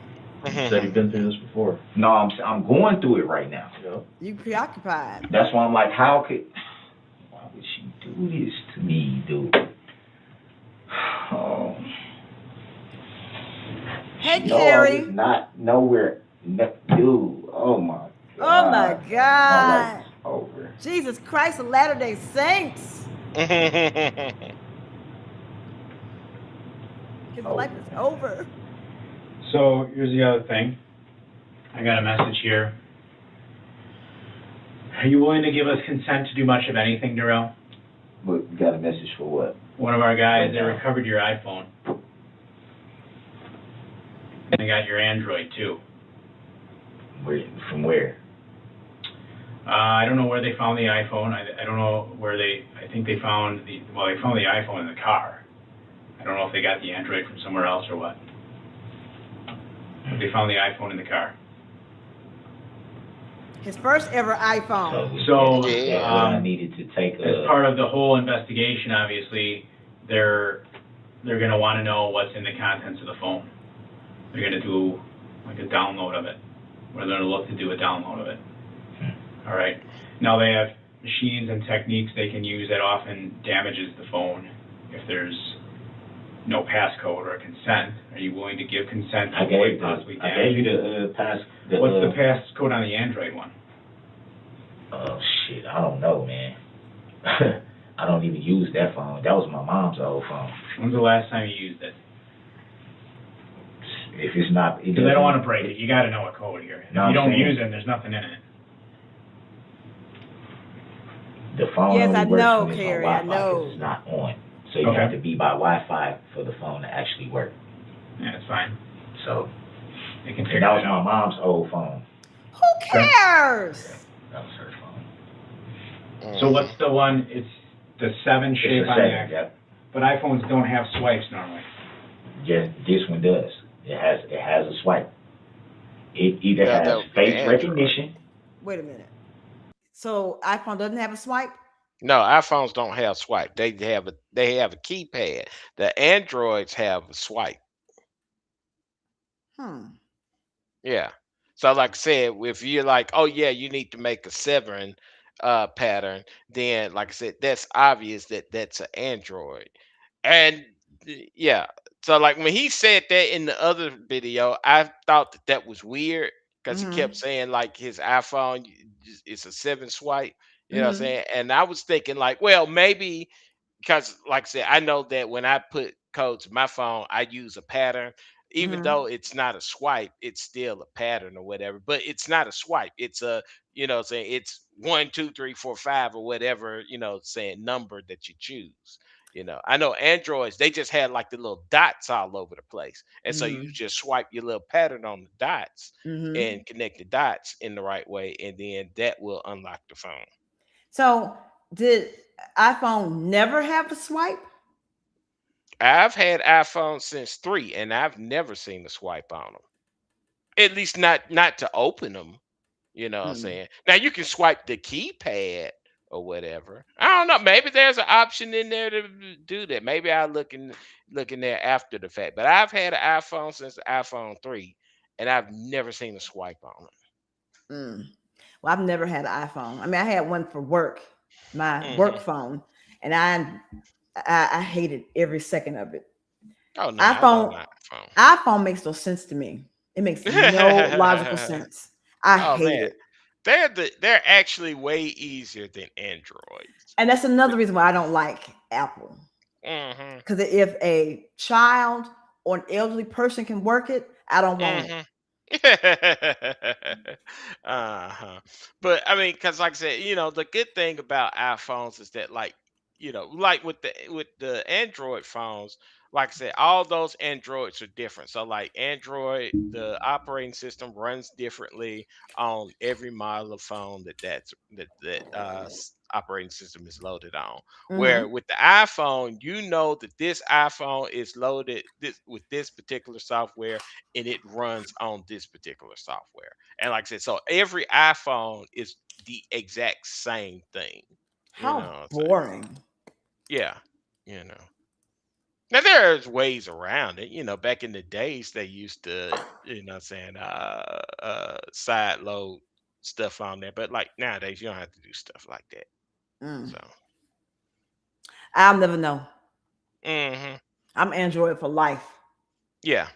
You said you've been through this before. No, I'm going through it right now. You know? You preoccupied. That's why I'm like, why would she do this to me, dude? Oh. Hey, No, I Carrie. was not nowhere. Dude, oh my God. Oh my My God. life is over. Jesus Christ of Latter-day Saints. His life is over. So here's the other thing. I got a message here. Are you willing to give us consent to do much of anything, Duh-Rell? But you got a message for what? One of our guys, they recovered your iPhone. And they got your Android too. From where? I don't know where they found the iPhone. I don't know where I think they found they found the iPhone in the car. I don't know if they got the Android from somewhere else or what. But they found the iPhone in the car. His first ever iPhone. So, I needed to take as part of the whole investigation, obviously, they're going to want to know what's in the contents of the phone. They're going to do like a download of it, or they're going to look to do a download of it. All right. Now they have machines and techniques they can use that often damages the phone if there's no passcode or consent. Are you willing to give consent to avoid possibly damage? I gave you the pass. What's the passcode on the Android one? Oh shit, I don't know, man. I don't even use that phone. That was my mom's old phone. When's the last time you used it? If it's not, Because I don't want to break it. You got to know a code here. If you don't use it, there's nothing in it. The phone Yes, only I works know, when it's Carrie, on I Wi-Fi 'cause know. it's not on. So you have to be by Wi-Fi for the phone to actually work. Yeah, it's fine. So They can that figure was it my out. mom's old phone. Who cares? That was her phone. So what's the one? It's the 7 shape It's a on the 7, X. yep. But iPhones don't have swipes normally. Yeah, this one does. It has a swipe. It either Yeah, has that- face Android. recognition. Wait a minute. So iPhone doesn't have a swipe? No, iPhones don't have swipe. They have a keypad. The Androids have a swipe. Yeah. So like I said, if you're like, oh yeah, you need to make a 7 pattern, then like I said, that's obvious that that's an Android. And yeah. So like when he said that in the other video, I thought that was weird because he kept saying like his iPhone it's a 7 swipe, you know what I'm saying? And I was thinking like, well, maybe because like I said, I know that when I put codes in my phone, I use a pattern. Even though it's not a swipe, it's still a pattern or whatever. But it's not a swipe. It's a, you know, saying it's 1, 2, 3, 4, 5 or whatever, you know, saying number that you choose. You know, I know Androids, they just had like the little dots all over the place. And so you just swipe your little pattern on the dots and connect the dots in the right way. And then that will unlock the phone. So did iPhone never have a swipe? I've had iPhones since 3 and I've never seen a swipe on them. At least not to open them, you know what I'm saying? Now you can swipe the keypad or whatever. I don't know. Maybe there's an option in there to do that. Maybe I'll look in there after the fact. But I've had an iPhone since the iPhone 3 and I've never seen a swipe on it. Well, I've never had an iPhone. I mean, I had one for work, my work phone, and I hated every second of it. Oh no, I love my iPhone. iPhone makes no sense to me. It makes no logical sense. I hate it. They're actually way easier than Androids. And that's another reason why I don't like Apple. Because if a child or an elderly person can work it, I don't want it. Mhm. Uh-huh. But I mean, because like I said, the good thing about iPhones is that, like, like with the Android phones, like I said, all those Androids are different. So like Android, the operating system runs differently on every model of phone that operating system is loaded on. Where Mm-hmm. with the iPhone, you know that this iPhone is loaded with this particular software, and it runs on this particular software. And like I said, so every iPhone is the exact same thing. You know How what I'm saying? boring. Yeah. You know. Now there's ways around it. Back in the days they used to, what I'm saying, side load stuff on there. But like nowadays you don't have to do stuff like that. Mm. So I'll never know. hmm I'm Android for life. yeah.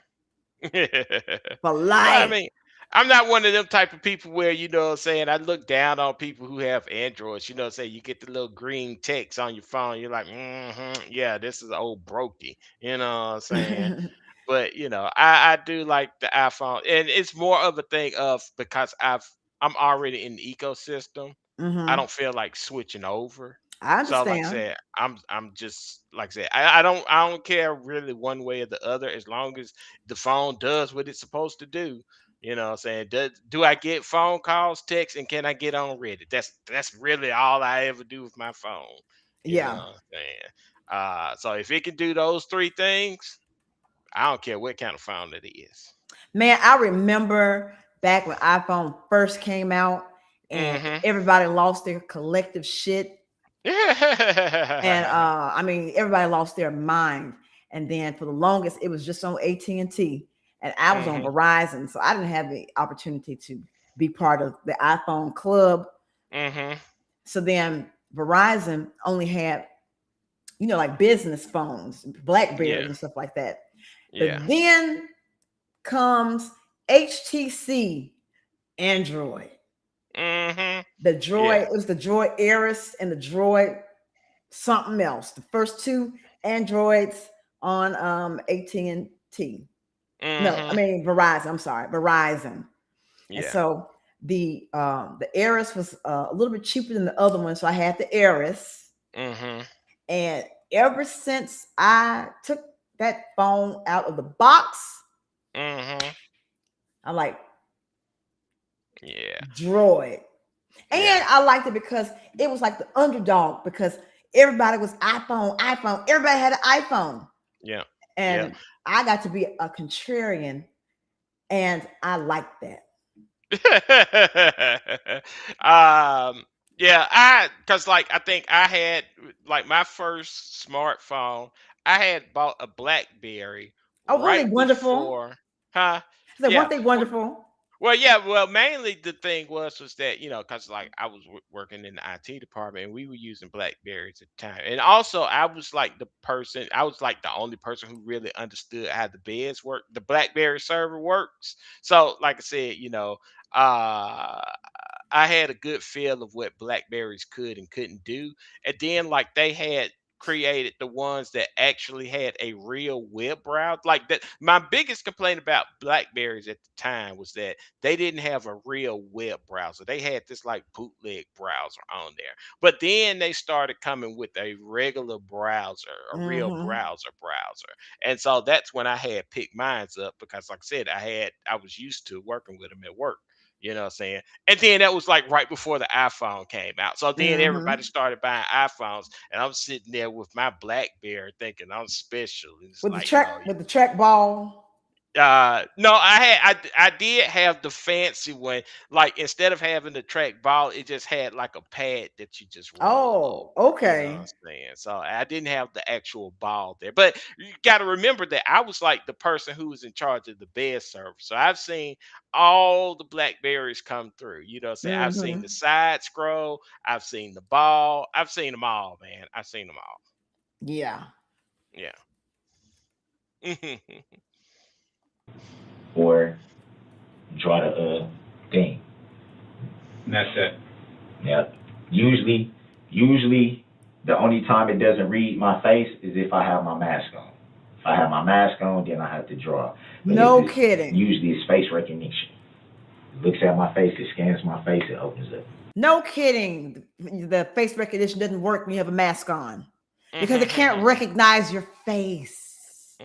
For Well, I life. mean, I'm not one of them type of people where, what I'm saying, I look down on people who have Androids. Say you get the little green text on your phone, you're like, yeah, this is old brokey. You know what I'm saying? But I do like the iPhone, and it's more of a thing of because I'm already in the ecosystem. I Mm-hmm. don't feel like switching over. I So like I understand. said, I'm just like I said, I don't care really one way or the other as long as the phone does what it's supposed to do. You know what I'm saying? Do I get phone calls, texts, and can I get on Reddit? That's really all I ever do with my phone. You know Yeah. what I'm saying? So if it can do those three things, I don't care what kind of phone it is. Man, I remember back when iPhone first came out and Mm-hmm. everybody lost their collective shit. And Yeah. I mean, everybody lost their mind. And then for the longest, it was just on AT&T, and I was on Mm-hmm. Verizon, so I didn't have the opportunity to be part of the iPhone club. Mm-hmm. So then Verizon only had, like business phones, Blackberries Yeah. and stuff like that. Yeah. But then comes HTC Android. Mm-hmm. The Yeah. Droid, it was the Droid Aris and the Droid something else. The first two Androids on AT&T. No, I Mm-hmm. mean Verizon. I'm sorry, Verizon. And Yeah. so the Aris was a little bit cheaper than the other one, so I had the Aris. Mm-hmm. And ever since I took that phone out of the box, Mm-hmm. I'm like Yeah. Droid. Yeah. And I liked it because it was like the underdog because everybody was iPhone, iPhone. Everybody had an iPhone. Yeah. Yeah. And I got to be a contrarian, and I liked that. Yeah, because like I think I had like my first smartphone, I had bought a BlackBerry Oh, weren't right they wonderful? before, huh? I said, Yeah. weren't they wonderful? Well, yeah. Well, mainly the thing was that because like I was working in the IT department, and we were using Blackberries at the time, and also I was like the person, I was like the only person who really understood how the beds work, the BlackBerry server works. So, like I said, uh, I had a good feel of what Blackberries could and couldn't do, and then like they had created the ones that actually had a real web browser like that. My biggest complaint about Blackberries at the time was that they didn't have a real web browser. They had this like bootleg browser on there. But then they started coming with a regular browser, a real Mm-hmm. browser. And so that's when I had picked mines up because like I said, I was used to working with them at work. You know what I'm saying? And then that was like right before the iPhone came out. So then everybody Mm-hmm. started buying iPhones, and I'm sitting there with my BlackBerry thinking I'm special. And it's With the like, trackball. no, I did have the fancy one. Like instead of having the track ball, it just had like a pad that you just roll Oh, over. You know what I'm okay. saying? So I didn't have the actual ball there. But you got to remember that I was like the person who was in charge of the bed server. So I've seen all the Blackberries come through. You know what I'm saying? I've seen the Mm-hmm. side scroll. I've seen the ball. I've seen them all, man. I've seen them all. Yeah. Yeah. or draw the thing. And that's it. Yeah. Usually, the only time it doesn't read my face is if I have my mask on. If I have my mask on, then I have to draw. But No it's kidding. usually it's face recognition. It looks at my face, it scans my face, it opens up. No kidding. The face recognition doesn't work when you have a mask on because it can't recognize your face.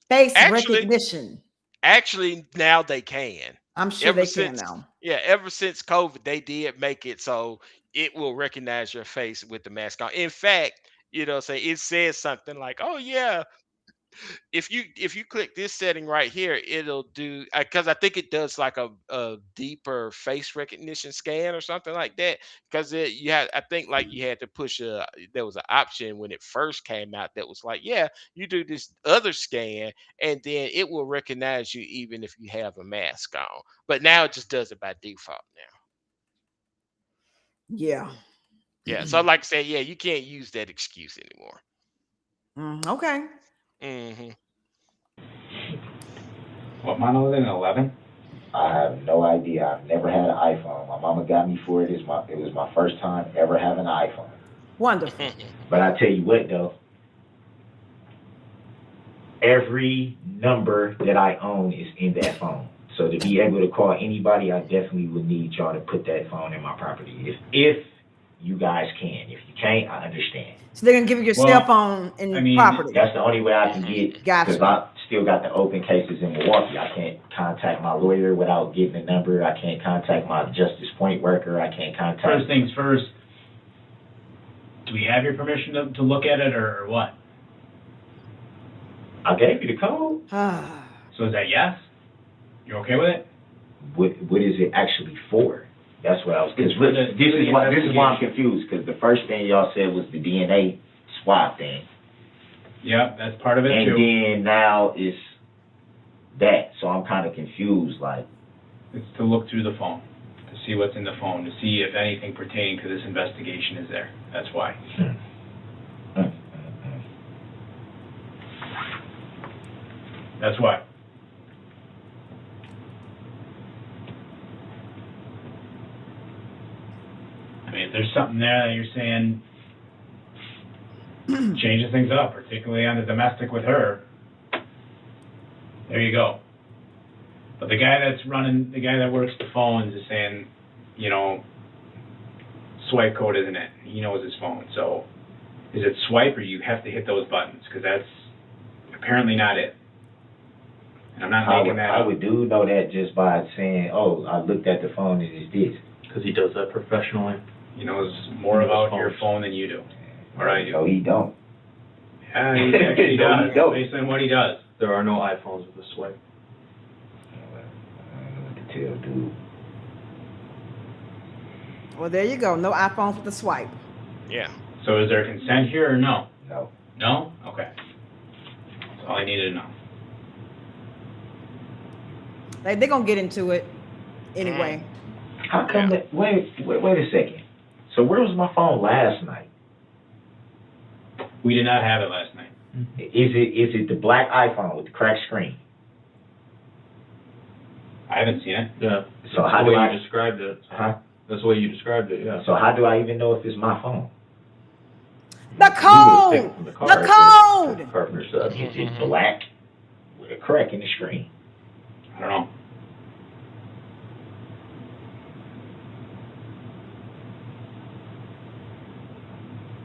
Face recognition. Actually, now they can. I'm sure Ever they can since, now. yeah, ever since COVID, they did make it so it will recognize your face with the mask on. In fact, say it says something like, "Oh yeah, if you click this setting right here, it'll do," because I think it does like a deeper face recognition scan or something like that. Because you had, I think, like you had to push there was an option when it first came out that was like, yeah, you do this other scan and then it will recognize you even if you have a mask on. But now it just does it by default now. Yeah. Yeah. So like I said, yeah, you can't use that excuse anymore. Okay. Hmm. What model is it? An 11? I have no idea. I've never had an iPhone. My mama got me for it. It was my first time ever having an iPhone. Wonderful. But I tell you what though, every number that I own is in that phone. So to be able to call anybody, I definitely would need y'all to put that phone in my property. If you guys can. If you can't, I understand. So they're gonna give you your Well, cell phone in I mean, property. That's the only way I can get, because Gotcha. I still got the open cases in Milwaukee. I can't contact my lawyer without getting a number. I can't contact my justice point worker. I can't contact. First things first, do we have your permission to look at it or what? I gave you the code. So is that yes? You okay with it? What is it actually for? That's what I was. Because It's for the this is why I'm investigation. confused. Because the first thing y'all said was the DNA swab thing, Yep, that's part of it and too. then now it's that. So I'm kind of confused. Like, It's to look through the phone, to see what's in the phone, to see if anything pertaining to this investigation is there. That's why. That's why. I mean, if there's something there that you're saying changes things up, particularly on the domestic with her, there you go. But the guy that works the phones is saying, swipe code isn't it? He knows his phone. So is it swipe or you have to hit those buttons? Because that's apparently not it. And I'm not making that I up. would do know that just by saying, oh, I looked at the phone and it's this. Because he does that professionally. He knows more about your phone than you do, or I do. No, he don't. Yeah, he actually No, does, he don't. based on what he does. There are no iPhones with a swipe. I don't know what to tell dude. Well, there you go. No iPhones with a swipe. Yeah. So is there consent here or no? No. No? Okay. That's all I needed to know. Like, they're gonna get into it anyway. How come that? Wait a second. So where was my phone last night? We did not have it last night. Is it the black iPhone with the cracked screen? I haven't seen it. Yeah. So That's how the do way I? you described it. Huh? That's the way you described it, yeah. So how do I even know if it's my phone? The You would've code. picked from The card, code. Carpenter said. Is it black with a crack in the screen? I don't know.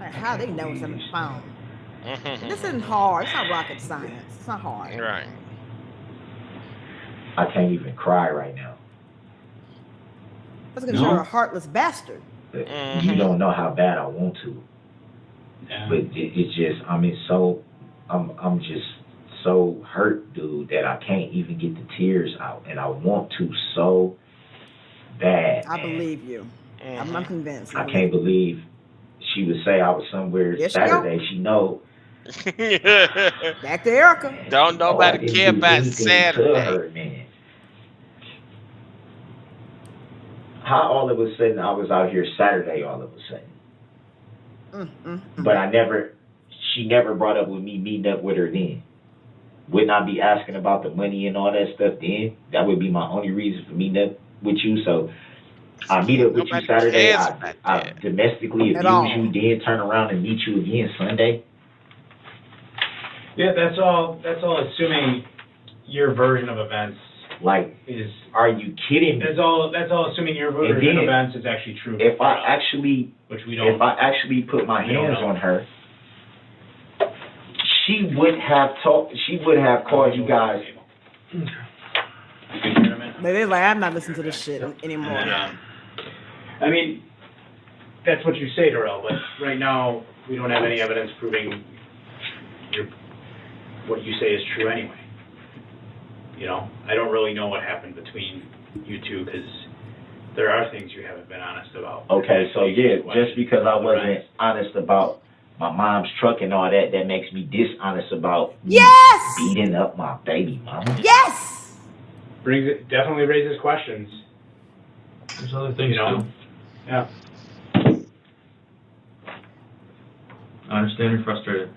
Like, how they know it's on the phone? This isn't hard. It's not rocket science. It's not hard. Right. I can't even cry right now. That's because No. you're a heartless bastard. But you don't know how bad I want to. Yeah. But it's just, I'm just so hurt, dude, that I can't even get the tears out, and I want to so bad. I man. believe you. I'm convinced. I can't believe she would say I was somewhere Yes, she go. Saturday. She know. Back to Erica. Don't No, I nobody didn't care do about anything to Saturday. her, man. How all of a sudden I was out here Saturday all of a sudden. But she never brought up with me meeting up with her then. Wouldn't I be asking about the money and all that stuff then? That would be my only reason for meeting up with you. So I meet up with you Nobody Saturday. cares I about that. domestically At abuse all. you, then turn around and meet you again Sunday. Yeah, that's all assuming your version of events Like, is. are you kidding me? That's all assuming your version of events is actually true. If I actually put my hands on her, she would have called you guys. But they're like, I'm not listening to this shit anymore. Yeah. I mean, that's what you say, Duh-Rell, but right now we don't have any evidence proving what you say is true anyway. You know, I don't really know what happened between you two because there are things you haven't been honest about. Okay, so yeah, just because I wasn't honest about my mom's truck and all that, that makes me dishonest about beating up my baby mama. Yes. Definitely raises questions. There's other things too. Yeah. I understand you're frustrated.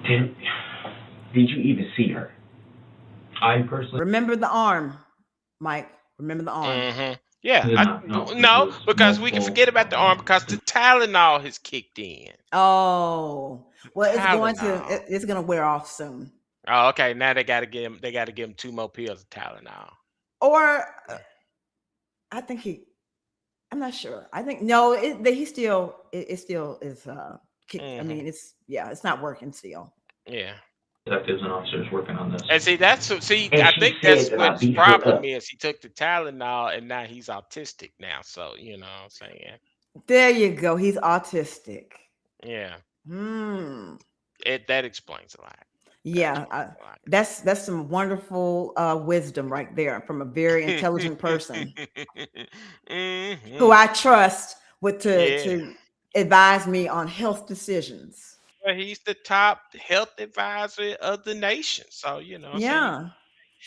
Did you even see her? I personally. Remember the arm, Mike. Remember the arm. Mm-hmm. Yeah. No, because we can forget about the arm because the Tylenol has kicked in. Oh, well, Tylenol. it's going to wear off soon. Oh, okay. Now they got to give him 2 more pills of Tylenol. Or I think I'm not sure. I think no, it still is kicked. I mean, it's not working still. Yeah. Detectives and officers working on this. And see, I think that's what his problem is. He took the Tylenol and now he's autistic now. So, you know what I'm saying? There you go. He's autistic. Yeah. That explains a lot. Yeah. That's some wonderful wisdom right there from a very intelligent person who I trust to advise me on health decisions. Well, he's the top health advisor of the nation. So, you know. Yeah.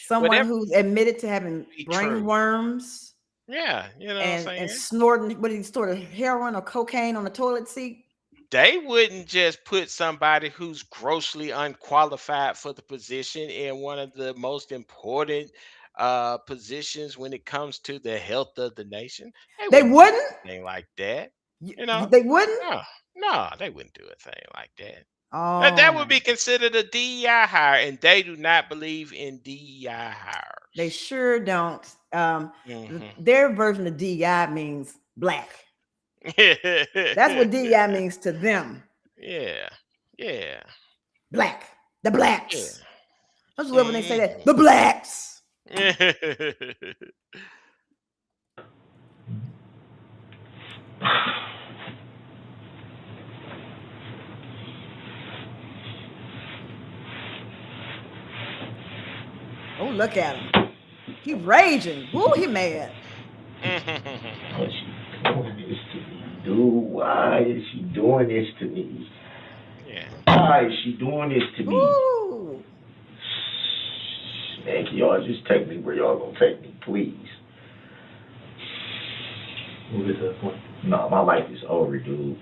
Someone who's admitted to having brain worms. Yeah. You know what I'm saying? And snorting, what did he snort, heroin or cocaine on the toilet seat? They wouldn't just put somebody who's grossly unqualified for the position in one of the most important positions when it comes to the health of the nation. They wouldn't? Do anything like that. You know? They wouldn't? No, they wouldn't do a thing like that. Oh. That would be considered a DEI hire, and they do not believe in DEI hires. They sure don't. Their version of DEI means black. That's what DEI means to them. Yeah. Black. The blacks. Yeah. Don't you love when they say that? The blacks. Oh, look at him. He raging. Woo, he mad. What's she doing this to me, dude? Why is she doing this to me? Yeah. Why is she doing this to me? Ooh. Man, can y'all just take me where y'all gonna take me, please? We'll get to that point. No, my life is over, dude.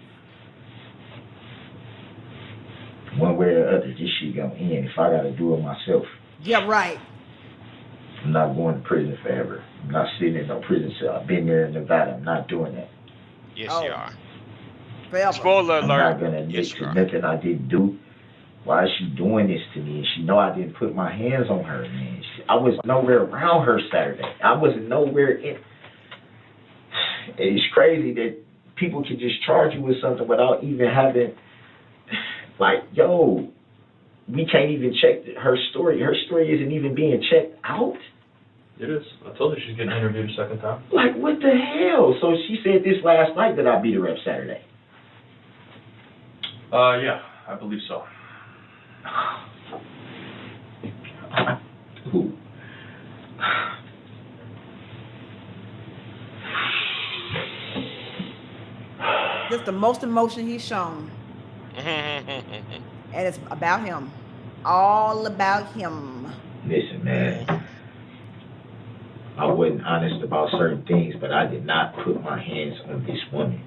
One way or the other, this shit gonna end if I gotta do it myself. Yeah, right. I'm not going to prison forever. I'm not sitting in no prison cell. I've been there in Nevada. I'm not doing that. Yes, you are. Forever. Spoiler alert. I'm not going to admit to nothing I didn't do. Why is she doing this to me? And she know I didn't put my hands on her, man. I was nowhere around her Saturday. I wasn't nowhere in. It's crazy that people can just charge you with something without even having, like, yo, we can't even check her story. Her story isn't even being checked out. It is. I told her she's getting interviewed a second time. Like, what the hell? So she said this last night that I beat her up Saturday. Yeah, I believe so. Who? Just the most emotion he's shown. And it's about him. All about him. Listen, man. I wasn't honest about certain things, but I did not put my hands on this woman.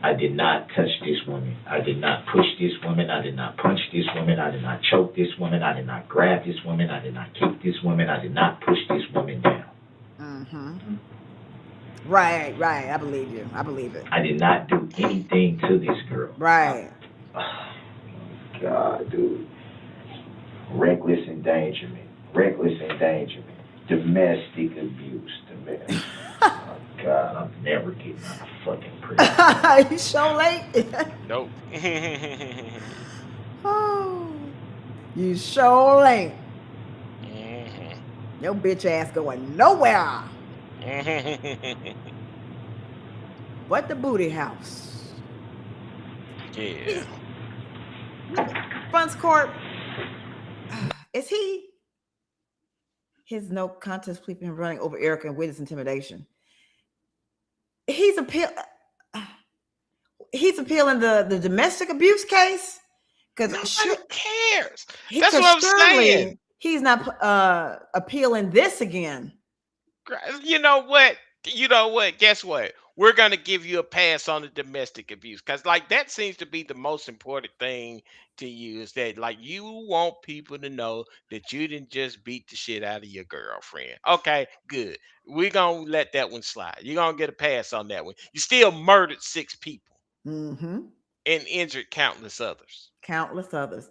I did not touch this woman. I did not push this woman. I did not punch this woman. I did not choke this woman. I did not grab this woman. I did not kick this woman. I did not push this woman down. Right. I believe you. I believe it. I did not do anything to this girl. Right. Oh, God, dude. Reckless endangerment. Domestic abuse. Oh, God, I'm never getting out of fucking prison. You so late. Nope. Oh, you so late. Mhm. Your bitch ass going nowhere but the booty house. Yeah. Funds Court. Is he his no contest plea for him running over Erica and witness intimidation? He's appealing the domestic abuse case because Nobody cares. he That's because what I'm saying. surely he's not appealing this again. You know what? Guess what? We're gonna give you a pass on the domestic abuse because, like, that seems to be the most important thing to you is that, like, you want people to know that you didn't just beat the shit out of your girlfriend. Okay, good. We're gonna let that one slide. You're gonna get a pass on that one. You still murdered 6 people Mm-hmm. and injured countless others. Countless others.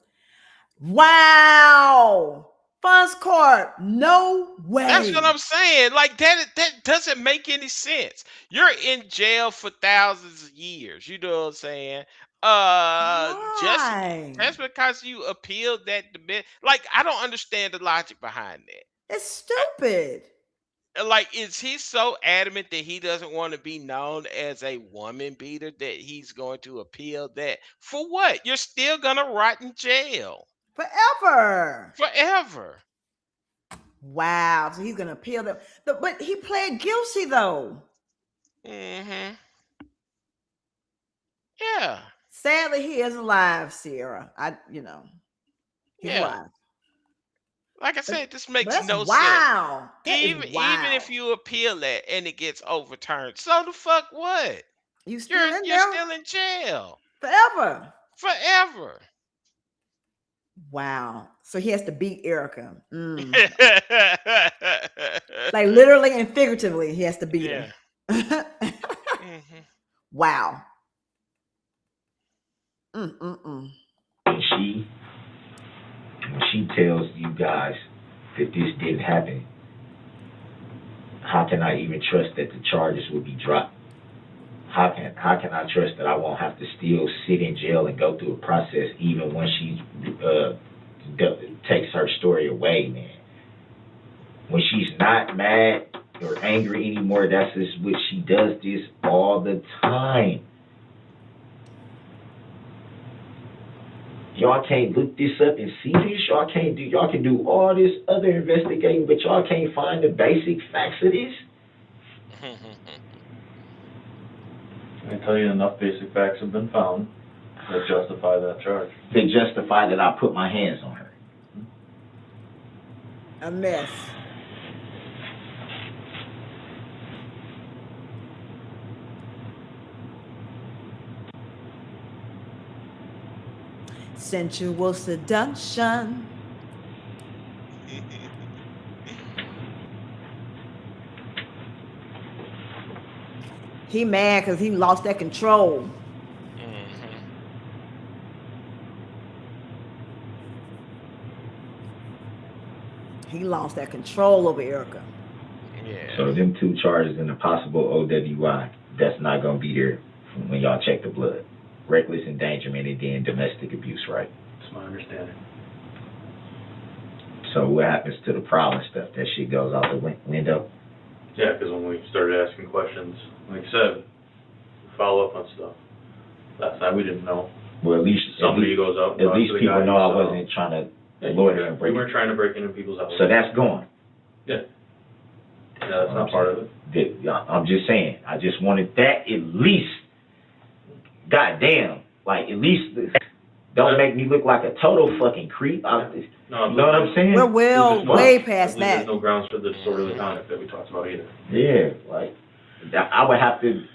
Wow. Funds Court. No That's what way. I'm saying. Like that doesn't make any sense. You're in jail for thousands of years. You know what I'm saying? Just Why? because you appealed that debate, like I don't understand the logic behind that. It's stupid. Like, is he so adamant that he doesn't want to be known as a woman beater that he's going to appeal that? For what? You're still gonna rot in jail Forever. forever. Wow. So he's gonna appeal them. But he pled guilty though. Mm-hmm. Yeah. Sadly, he is alive, Sierra. He's Yeah. alive. Like I But, said, this but makes that's no sense. wow. That is Even wow. if you appeal that and it gets overturned, so the fuck what? You still You're in you're there still in jail forever. forever. Wow. So he has to beat Erica. Like literally and figuratively, he has to beat Yeah. her. Hmm. Wow. Mm-mm-mm. When she tells you guys that this didn't happen, how can I even trust that the charges will be dropped? How can I trust that I won't have to still sit in jail and go through a process even when she takes her story away, man? When she's not mad or angry anymore, that's just what she does this all the time. Y'all can't look this up and see this. Y'all can do all this other investigating, but y'all can't find the basic facts of this. I can tell you enough basic facts have been found that justify that charge. They justify that I put my hands on her. A mess. Sensual seduction. He mad because he lost that control. He lost that control over Erica. Yeah. So them 2 charges and a possible OWI, that's not gonna be there when y'all check the blood. Reckless endangerment and then domestic abuse, right? That's my understanding. So what happens to the prowling stuff? That shit goes out the window? Yeah, because when we started asking questions, like I said, follow up on stuff. Last time we didn't know. Well, at least Somebody goes out and at talks least to the people guy know I himself. wasn't trying to Yeah, loiter and we break. weren't trying to break into people's houses. So that's gone. Yeah. Yeah, that's not part of it. I'm just saying. I just wanted that at least. Goddamn, like at least don't make me look like a total fucking creep. No, You know what I'm saying? We're well way past There's that. no grounds for the disorderly conduct that we talked about either. Yeah, like I would have to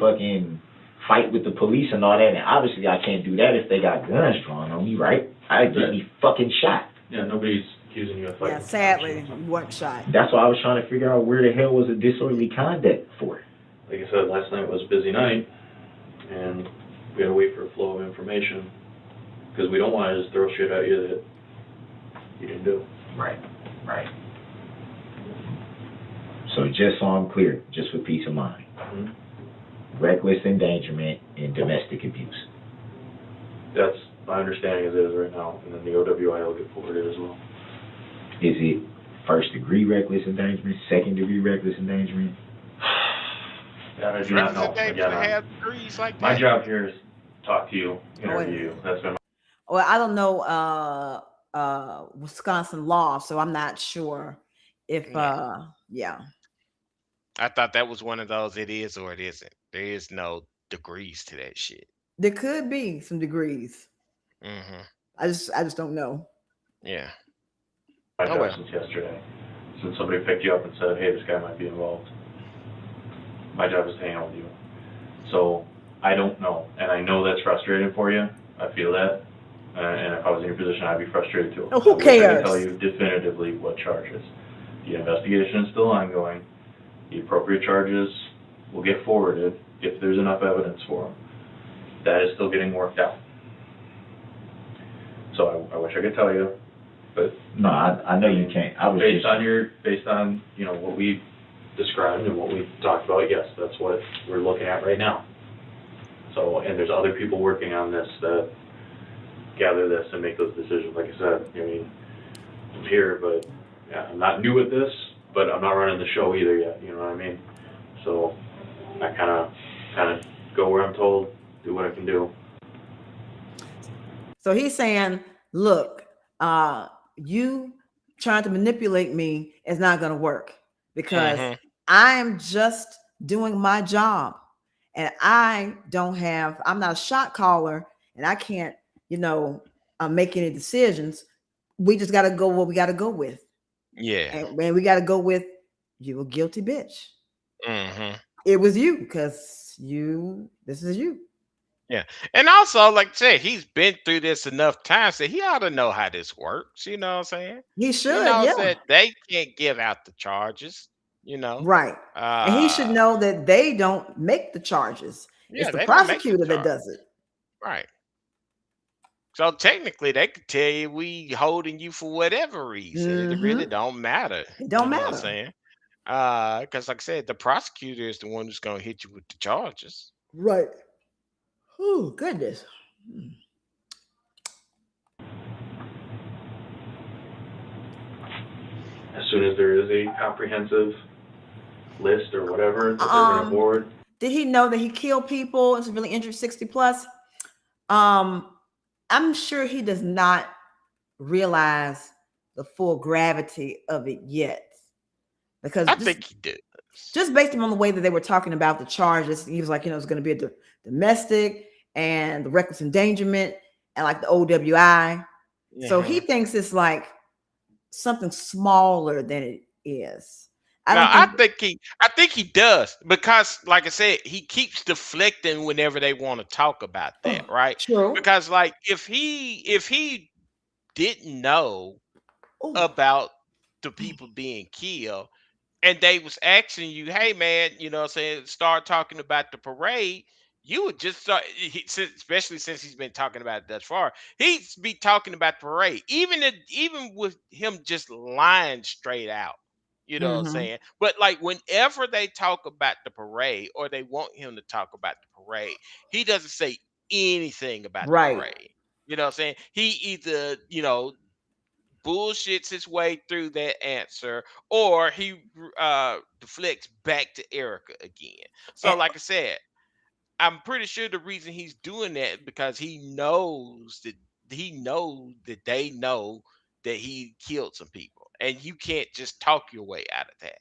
fucking fight with the police and all that, and obviously I can't do that if they got guns drawn on me, right? I'd get me fucking shot. Yeah, nobody's accusing you of Yeah, fighting sadly, conventions. you weren't shot. That's why I was trying to figure out where the hell was the disorderly conduct for. Like I said, last night was a busy night, and we had to wait for a flow of information, because we don't want to just throw shit at you that you didn't do. Right, right. So just so I'm clear, just for peace of mind, reckless endangerment and domestic abuse. That's my understanding as it is right now, and then the OWI will get forwarded as well. Is it first degree reckless endangerment, second degree reckless endangerment? That I do not know. Representatives Again, to have degrees like my that. job here is talk to you, wait a interview you. minute. That's been Well, I don't know Wisconsin law, so I'm not sure if Yeah. yeah. I thought that was one of those it is or it isn't. There is no degrees to that shit. There could be some degrees. Mm-hmm. I just don't know. Yeah. my Oh job well. since yesterday. Since somebody picked you up and said, hey, this guy might be involved. My job is to hang out with you. So I don't know, and I know that's frustrating for you. I feel that. And if I was in your position, I'd be frustrated too. Oh, who I wish I could cares? tell you definitively what charges. The investigation is still ongoing. The appropriate charges will get forwarded if there's enough evidence for them. That is still getting worked out. So I wish I could tell you, but No, I know you can't. I was based just, based on what we described and what we talked about, yes, that's what we're looking at right now. So, and there's other people working on this that gather this and make those decisions. Like I said, I mean, I'm here, but yeah, I'm not new at this, but I'm not running the show either yet. You know what I mean? So I kind of go where I'm told, do what I can do. So he's saying, look, you trying to manipulate me is not going to work because Mm-hmm. I'm just doing my job and I'm not a shot caller and I can't, make any decisions. We just got to go what we got to go with. Yeah. And when we got to go with, you a guilty bitch. Mm-hmm. It was you because this is you. Yeah. And also, like I said, he's been through this enough times that he ought to know how this works. You know what I'm saying? He He should, knows yeah. that they can't give out the charges, you know. Right. And he should Uh know that they don't make the charges. It's yeah, the they don't make the prosecutor that charge. does it. Right. So technically they could tell you we holding you for whatever reason. It really Mm-hmm. don't matter. It You don't know what I'm matter. saying? Because like I said, the prosecutor is the one who's gonna hit you with the charges. Right. Oh, goodness. As soon as there is a comprehensive list or whatever that they're going to forward, Did he know that he killed people and severely injured 60 plus? I'm sure he does not realize the full gravity of it yet. Because I think he did. just based on the way that they were talking about the charges, he was like, it's going to be a domestic and the reckless endangerment and like the OWI. So he thinks it's like something smaller than it is. I think he does because, like I said, he keeps deflecting whenever they want to talk about that, right? True. Because, like, if he didn't know Oh, about the people being killed, and they was asking you, hey man, you know what I'm saying, start talking about the parade, you would just start, especially since he's been talking about it thus far, he'd be talking about the parade, even with him just lying straight out. You know what I'm mm-hmm. saying? But like whenever they talk about the parade or they want him to talk about the parade, he doesn't say anything about the Right. parade. You know what I'm saying? He either, bullshits his way through that answer, or he deflects back to Erica again. So, And, like I said, I'm pretty sure the reason he's doing that because he knows that they know that he killed some people, and you can't just talk your way out of that.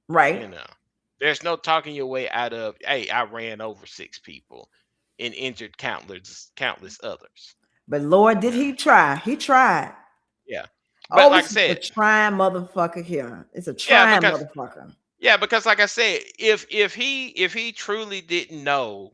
right. You know, there's no talking your way out of. Hey, I ran over 6 people and injured countless others. But Lord, did Yeah, he try? He tried. yeah. But Oh, like this I is a said, trying motherfucker here. It's a yeah, trying because motherfucker. Yeah, because like I said, if he truly didn't know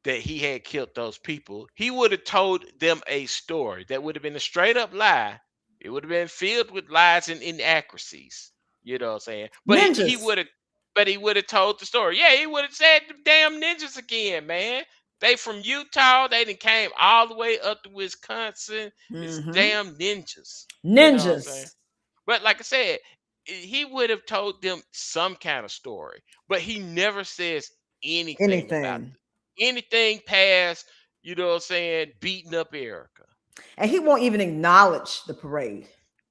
that he had killed those people, he would have told them a story that would have been a straight up lie, It would have been filled with lies and inaccuracies. You know what I'm saying? But he Ninjas. would have, but he would have told the story. Yeah, he would have said the damn ninjas again, man. They from Utah. They done came all the way up to Wisconsin. It's Mm-hmm. damn ninjas. You know what I'm saying? Ninjas. But like I said, he would have told them some kind of story, but he never says anything about Anything. anything past, you know what I'm saying, beating up Erica. And he won't even acknowledge the parade.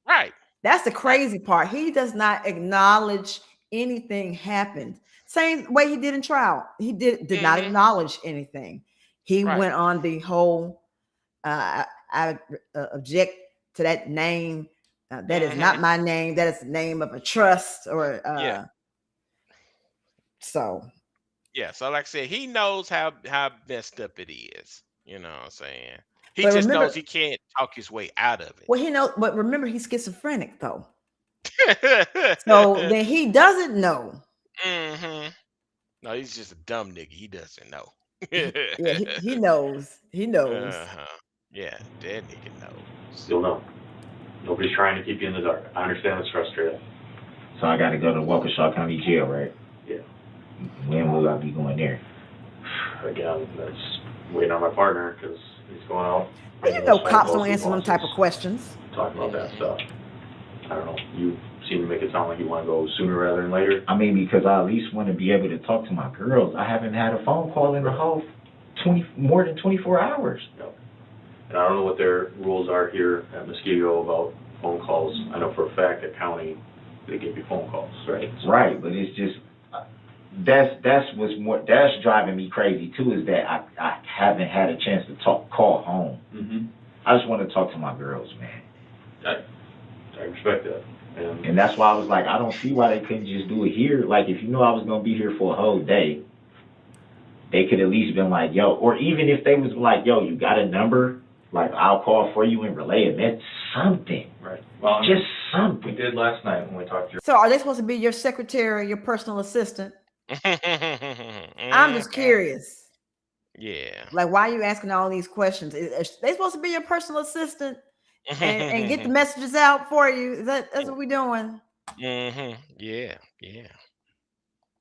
Right. That's the Right. crazy part. He does not acknowledge anything happened. Same way he did in trial. He did not Mm-hmm. acknowledge anything. He Right. went on the whole I object to that name. That is Mm-hmm. not my name. That is the name of a trust or Yeah. so. Yeah. So like I said, he knows how messed up it is. You know what I'm saying? He But just knows remember, he can't talk his way out of well, he knows, but remember, he's schizophrenic though. So it. then he doesn't know. Mm-hmm. No, he's just a dumb nigga. He doesn't know. Yeah, he knows. He knows. Uh-huh. Yeah, that nigga knows. Still no. Nobody's trying to keep you in the dark. I understand it's frustrating. So I got to go to Waukesha County Jail, right? Yeah. When will I be going there? Again, that's waiting on my partner because he's going out. Well, you know, cops don't answer them type of questions. Talking about that stuff. I don't know. You seem to make it sound like you want to go sooner rather than later. I mean, because I at least want to be able to talk to my girls. I haven't had a phone call in the whole more than 24 hours. Yep. And I don't know what their rules are here at Muskego about phone calls. I know for a fact that county, they give you phone calls, right? So, Right, but it's just that's driving me crazy too. Is that I haven't had a chance to call home. Mm-hmm. I just want to talk to my girls, man. I respect that. And that's why I was like, I don't see why they couldn't just do it here. Like, if you know I was gonna be here for a whole day, they could at least been like, yo, or even if they was like, yo, you got a number, like I'll call for you and relay it. That's something. Right. Well, Just we something. did last night when we talked to your. So are they supposed to be your secretary, your personal assistant? I'm just curious. Yeah. Like, why are you asking all these questions? Are they supposed to be your personal assistant and get the messages out for you? That's what we're doing? Mm-hmm. Yeah. Yeah.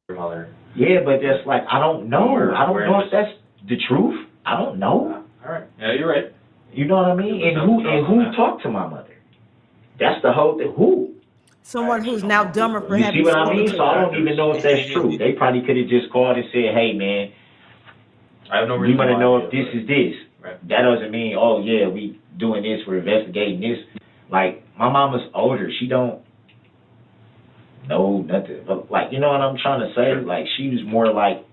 Mother. Yeah, but that's like, I don't know. I don't know if that's the truth. I don't know. All right. Yeah, you're right. You know what I mean? And who talked to my mother? That's the whole thing. Who? Someone who's now dumber for You having see what I spoken mean? to So I her. don't even know if that's true. They probably could have just called and said, hey, man, I have no we reason. want to why know I if feel this that. is this. Right. That doesn't mean, oh, yeah, we doing this, we're investigating this. Like, my mama's older. She don't know nothing. But, like, you know what I'm trying to say? Like, she was more like,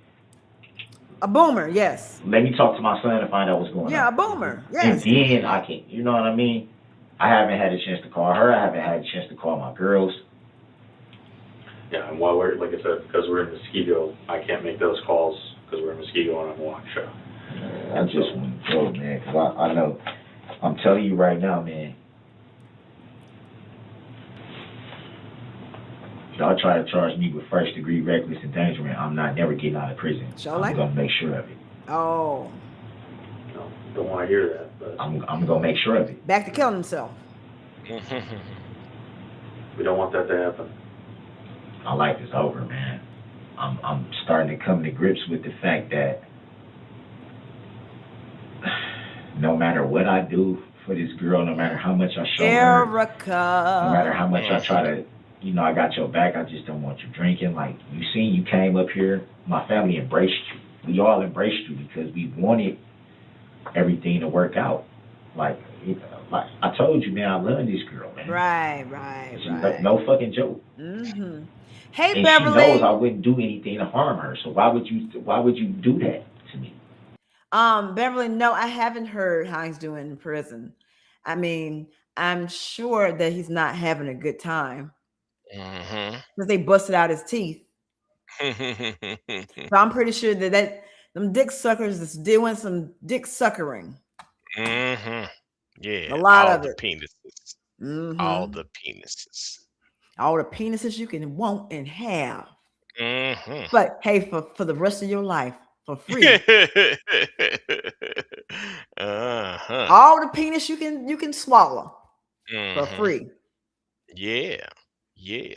A boomer, yes. let me talk to my son and find out what's going Yeah, a on. boomer, And yes. then I can, you know what I mean? I haven't had a chance to call her. I haven't had a chance to call my girls. Yeah, and while we're, like I said, because we're in Muskego, I can't make those calls because we're in Muskego and I'm in Waukesha. I just want to go, man, because I know. I'm telling you right now, man. Y'all try to charge me with first-degree reckless endangerment. I'm not never getting out of prison. Sure I'm like gonna make sure of it. Oh, No, don't want to hear that, but I'm gonna make sure of it. back to killing himself. we don't want that to happen. My life is over, man. I'm starting to come to grips with the fact that no matter what I do for this girl, no matter how much I show her, Erica. no matter how much I try to, you know, I got your back, I just don't want you drinking. Like, you came up here, my family embraced you. We all embraced you because we wanted everything to work out. Like I told you, man, I love this girl, man. Right. She's no fucking joke. Mm-hmm. Hey, And Beverly. she knows I wouldn't do anything to harm her. So why would you do that to me? Beverly, no, I haven't heard how he's doing in prison. I mean, I'm sure that he's not having a good time because they busted out his teeth. So I'm pretty sure that them dick suckers is doing some dick suckering. Yeah. A lot all of the it. penises. Mm-hmm. All the penises. All the penises you can want and have. Mm-hmm. But hey, for the rest of your life, for free. All the penis you can swallow. for Mm-hmm. free. Yeah. Yeah.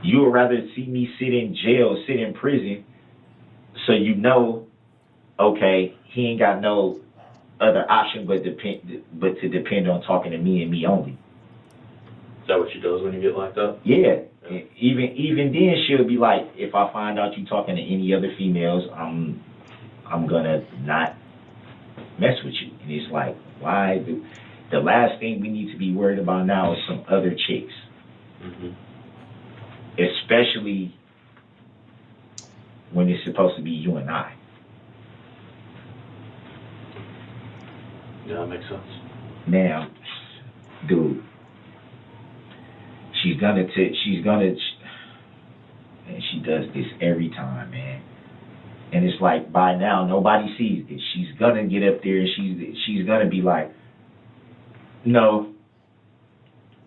You would rather see me sit in jail, sit in prison, so you know, okay, he ain't got no other option but to depend on talking to me and me only. Is that what she does when you get locked up? Yeah. Even then she'll be like, if I find out you talking to any other females, I'm gonna not mess with you. And it's like, why do the last thing we need to be worried about now is some other chicks. Mm-hmm. Especially when it's supposed to be you and I. Yeah, that makes sense. Now, dude, she's gonna, and she does this every time, man. And it's like by now nobody sees this. She's gonna get up there and she's gonna be like, no,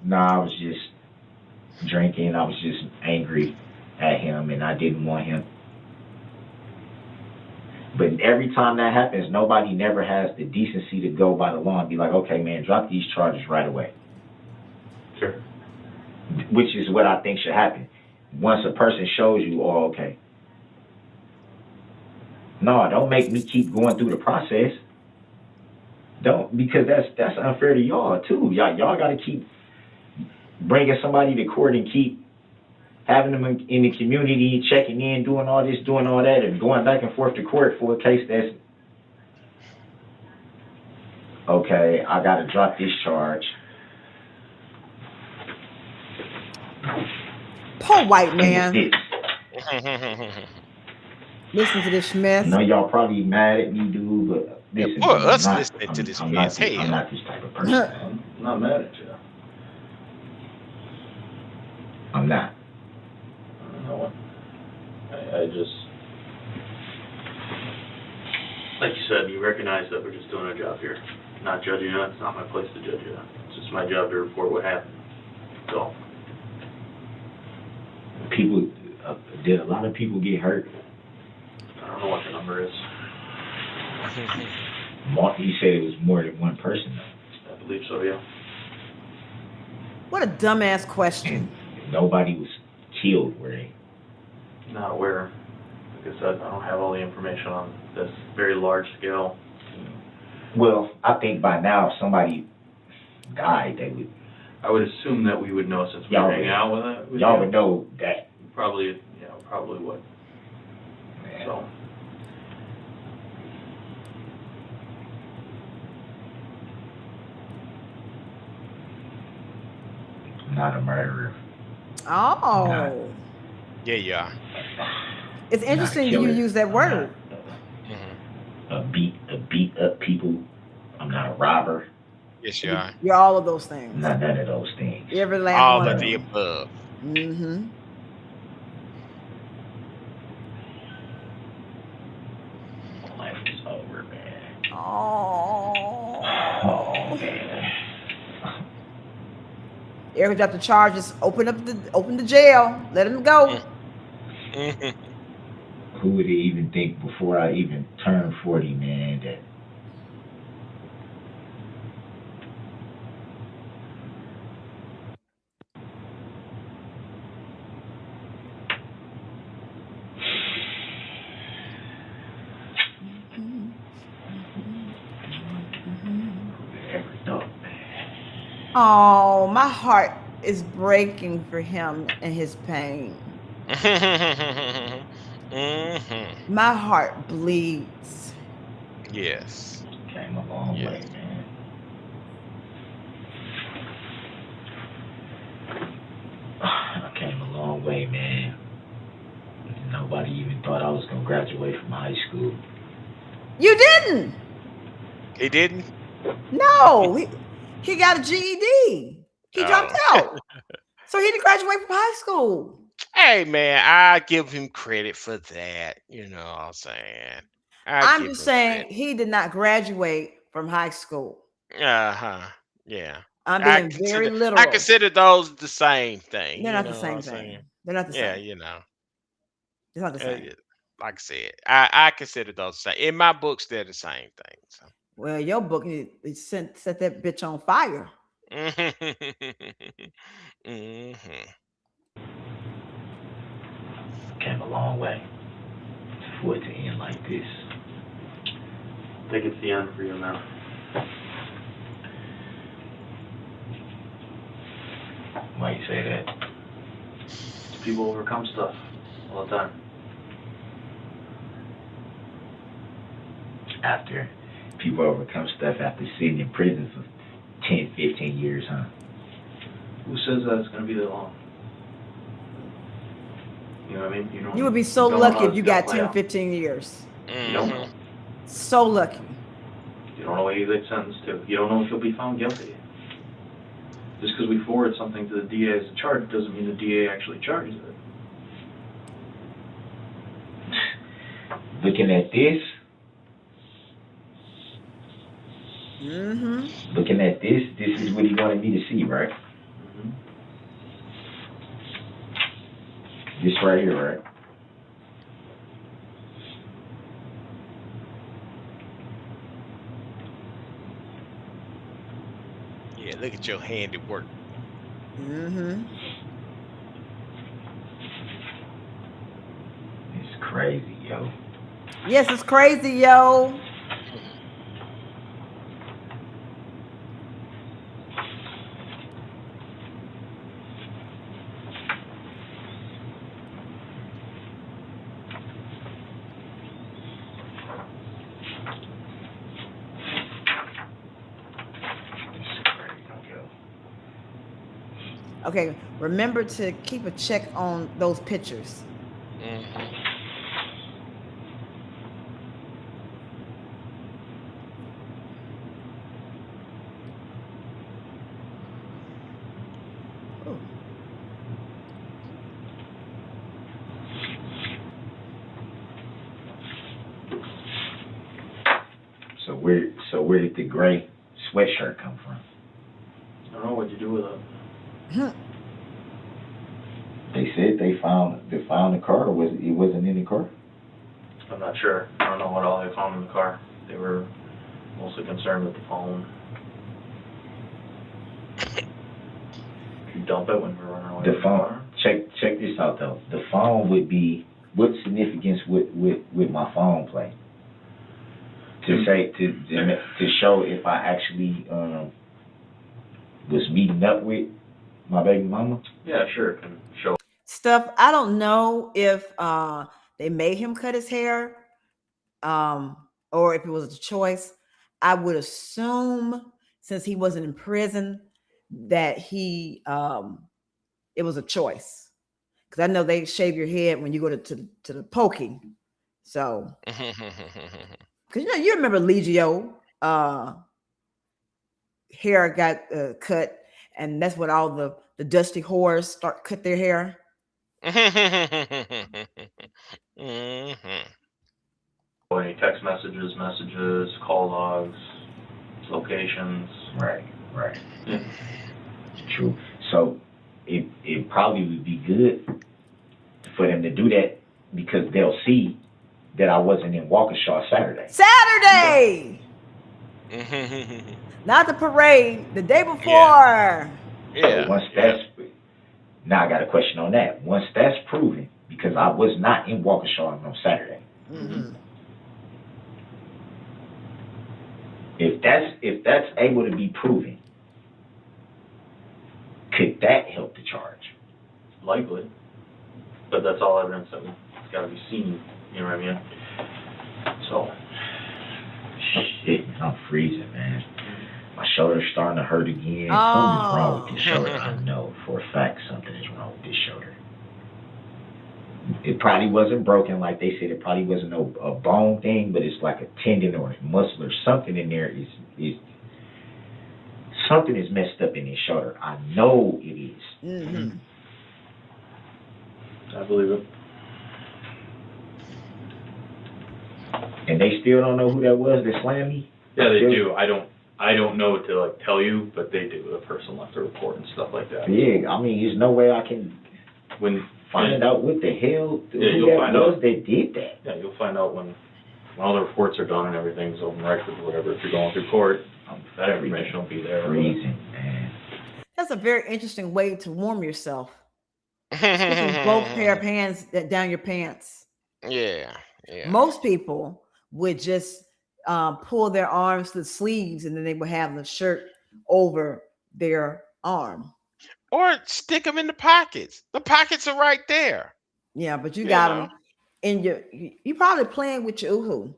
I was just drinking. I was just angry at him and I didn't want him. But every time that happens, nobody never has the decency to go by the law and be like, okay, man, drop these charges right away. Sure. Which is what I think should happen. Once a person shows you, oh, okay. No, don't make me keep going through the process. Don't, because that's unfair to y'all too. Y'all got to keep bringing somebody to court and keep having them in the community, checking in, doing all this, doing all that, and going back and forth to court for a case that's okay. I got to drop this charge. Poor white And it's man. this. Listen to this I Smith. know y'all probably mad at me, dude, but Yeah, listen, boy, dude, us listening to this mess. I'm Hell. not this type of person. I'm not mad at you. I'm not. You know what? I just, like you said, you recognize that we're just doing our job here. Not judging you. It's not my place to judge you. It's just my job to report what happened. So. People, did a lot of people get hurt? I don't know what the number is. You said it was more than one person, though. I believe so, yeah. What a dumbass question. And nobody was killed, were they? Not aware. Like I said, I don't have all the information on this very large scale. Well, I think by now if somebody died, they would. I would assume that we would know since we Y'all hang would- out with it. Y'all would know that. Probably, probably would. Man. So. I'm not a murderer. Oh. Yeah, you are. It's I'm not a interesting you killer. use that I'm word. not a beat up people. I'm not a robber. Yes, you are. You're all of those I'm things. not none of those things. Every last All one of of the them. above. Mm-hmm. Life is over, man. Oh. Oh man. Eric dropped the charges. Open the jail. Let him go. Who would even think before I even turned 40, man, that ever thought, man. Oh, my heart is breaking for him and his pain. My heart bleeds. Yes. Came a long Yes. way, man. I came a long way, man. Nobody even thought I was gonna graduate from high school. You didn't. He didn't? No. He got a GED. He dropped Oh. out. So he didn't graduate from high school. Hey, man, I give him credit for that. You know what I'm saying? I'm give just him saying credit. he did not graduate from high school. Uh-huh. Yeah. I'm I being very consider I literal. consider those the same thing. They're You not the know what same I'm thing. saying? They're not the Yeah, same. you know. It's not the same. Like I said, I consider those the same. In my books, they're the same thing. So Well, your book it set that bitch on fire. Came a long way for it to end like this. I think it's the end for you now. Why you say that? People overcome stuff all the time. After people overcome stuff after sitting in prison for 10, 15 years, huh? Who says that it's going to be that long? You know what I mean? You would be so lucky if you got 10, 15 years. You don't know. So lucky. You don't know what you get sentenced to. You don't know if you'll be found guilty. Just because we forward something to the DA as a charge doesn't mean the DA actually charges it. Looking at this, looking at this is what he wanted me to see, right? Mm-hmm. This right here, right? Yeah, look at your handiwork. It's crazy, yo. Yes, it's crazy, yo. Okay, remember to keep a check on those pictures. Ooh. So where did the gray sweatshirt come from? I don't know what you do with it. They said they found the car, or it wasn't in the car? I'm not sure. I don't know what all they found in the car. They were mostly concerned with the phone. You dump it when we're running away. The phone. Check this out though. The phone would be, what significance would my phone play? To say to show if I actually was meeting up with my baby mama? Yeah, sure. It can show. Stuff. I don't know if they made him cut his hair, or if it was a choice. I would assume, since he wasn't in prison, that it was a choice. Because I know they shave your head when you go to the pokey. So, because you remember Legio, hair got cut, and that's what all the dusty whores cut their hair. Any text messages, call logs, locations. Right. Yeah. True. So it probably would be good for them to do that because they'll see that I wasn't in Waukesha Saturday. Not the parade, the day before. Yeah. So once that's, now I got a question on that. Once that's proven, because I was not in Waukesha on Saturday. If that's able to be proven, could that help the charge? Likely. But that's all evidence that it's got to be seen. You know what I mean? So. Shit, I'm freezing, man. My shoulder's starting to hurt again. Something's wrong with this shoulder. I know for a fact something is wrong with this shoulder. It probably wasn't broken like they said. It probably wasn't a bone thing, but it's like a tendon or a muscle or something in there. Is something is messed up in his shoulder. I know it is. I believe it. And they still don't know who that was that slammed me? Yeah, they do. I don't know what to tell you, but they do. The person left a report and stuff like that. Yeah, I mean, there's no way I can find out what the hell who that was that did that. Yeah, you'll find out when all the reports are done and everything's open record or whatever, if you're going through court, that information will be there. Freezing, man. That's a very interesting way to warm yourself. Sticking both pair of hands down your pants. Yeah. Most people would just pull their arms to the sleeves, and then they would have the shirt over their arm. Or stick them in the pockets. The pockets are right there. Yeah, but you got them in your. You probably playing with your uhu,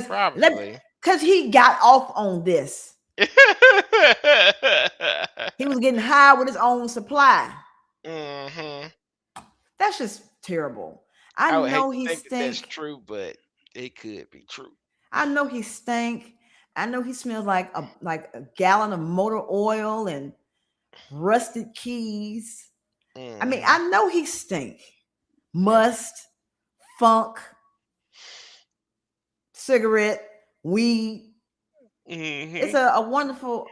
Probably. because he got off on this. He was getting high with his own supply. Mm-hmm. That's just terrible. I know he think stink. that's true, but it could be true. I know he stank. I know he smells like a gallon of motor oil and rusted keys. I mean, I know he stink. Must, funk, cigarette, weed. It's a wonderful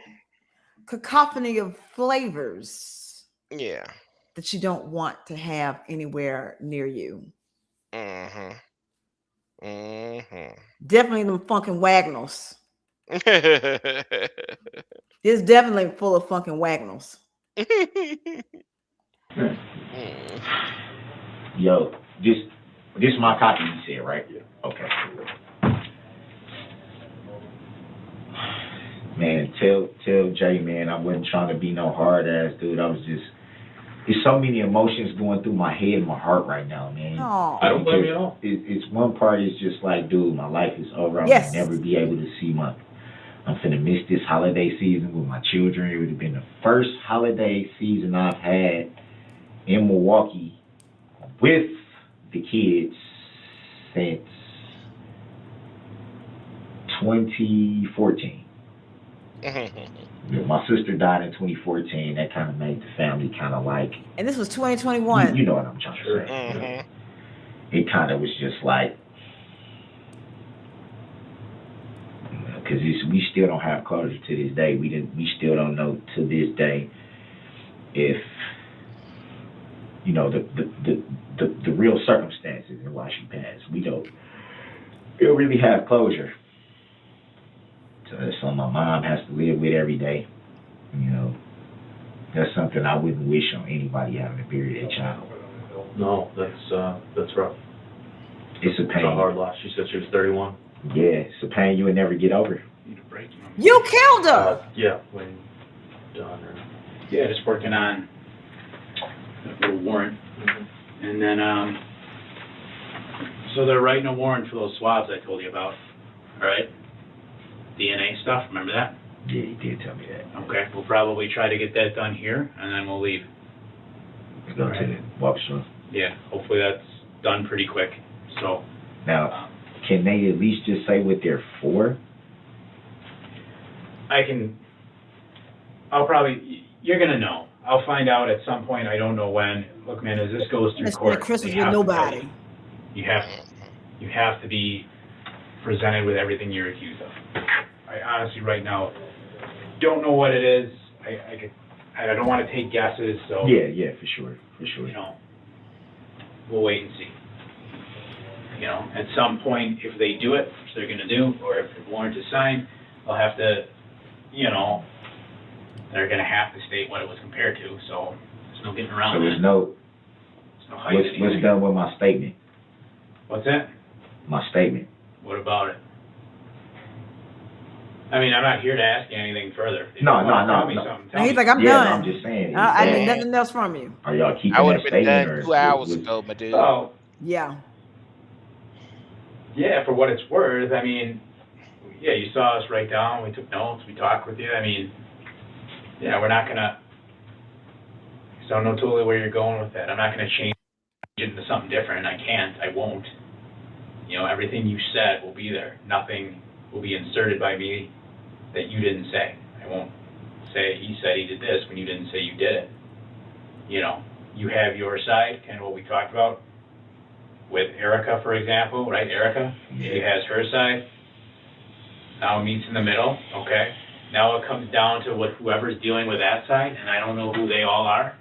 cacophony of flavors. Yeah. That you don't want to have anywhere near you. Definitely them funkin' Wagnalls. It's definitely full of funkin' Wagnalls. Yo, this is my copy you said, right? Yeah. Okay. Man, tell Jay, man, I wasn't trying to be no hard ass dude. I was just, there's so many emotions going through my head and my heart right now, man. Aww. I don't blame you at all. It's one part is just like, dude, my life is over. I'll never be able to see I'm finna miss this holiday season with my children. It would have been the first holiday season I've had in Milwaukee with the kids since 2014. My sister died in 2014. That kind of made the family kind of like. And this was 2021. You know what I'm trying to say. It kind of was just like, because we still don't have closure to this day. We still don't know to this day if the real circumstances in why she passed. We don't really have closure. So my mom has to live with every day. That's something I wouldn't wish on anybody having to bury their child. No, that's rough. It's a pain. It's a hard loss. She said she was 31. Yeah, it's a pain you would never get over. You killed her. Yeah, when done. Yeah, just working on a little warrant, and then so they're writing a warrant for those swabs I told you about. All right. DNA stuff, remember that? Yeah, you did tell me that. Okay, we'll probably try to get that done here, and then we'll leave. Go to the walk show. Yeah, hopefully that's done pretty quick. So now, can they at least just say what they're for? You're gonna know. I'll find out at some point. I don't know when. Look, man, as this goes through court, Christmas with nobody. You have to be presented with everything you're accused of. I honestly, right now, don't know what it is. I don't want to take guesses. So yeah, for sure. We'll wait and see. At some point, if they do it, which they're going to do, or if the warrant is signed, they'll have to, they're going to have to state what it was compared to. So there's no getting around that. There's no hiding. What's done with my statement? What's that? My statement. What about it? I mean, I'm not here to ask you anything further. No. He's like, I'm done. I'm just saying. I need nothing else from you. Are y'all keeping I would have that been statement? done 2 hours ago, my dude. Oh. Yeah. Yeah, for what it's worth. I mean, yeah, you saw us write down. We took notes. We talked with you. I mean, yeah, we're not gonna. So I know totally where you're going with that. I'm not gonna change it into something different. I can't. I won't. Everything you said will be there. Nothing will be inserted by me that you didn't say. I won't say he said he did this when you didn't say you did it. You have your side, kind of what we talked about with Erica, for example, right? Erica, she has her side. Now it meets in the middle, okay? Now it comes down to whoever's dealing with that side, and I don't know who they all are.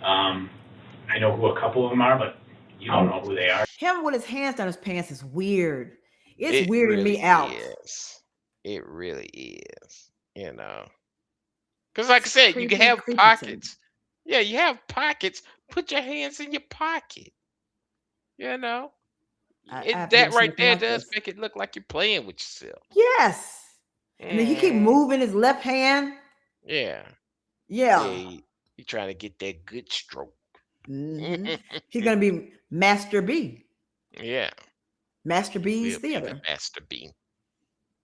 I know who a couple of them are, but you don't know who they are. Him with his hands down his pants is weird. It's It weirding me really out. is. It really is. You know, because like I said, you can Creepy, have creepy to me. pockets. Yeah, you have pockets. Put your hands in your pocket. You know, I've that never seen right anything there like does this. make it look like you're playing with yourself. Yes. And then he keep Hmm. moving his left hand. Yeah, yeah. Yeah. You trying to get that good stroke. hmm He's gonna be Master B. Yeah, Master he B's will be the Theater. master beam.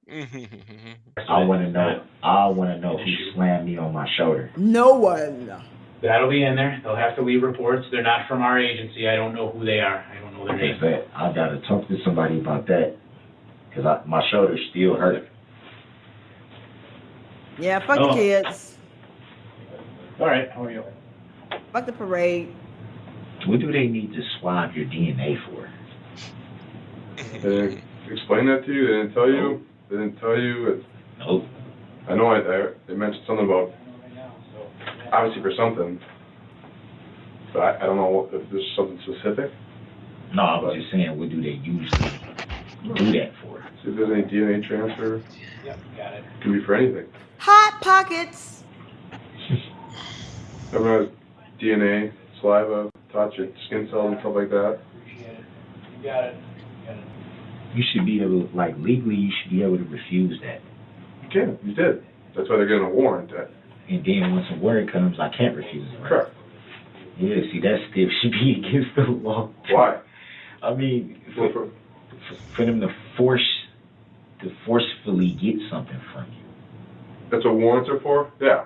I want to know. I want to know who slammed me on my shoulder. No one. That'll be in there. They'll have to leave reports. They're not from our agency. I don't know who they are. I don't know their Okay, name. but I gotta talk to somebody about that because my shoulder still hurt. Yeah, fuck Oh. the kids. All right. How are you? Fuck the parade. What do they need to swab your DNA for? They didn't explain that to you? They didn't tell you? They didn't tell you? Nope. I know they mentioned something about, obviously for something, but I don't know if there's something specific. No, I was just saying, what do they usually do that for? See if there's any DNA transfer. Yep, got it. Could be for anything. Hot pockets. Everyone has DNA, saliva, touch it, skin cells and stuff like that. Appreciate it. You got it. You should be able, like legally, you should be able to refuse that. You can, you did. That's why they're getting a warrant. And then once a warrant comes, I can't refuse it. Right? Correct. Yeah, see, that still should be against the law. Why? I mean, Well, for them to forcefully get something from you. that's what warrants are for? Yeah.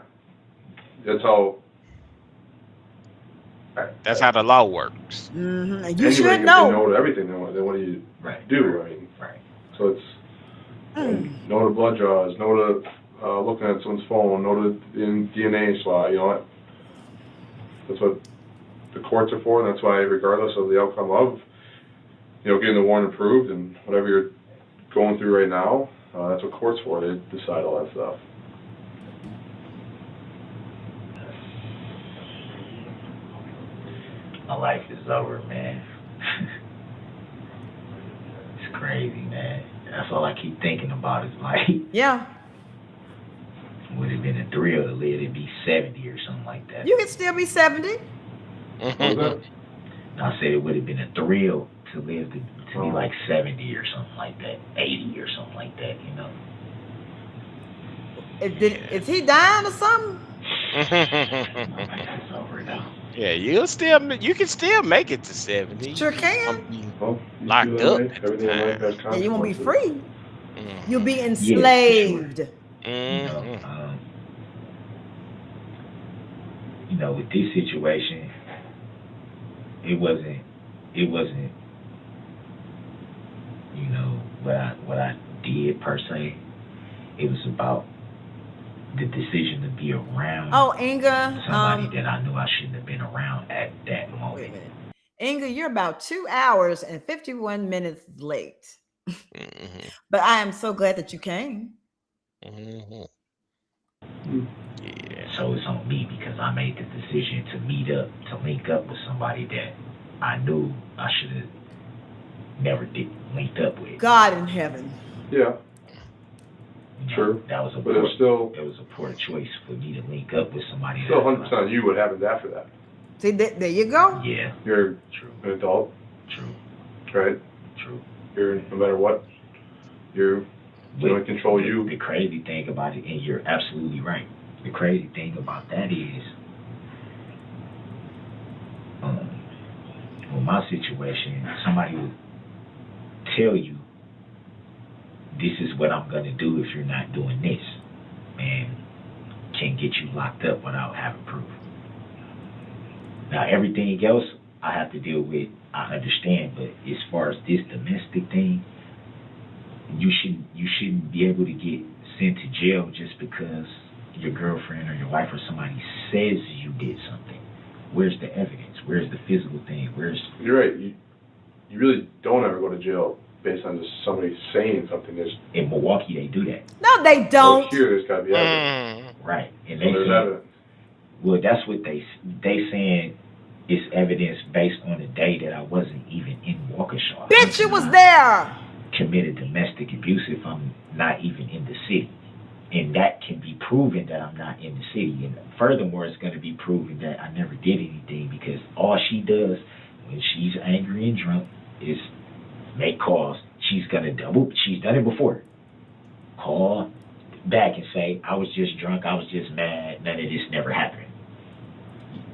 That's how. That's how the law works. And you Anybody should can know. know everything. Then what do you Right. do? I mean, Right. so it's know the blood draws, know the looking at someone's phone, know the DNA swab. You know what? That's what the courts are for, and that's why, regardless of the outcome of, getting the warrant approved and whatever you're going through right now, that's what courts for. They decide all that stuff. My life is over, man. It's crazy, man. That's all I keep thinking about is like, Yeah. would it have been a thrill to live to be 70 or something like that? You can still be 70. What was that? I said it would have been a thrill to live to be like 70 or something like that, 80 or something like that, Is he dying or something? My life is over now. Yeah, you can still make it to 70. Sure can. Well, you Locked do that, up right? at the Everything in life time. has And you won't be consequences. free. You'll be for enslaved. With this situation, it wasn't, what I did per se. It was about the decision to be around Oh, Inga. somebody that I knew I shouldn't have been around at that Wait a moment. minute. Inga, you're about 2 hours and 51 minutes late. But I am so glad that you came. Yeah. So it's on me because I made the decision to link up with somebody that I knew I should have never linked up with. God in heaven. Yeah, sure. That was But it's still it was a poor choice for me to link up with somebody. still 100% on you what happens after that. See, there you go. Yeah, You're true, an adult, true, right? true. You're, no matter what, you only control you. The crazy thing about it, and you're absolutely right. The crazy thing about that is, with my situation, somebody would tell you, this is what I'm going to do if you're not doing this, and can get you locked up without having proof. Now, everything else I have to deal with, I understand, but as far as this domestic thing, you shouldn't be able to get sent to jail just because your girlfriend or your wife or somebody says you did something. Where's the evidence? Where's the physical thing? You're right. You really don't ever go to jail based on just somebody saying something. In Milwaukee, they do that. No, they don't. Here, there's got to be evidence. Right. And So they there's say, evidence. well, that's what they saying. It's evidence based on the day that I wasn't even in Waukesha. Bitch, you was there. committed domestic abuse if I'm not even in the city. And that can be proven that I'm not in the city. And furthermore, it's going to be proven that I never did anything because all she does when she's angry and drunk is make calls. She's done it before. Call back and say, I was just drunk, I was just mad, none of this never happened.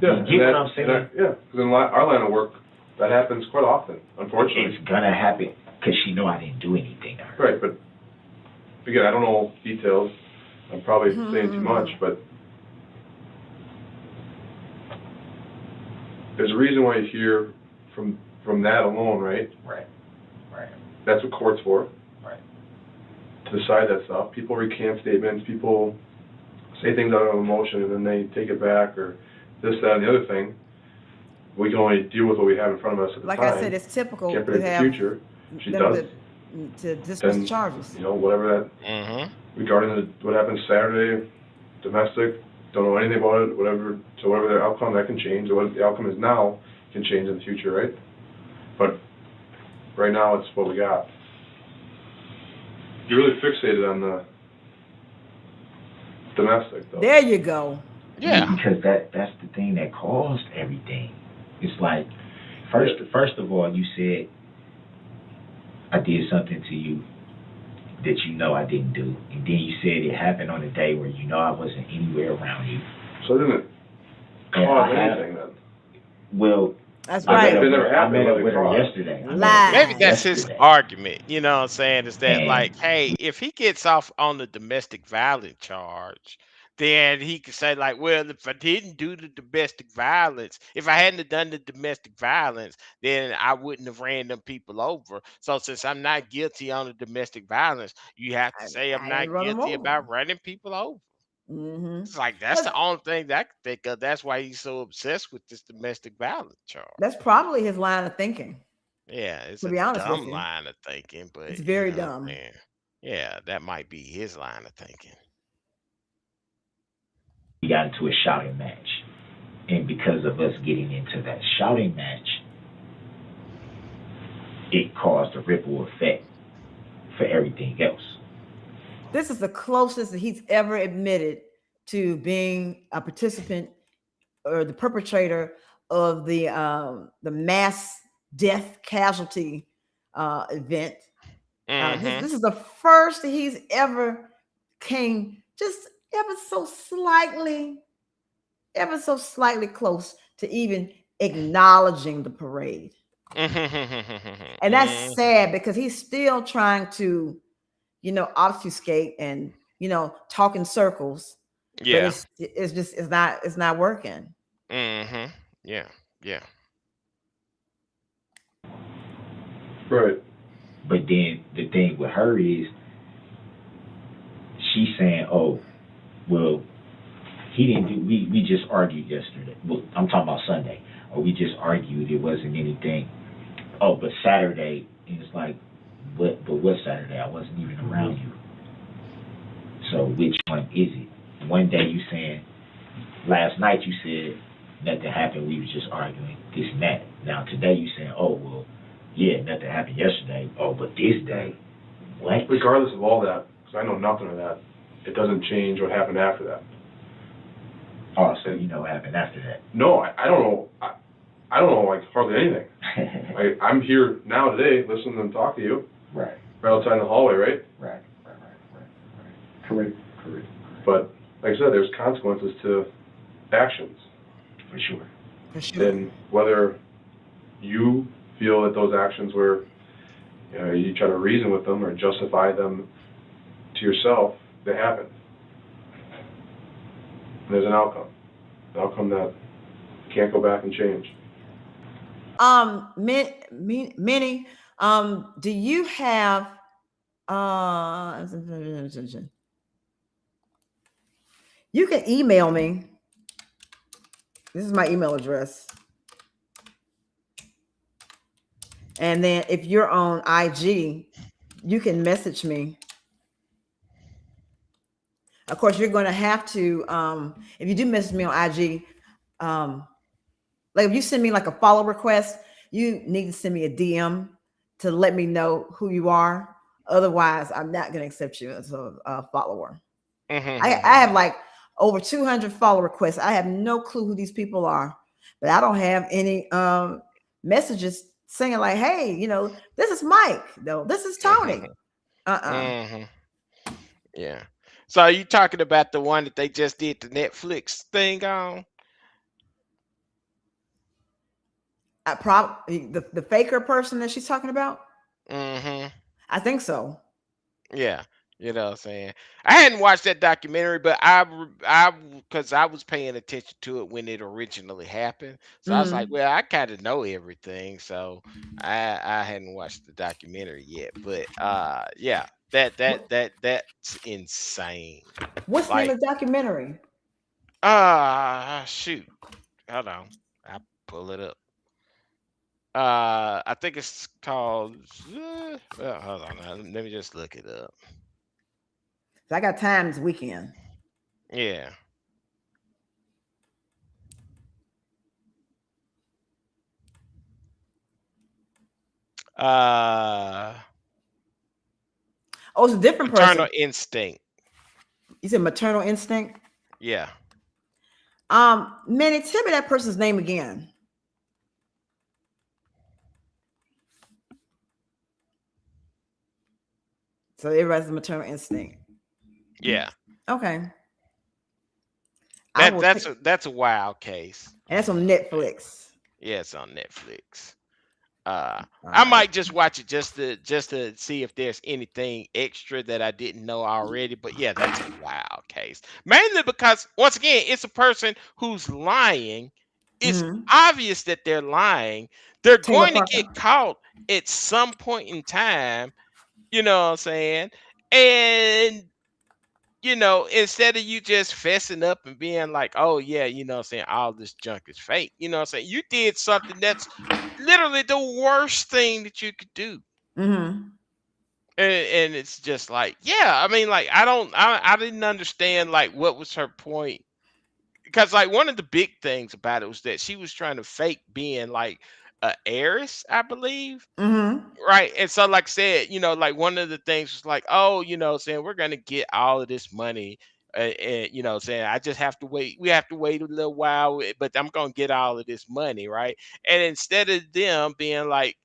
Yeah, You get what I'm saying? Yeah, because in our line of work, that happens quite often, unfortunately. It's gonna happen because she know I didn't do anything to her. Right, but again, I don't know details. I'm probably saying too much, but there's a reason why you hear from that alone, right? Right. That's what court's for. Right. To decide that stuff. People recant statements, people say things out of emotion and then they take it back or this, that, and the other thing. We can only deal with what we have in front of us at the Like time. I said, it's typical Can't to predict the have future. If she them does, to dismiss then, the charges. Whatever that, regarding what happened Saturday, domestic, don't know anything about it, whatever, so whatever the outcome, that can change, or what the outcome is now can change in the future, right? But right now, it's what we got. You're really fixated on the domestic, though. There you go. Yeah. Because that's the thing that caused everything. It's like, first of all, you said I did something to you that you know I didn't do, and then you said it happened on a day where you know I wasn't anywhere around you. So it didn't cause anything then? Well, That's I right. met up with her yesterday. Maybe that's his argument, you know what I'm saying? Is that And- like, hey, if he gets off on the domestic violence charge, then he could say, like, well, if I didn't do the domestic violence, if I hadn't have done the domestic violence, then I wouldn't have ran them people over. So since I'm not guilty on the domestic violence, you have to say I'm I not didn't run 'em guilty over. about running people over. Mm-hmm. It's like that's the only thing that I can think of. That's why he's so obsessed with this domestic violence charge. That's probably his line of thinking. Yeah, it's To a be honest with dumb you. line of thinking, but It's very you know, dumb. man, yeah, that might be his line of thinking. We got into a shouting match. And because of us getting into that shouting match, it caused a ripple effect for everything else. This is the closest that he's ever admitted to being a participant or the perpetrator of the mass death casualty event. This is the first he's ever came just ever so slightly close to even acknowledging the parade. And that's sad because he's still trying to, obfuscate and, talk in circles. Yeah. But it's not working. Yeah. Yeah. Right. But then the thing with her is she's saying, oh, well, he didn't do, we just argued yesterday. Well, I'm talking about Sunday. Or we just argued, it wasn't anything. Oh, but Saturday, and it's like, what Saturday? I wasn't even around you. So which one is it? One day you saying, last night you said nothing happened, we was just arguing, this and that. Now today you saying, oh, well, yeah, nothing happened yesterday. Oh, but this day, what? Regardless of all that, because I know nothing of that, it doesn't change what happened after that. Oh, so you know what happened after that? No, I don't know. I don't know, like, hardly anything. I'm here now today, listening and talk to you. Right. Right outside in the hallway, right? Right. Correct. But, like I said, there's consequences to actions. For sure. And whether you feel that those actions were, you try to reason with them or justify them to yourself, they happen. And there's an outcome. An outcome that you can't go back and change. Minnie, do you have you can email me. This is my email address. And then if you're on IG, you can message me. Of course, you're going to have to, if you do message me on IG, like if you send me like a follow request, you need to send me a DM to let me know who you are. Otherwise, I'm not going to accept you as a follower. I have like over 200 follow requests. I have no clue who these people are, but I don't have any messages saying like, "Hey, this is Mike. No, this is Tony." Mm-hmm. Yeah. So are you talking about the one that they just did the Netflix thing on? I probably the faker person that she's talking about. Mm-hmm. I think so. Yeah. You know what I'm saying? I hadn't watched that documentary, but because I was paying attention to it when it originally happened. So I was like, Mm. well, I kind of know everything. So I hadn't watched the documentary yet. But yeah, that's insane. What's the name Like, of the documentary? shoot. Hold on. I pull it up. I think it's called. Well, hold on. Let me just look it up. So I got time this weekend. Yeah. Uh, Oh, it's a different Maternal person. Instinct. You said maternal instinct. Yeah. Manny, tell me that person's name again. So everybody's a maternal instinct. Yeah. Okay. I That will take, that's a wild case. and that's on Netflix. Yeah, it's on Netflix. All I right. might just watch it just to see if there's anything extra that I didn't know already. But yeah, that's a wild case. Mainly because once again, it's a person who's lying. It's Mm-hmm. obvious that they're lying. They're Taylor going to get Parker. caught at some point in time. You know what I'm saying? And instead of you just fessing up and being like, oh yeah, what I'm saying, all this junk is fake. You know what I'm saying? You did something that's literally the worst thing that you could do. Mm-hmm. And it's just like, yeah, I mean, like, I didn't understand like what was her point. Because like one of the big things about it was that she was trying to fake being like a heiress, I believe. Mm-hmm. Right. And so, like I said, like one of the things was like, oh, saying we're going to get all of this money. And, saying I just have to wait. We have to wait a little while, but I'm going to get all of this money. Right. And instead of them being like,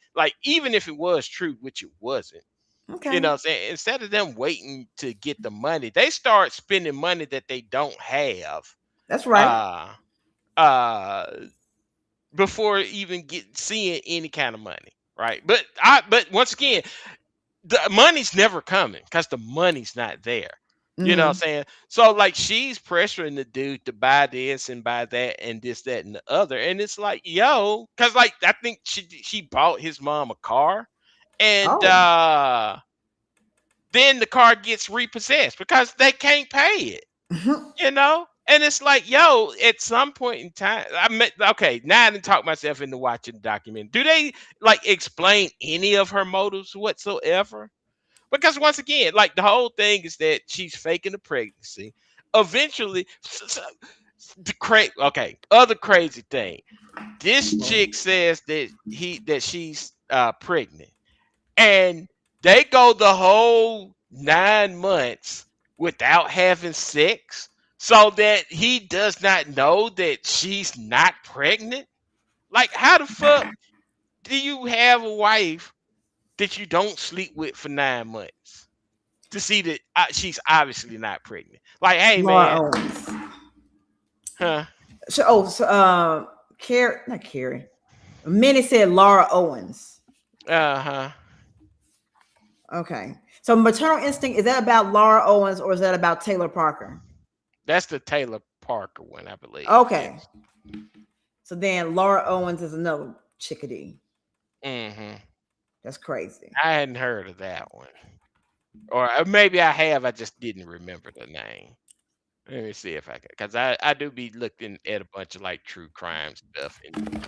even if it was true, which it wasn't, Okay. saying instead of them waiting to get the money, they start spending money that they don't have. That's right. Uh, uh, before even seeing any kind of money. Right. But once again, the money's never coming because the money's not there. You know what I'm Mm-hmm. saying? So like she's pressuring the dude to buy this and buy that and this, that, and the other. And it's like, yo, because like I think she bought his mom a car and Oh. then the car gets repossessed because they can't pay it, you know? And it's like, yo, at some point in time, okay, now I didn't talk myself into watching the document. Do they like explain any of her motives whatsoever? Because once again, like the whole thing is that she's faking the pregnancy. Eventually, other crazy thing. This chick says that she's pregnant, and they go the whole 9 months without having sex, so that he does not know that she's not pregnant. Like, how the fuck do you have a wife that you don't sleep with for 9 months to see that she's obviously not pregnant? Like, hey Laura man, Owens. huh? Carrie, not Carrie. Minnie said Laura Owens. Uh-huh. Okay. So maternal instinct, is that about Laura Owens or is that about Taylor Parker? That's the Taylor Parker one, I believe. Okay. Yes. So then Laura Owens is another chickadee. Mm-hmm. That's crazy. I hadn't heard of that one. Or maybe I have, I just didn't remember the name. Let me see if I can, because I do be looking at a bunch of like true crime stuff. And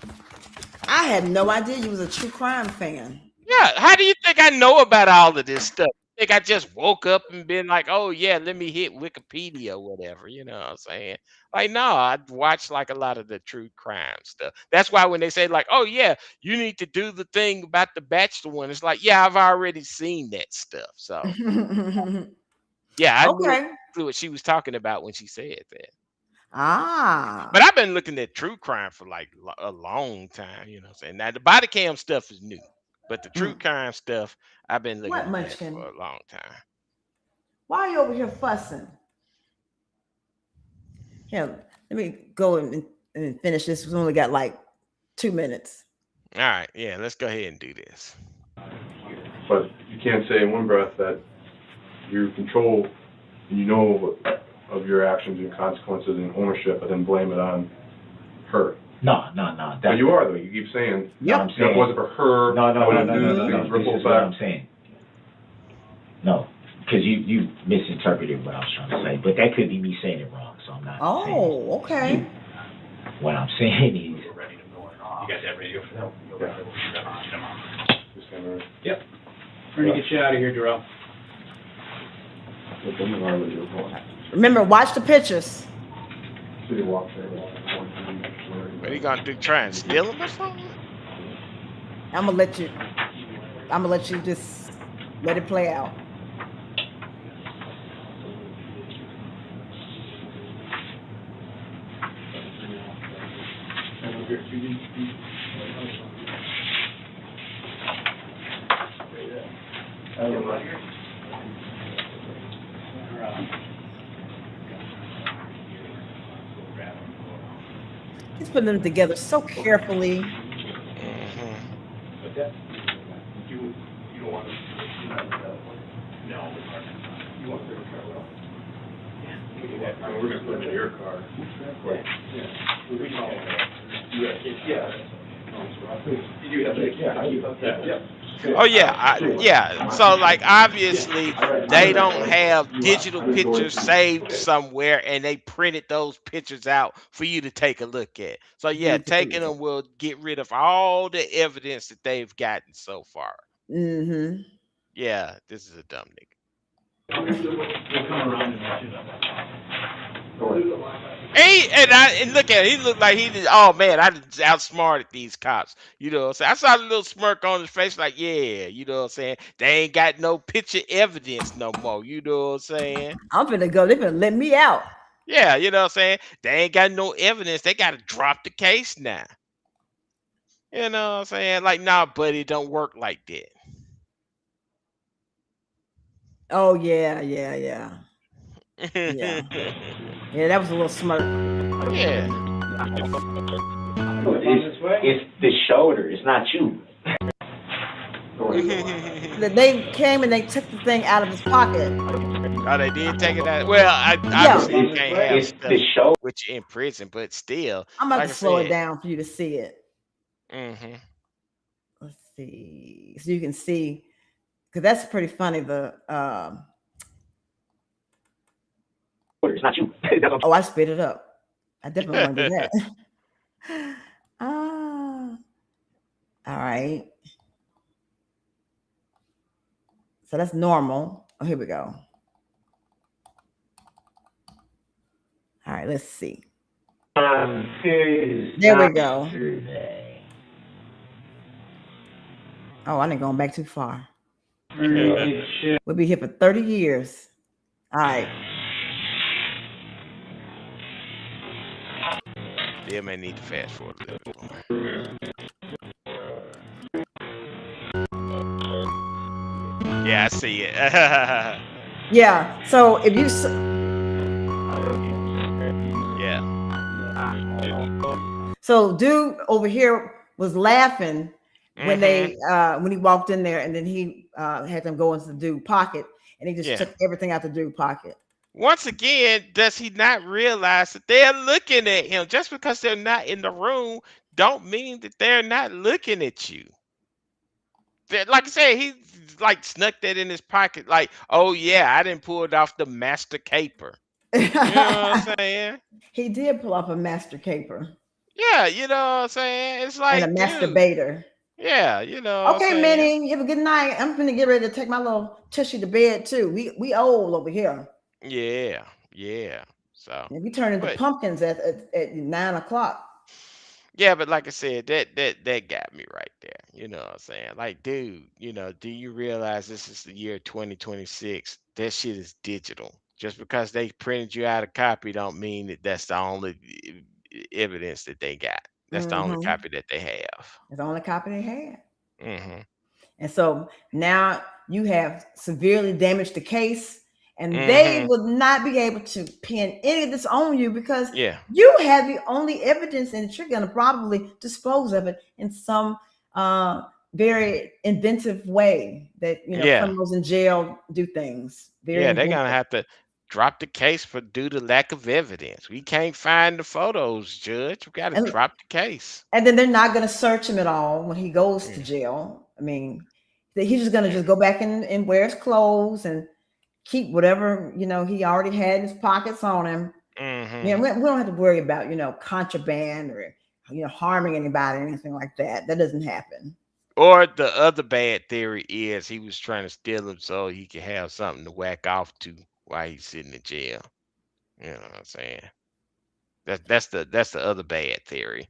I had no idea you was a true crime fan. yeah, how do you think I know about all of this stuff? think I just woke up and been like, oh yeah, let me hit Wikipedia or whatever. You know what I'm saying? Like, no, I watch like a lot of the true crime stuff. That's why when they say like, oh yeah, you need to do the thing about the Bachelor one, it's like, yeah, I've already seen that stuff. So yeah, I knew Okay. exactly what she was talking about when she said that. Ah. But I've been looking at true crime for like a long time. You know what I'm saying? Now the body cam stuff is new, but the true Mm. crime stuff I've been What, looking at Munchkin? for a long time. Why are you over here fussing? Here, let me go and finish this. We only got like 2 minutes. All right, yeah, let's go ahead and do this. But you can't say in one breath that you control and you know of your actions and consequences and ownership, and then blame it on her. No. But you are though. You keep saying, No, I'm if saying. it wasn't for her, No. I wouldn't do This things ripple is what I'm effect. saying. No, because you misinterpreted what I was trying to say, but that could be me saying it wrong, so I'm not saying Oh, okay. you. What I'm saying is, We're ready to go or not. You guys have ready to go for that? Just saying, right? Yep. We're gonna get you out of here, Duh-Rell. Remember, watch the pictures. City walk there. What are you gonna do? Try and steal them or something? I'm gonna let you just let it play out. He's putting them together so carefully. Mm-hmm. You don't want to. No. You want to car well. Yeah. We're gonna put them in your car. Oh yeah, yeah. So like obviously they don't have digital pictures saved somewhere and they printed those pictures out for you to take a look at. So yeah, taking them will get rid of all the evidence that they've gotten so far. Mm-hmm. Yeah, this is a dumb nigga. We'll come around and let you know. And look at it, he looked like he did. Oh man, I just outsmarted these cops. You know what I'm saying? I saw the little smirk on his face, like, yeah, you know what I'm saying? They ain't got no picture evidence no more. You know what I'm saying? I'm finna go. They finna let me out. Yeah, you know what I'm saying? They ain't got no evidence. They gotta drop the case now. You know what I'm saying? Like, nah, buddy, it don't work like that. Oh yeah. Yeah, that was a little smart. Yeah. it's the shoulder. It's not you. They came and they took the thing out of his pocket. Oh, they did take it out. Well, obviously you can't have It's stuff the shoulder. with you in prison, but still, I'm about like to I slow it said. down for you to see it. Mm-hmm. Let's see, so you can see, because that's pretty funny. It's not you. Oh, I spit it up. I definitely want to do that. All right. So that's normal. Oh, here we go. All right, let's see. There we go. Oh, I didn't go back too far. We'll be here for 30 years. All right. They may need to fast forward a little bit more. Yeah, I see it. Yeah. So if you. Yeah. So dude over here was laughing when when he walked in there, and then he had them go into the dude pocket, and he just took everything out the dude pocket. Once again, does he not realize that they're looking at him? Just because they're not in the room, don't mean that they're not looking at you. Like I said, he like snuck that in his pocket. Like, oh yeah, I didn't pull it off the master caper. You know what I'm saying? He did pull off a master caper. Yeah, you know what I'm saying? It's like, and a masturbator. Yeah, you know what I'm Okay, saying? Minnie, you have a good night. I'm gonna get ready to take my little tushy to bed too. We old over here. Yeah, yeah. So, And we turn into but pumpkins at 9 o'clock. yeah, but like I said, that got me right there. You know what I'm saying? Like, dude, do you realize this is the year 2026? That shit is digital. Just because they printed you out a copy don't mean that that's the only evidence that they got. That's the only Mm-hmm. copy that they have. It's the only copy they had. Mhm. And so now you have severely damaged the case, and they Mhm. will not be able to pin any of this on you because Yeah. you have the only evidence, and you're going to probably dispose of it in some uh, very inventive way that Yeah. criminals in jail do things. Very Yeah, they're gonna inventive. have to drop the case for due to lack of evidence. We can't find the photos, Judge. We gotta And drop the case. and then they're not going to search him at all when he goes to Yeah. jail. I mean, he's just going to Yeah. just go back and wear his clothes and keep whatever he already had in his pockets on him. Mhm. We don't have to worry about contraband or harming anybody or anything like that. That doesn't happen. Or the other bad theory is he was trying to steal them so he could have something to whack off to while he's sitting in jail. You know what I'm saying? That's the other bad theory.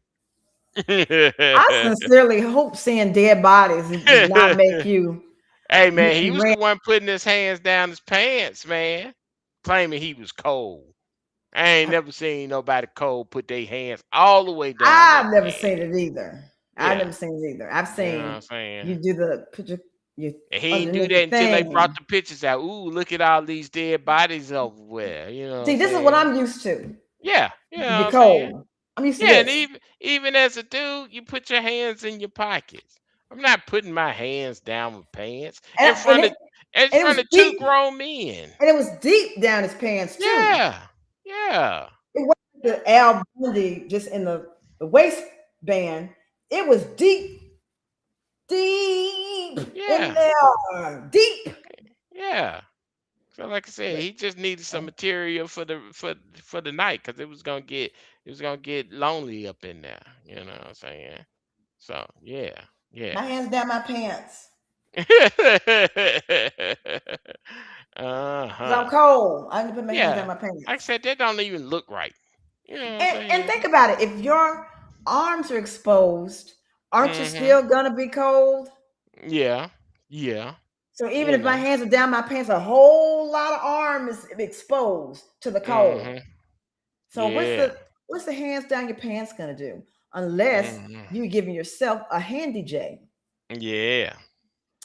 I sincerely hope seeing dead bodies does not make you Hey man, he make was the one putting his hands down his pants, man, claiming he was cold. I ain't never seen nobody cold put their hands all the way down their I've never seen pants. it either. I've Yeah, never seen it either. I've you know what seen I'm saying? you do the put your And he ain't do underneath the that until they brought thing. the pictures out. Ooh, look at all these dead bodies over. You know what I'm See, this is what saying? I'm used to. Yeah, you know To what be I'm saying? cold. I'm used to Yeah, and this. even as a dude, you put your hands in your pockets. I'm not putting my hands down with pants And, and it in and it was front of two deep, grown men. and it was deep down his pants too. Yeah, yeah, It wasn't the Al Bundy just in the waistband. It was deep, deep in yeah, there, deep. yeah. So like I said, he just needed some material for the night because it was gonna get lonely up in there. You know what I'm saying? So yeah, yeah. My hands down my pants because I'm Uh-huh. cold. I need to put my hands down Yeah. my Like I pants. said, that don't even look right. You know what I'm And saying? think about it. If your arms are exposed, aren't you Mm-hmm. still gonna be cold? Yeah. Yeah. So even You if my know. hands are down my pants, a whole lot of arm is exposed to the cold. Mm-hmm. So Yeah. what's the hands down your pants gonna do? Unless Mm-hmm. you're giving yourself a handy J. Yeah.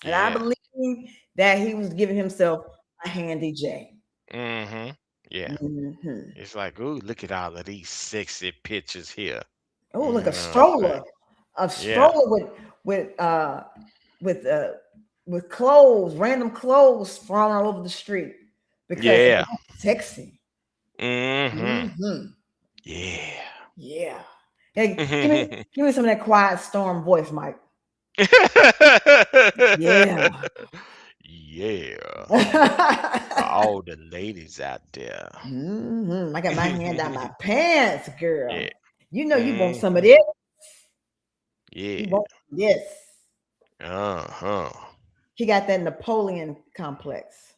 And I Yeah. believe that he was giving himself a handy J. Mm-hmm. Yeah. Hmm. It's like, ooh, look at all of these sexy pictures here. Oh, You look, know what I'm saying? a Yeah. stroller with uh with uh with clothes, random clothes thrown all over the street because Yeah. that's sexy. Mm-hmm. Hmm. Yeah. Yeah. Hey, give me some of that quiet storm voice, Mike. Yeah. Yeah. For all the ladies out there. I got my hand down my pants, girl. Yeah. You know you want some of Mhm. this. You Yeah. want this. Uh-huh. He got that Napoleon complex.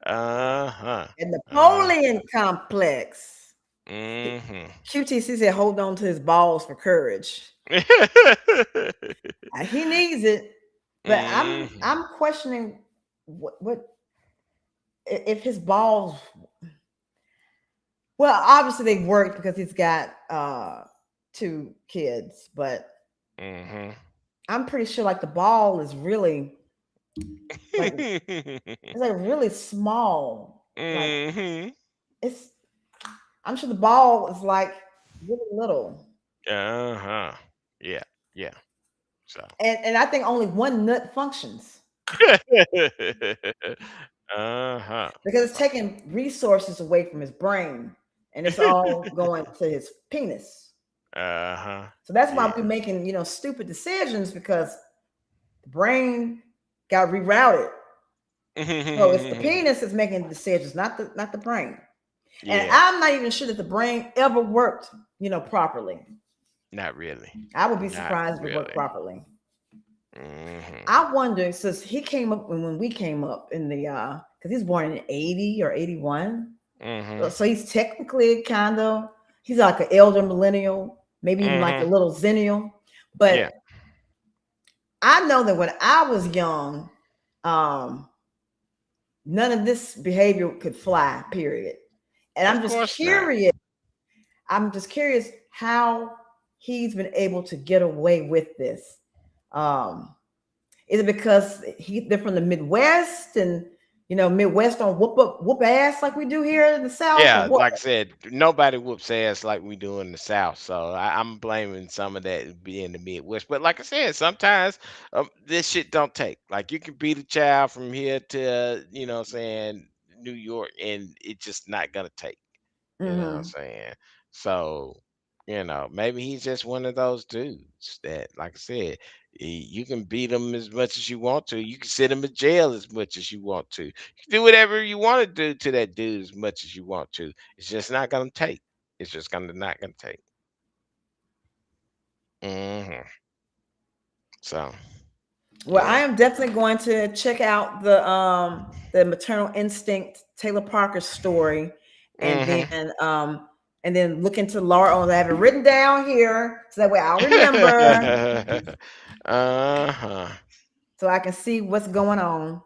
Uh-huh. The Uh, Napoleon complex. mhm. QTC said, hold on to his balls for courage. He needs it, but Mhm. I'm questioning what if his balls. Well, obviously they worked because he's got 2 kids, but Mhm. I'm pretty sure like the ball is really like it's like really small. Like Mhm. it's I'm sure the ball is like really little. Uh-huh. Yeah. Yeah. So. And I think only one nut functions Uh-huh. because it's taking resources away from his brain and it's all going to his penis. Uh-huh. So that's why Yeah. we're making, stupid decisions because the brain got rerouted. So it's the penis that's making the decisions, not the brain. And Yeah. I'm not even sure that the brain ever worked, properly. Not really. I would be Not surprised if it worked really. properly. Hmm. I wonder since he came up when we came up in the because he's born in 80 or 81. Hmm. So he's technically kind of he's like an elder millennial, maybe even like a Hmm. little zennial. Yeah. But I know that when I was young, um, none of this behavior could fly, period. And Of course not. I'm just curious how he's been able to get away with this. Um, is it because they're from the Midwest and Midwest don't whoop ass like we do here in the South or Yeah, what? like I said, nobody whoops ass like we do in the South. So I'm blaming some of that being the Midwest. But like I said, sometimes this shit don't take. Like you can beat a child from here to, saying New York, and it's just not gonna take. You know what I'm Hmm. saying? So, maybe he's just one of those dudes that, like I said, you can beat him as much as you want to. You can sit him in jail as much as you want to. You can do whatever you want to do to that dude as much as you want to. It's just not gonna take. It's just gonna not gonna take. Hmm. So, Well, I yeah. am definitely going to check out the maternal instinct Taylor Parker story, and Hmm. then look into Laura. I have it written down here so that way I'll remember, Uh-huh. so I can see what's going on.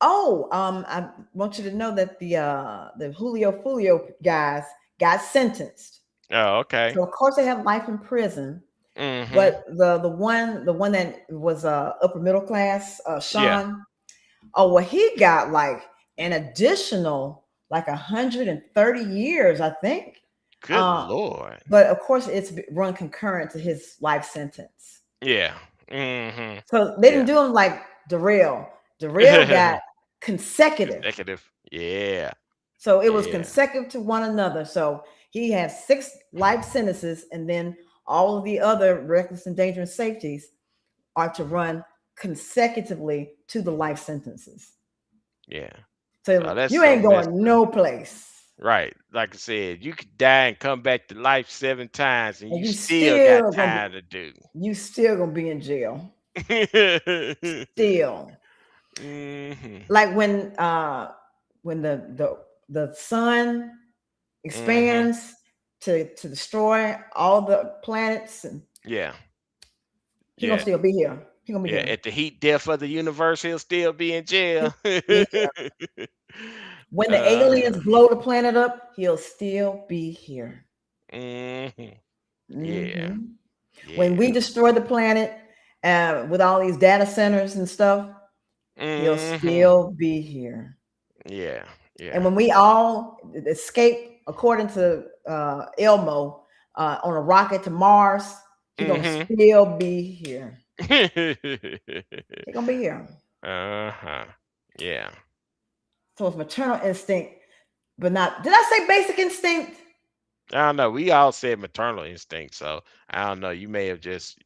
Oh, I want you to know that the Julio Fulio guys got sentenced. Oh, okay. So of course they have life in prison, Hmm. but the one that was upper middle class, Yeah. Sean. Oh well, he got like an additional like 130 years, I think. Good Uh, Lord. but of course, it's run concurrent to his life sentence. Yeah. Hmm. So they didn't Yeah. do him like Darrell. Darrell got consecutive. Consecutive. Yeah. So it was Yeah. consecutive to one another. So he had 6 life sentences, and then all of the other reckless and dangerous safeties are to run consecutively to the life sentences. Yeah. So So that's you so ain't messed going up. no place. Right. Like I said, you could die and come back to life 7 times and And you still got time to do. you still gonna be in jail. Still. Hmm. Like when the sun Hmm. expands to destroy all the planets, and Yeah. he gonna Yeah. still be here. He gonna be Yeah. here. At the heat death of the universe, he'll still be in He jail. gonna be here. When the uh, aliens blow the planet up, he'll still be here. hmm. Yeah. Hmm. When we Yeah. destroy the planet with all these data centers and stuff, he'll Hmm. still be here. Yeah. And Yeah. when we all escape, according to Elmo, on a rocket to Mars, he gonna Hmm. still be here. He gonna be here. Uh-huh. Yeah. So it's maternal instinct, but not. Did I say basic instinct? I don't know. We all said maternal instinct, so I don't know. You may have just,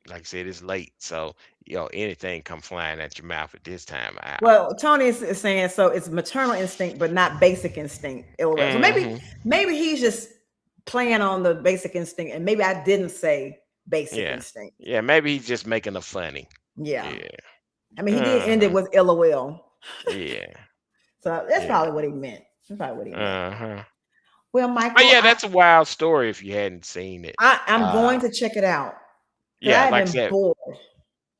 like I said, it's late, so anything come flying at your mouth at this time of hour. Well, Tony is saying so. It's maternal instinct, but not basic instinct. LOL. So Hmm. maybe he's just playing on the basic instinct, and maybe I didn't say basic Yeah. instinct. Yeah. Maybe he's just making a funny. Yeah, Yeah. I mean he did end it Uh-huh. with LOL. Yeah. So that's Yeah. probably what he meant. That's probably what he meant. Uh-huh. Well, But Michael, yeah, that's a wild story if you hadn't seen it. I'm Uh going to check it out because I yeah, have like I been said, bored.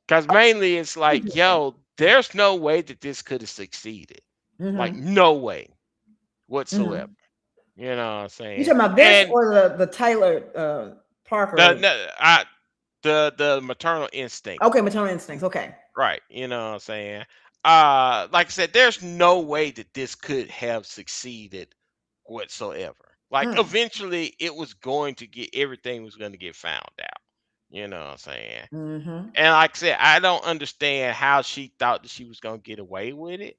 because mainly it's like, yo, there's no way that this could have succeeded. Like Mm-hmm. no way whatsoever. Mm-hmm. You know what I'm You saying? talking about this And or the Taylor the Parker? no, I, the maternal instinct, Okay, maternal instincts. Okay. right? You know what I'm saying? Like I said, there's no way that this could have succeeded whatsoever. Like Mm. eventually it was going to get everything was going to get found out. You know what I'm saying? Mm-hmm. And like I said, I don't understand how she thought that she was going to get away with it.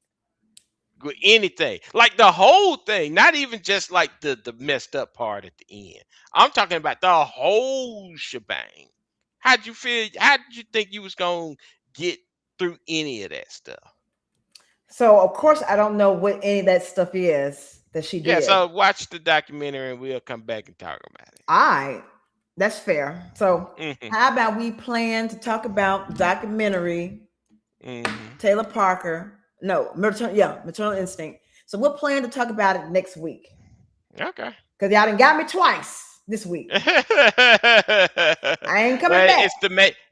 With anything. Like the whole thing, not even just like the messed up part at the end. I'm talking about the whole shebang. How'd you feel? How did you think you was gonna get through any of that stuff? So of course I don't know what any of that stuff is that she Yeah, did. so watch the documentary and we'll come back and talk about it. I That's fair. So Mm-hmm. how about we plan to talk about documentary Mm-hmm. Taylor Parker? No, maternal instinct. So we'll plan to talk about it next week Okay. because y'all done got me twice this week. Well, I ain't coming back.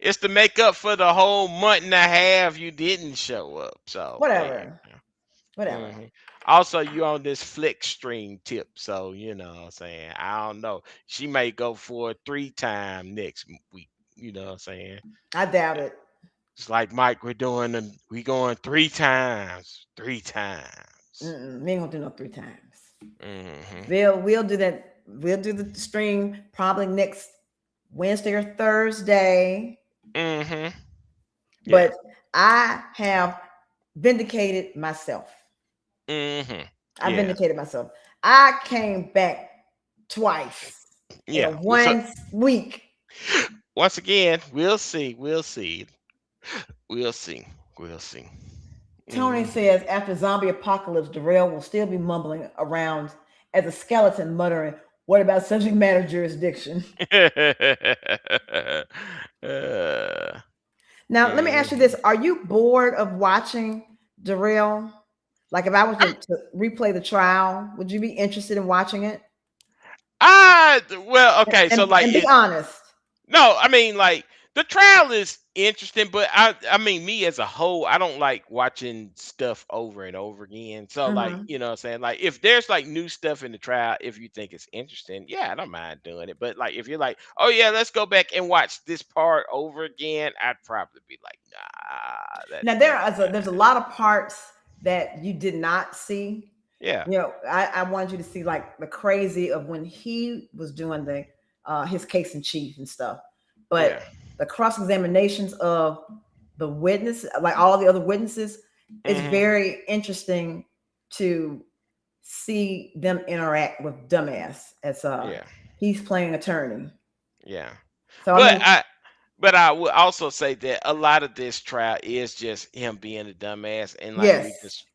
it's to make up for the whole month and a half you didn't show up. So hey. Whatever. Whatever. Hmm. Also, you on this flick stream tip, so you know what I'm saying. I don't know. She may go for a 3 time next week. You know what I'm saying. I doubt it. It's like Mike, we going 3 times, 3 times. We ain't gonna do no 3 times. Hmm. We'll do that. We'll do the stream probably next Wednesday or Thursday. Hmm. Yeah. But I have vindicated myself. Hmm. I Yeah. vindicated myself. I came back twice in a Yeah. So 1 week. once again, we'll see. We'll see. We'll see. We'll see. Tony Hmm. says after zombie apocalypse, Duh-Rell will still be mumbling around as a skeleton, muttering, "What about subject matter jurisdiction?" uh, Now, let me ask you mhm. this: are you bored of watching Duh-Rell? Like, if I was to replay the trial, would you be interested in watching it? Well, okay, so like And be honest. no, I mean like the trial is interesting, but I mean me as a whole, I don't like watching stuff over and over again. So like, Hmm. you know what I'm saying? Like if there's like new stuff in the trial, if you think it's interesting, yeah, I don't mind doing it. But like if you're like, oh yeah, let's go back and watch this part over again, I'd probably be like, nah, Now that's there's a lot of parts that you did not see. yeah, I wanted you to see like the crazy of when he was doing the his case in chief and stuff, yeah. but the cross examinations of the witness, like all the other witnesses, it's Hmm. very interesting to see them interact with dumbass as Yeah, he's playing attorney. yeah. So I But mean, I would also say that a lot of this trial is just him being a dumbass and like we yes, just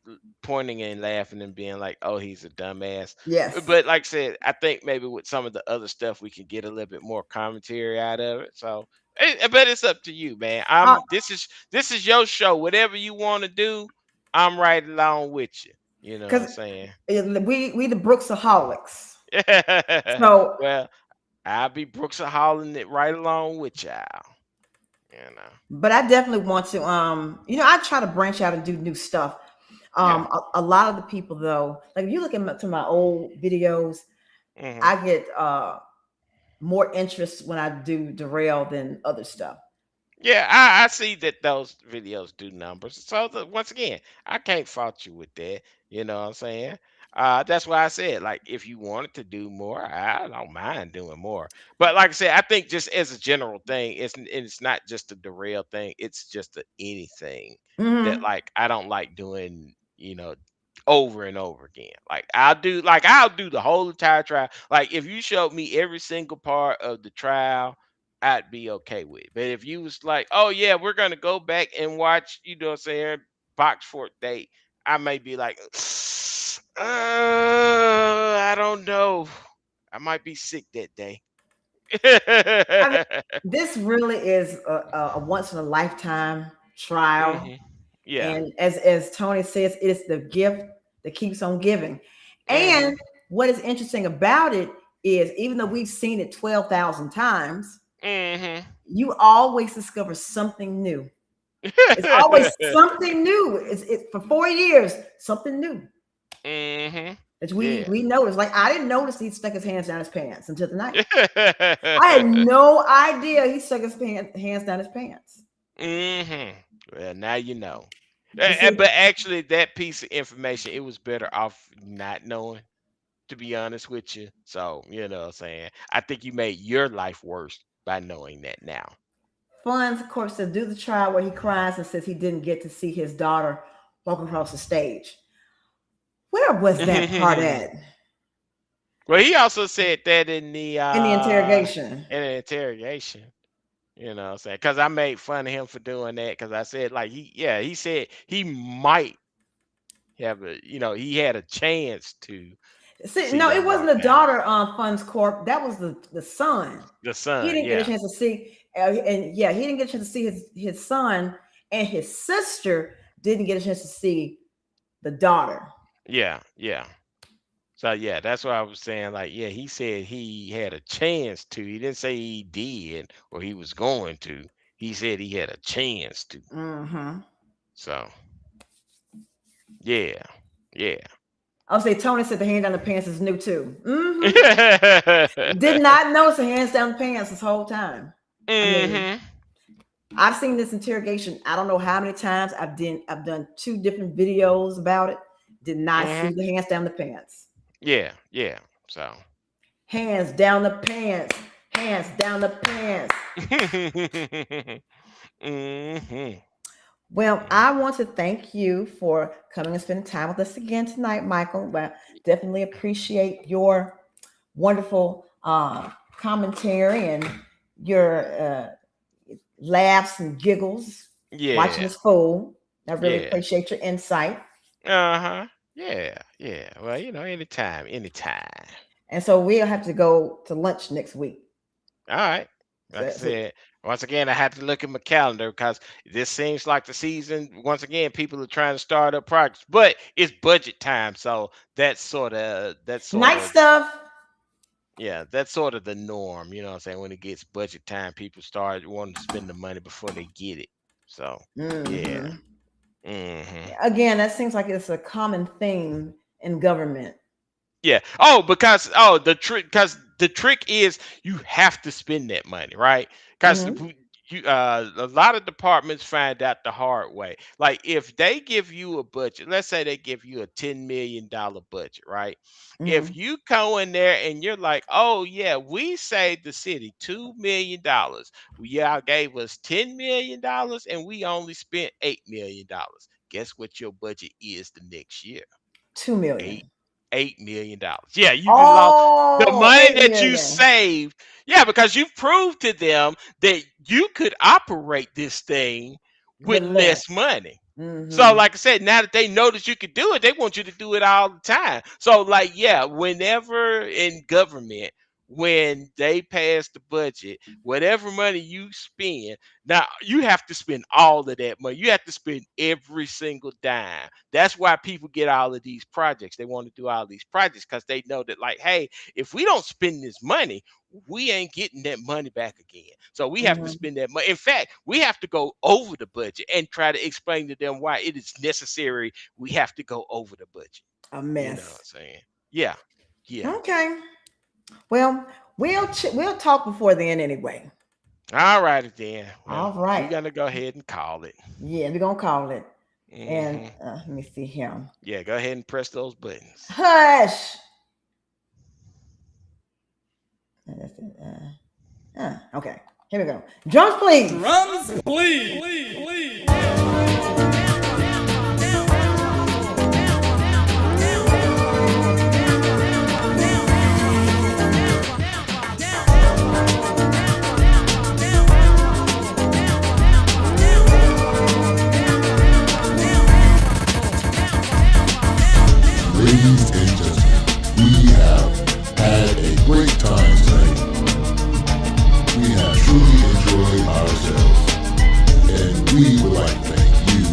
pointing and laughing and being like, oh, he's a dumbass. yes, But like I said, I think maybe with some of the other stuff we can get a little bit more commentary out of it. So, but it's up to you, man. This is your show. Whatever you want to do, I'm right along with you. You know what I'm because saying? we the Brooksaholics. So Well, I'll be Brooks hauling it right along with y'all. You know. but I definitely want to I try to branch out and do new stuff. Yeah. A lot of the people though, like if you look to my old videos, Hmm. I get more interest when I do Duh-Rell than other stuff. Yeah, I see that those videos do numbers. So once again, I can't fault you with that. You know what I'm saying? That's why I said, like, if you wanted to do more, I don't mind doing more. But like I said, I think just as a general thing, it's not just a derail thing. It's just anything that Hmm. like I don't like doing. Over and over again. I'll do the whole entire trial. Like if you showed me every single part of the trial I'd be okay with. But if you was like, oh yeah, we're gonna go back and watch, what I'm saying, box fort date, I may be like, I don't know. I might be sick that day. I mean, this really is a once in a lifetime trial, Hmm. Yeah. and as Tony says, it's the gift that keeps on giving. Hmm. And what is interesting about it is, even though we've seen it 12,000 times, Hmm. you always discover something new. It's always something new. It's for 4 years, something new Hmm. that Yeah. we noticed. Like I didn't notice he stuck his hands down his pants until tonight. I had no idea he stuck his hands down his pants. Hmm. Well, now you know. But see, But actually, that piece of information, it was better off not knowing, to be honest with you. So, you know what I'm saying? I think you made your life worse by knowing that now. Funds, of course, to do the trial where he cries and says he didn't get to see his daughter walk across the stage. Where was that part at Well, he also said that in the in the interrogation? interrogation. You know what I'm saying? Because I made fun of him for doing that. Because I said, like, he said he might have he had a chance to. See, see no, it them wasn't work the out. daughter Funds Corp. That was the son. The He son, didn't get a yeah, chance to see, and yeah, he didn't get a chance to see his son, and his sister didn't get a chance to see the daughter. yeah, yeah. So yeah, that's what I was saying. Like, yeah, he said he had a chance to. He didn't say he did or he was going to. He said he had a chance to. Mm-hmm. So yeah, yeah. I'll say Tony said the hand down the pants is new too. Did not notice the hands down the pants this whole time. I mean, Mm-hmm. I've seen this interrogation. I don't know how many times I've done 2 different videos about it. Did not see Mm-hmm. the hands down the pants. Yeah, yeah. So Hands down the pants. Hands down the pants. mm-hmm. Well, I want to thank you for coming and spending time with us again tonight, Michael. Well, definitely appreciate your wonderful commentary and your laughs and giggles watching Yeah, this fool. I really yeah. appreciate your insight. Uh-huh. Yeah, yeah. Well, anytime, anytime. And so we'll have to go to lunch next week. All right. Like I So said, once again, I had to look at my calendar because this seems like the season. Once again, people are trying to start up projects, but it's budget time, so night stuff. yeah, that's sort of the norm. You know what I'm saying? When it gets budget time, people start wanting to spend the money before they get it. So yeah. Mhm. Mm-hmm. Again, that seems like it's a common theme in government. Yeah. Because the trick is you have to spend that money, right? Because Mhm. you a lot of departments find out the hard way. Like if they give you a budget, let's say they give you a $10 million budget, right? If Mhm. you go in there and you're like, oh yeah, we saved the city $2 million. Y'all gave us $10 million and we only spent $8 million. Guess what your budget is the next year? 2 million. $8 million. Yeah, you just lost the Oh, money 8 that you million saved. Yeah, because you proved to them that you could operate this thing with with less. less money. So, Mhm. like I said, now that they know that you could do it, they want you to do it all the time. So, like, yeah, whenever in government, when they pass the budget, whatever money you spend, now you have to spend all of that money. You have to spend every single dime. That's why people get all of these projects. They want to do all these projects because they know that, like, hey, if we don't spend this money, we ain't getting that money back again. So we have to Mhm. spend that money. In fact, we have to go over the budget and try to explain to them why it is necessary. We have to go over the budget. A You know what I'm mess. saying? Yeah. Yeah. Okay. Well, we'll talk before then anyway. All righty then. All Well, we're right. gonna go ahead and call it. Yeah, we're gonna call it. And Hmm. let me see here. Yeah, go ahead and press those buttons. Hush. Okay. Here we go. Drums, please. Drums, please. Ladies and gentlemen, we have had a great time tonight. We have truly enjoyed ourselves. And we would like to thank you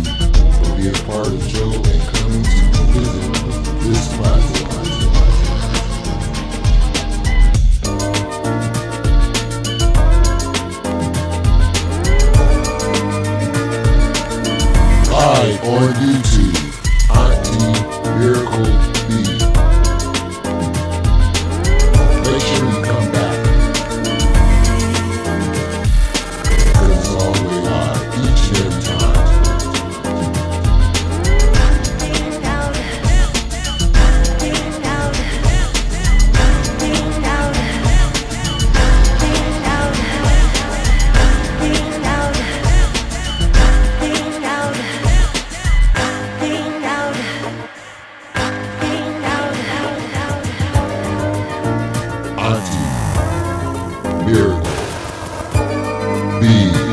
for being a part of the show and coming to visit this platform. Live on YouTube, Auntie Miracle B. Make sure you come back. Because it's always live each and every time. Auntie Miracle B.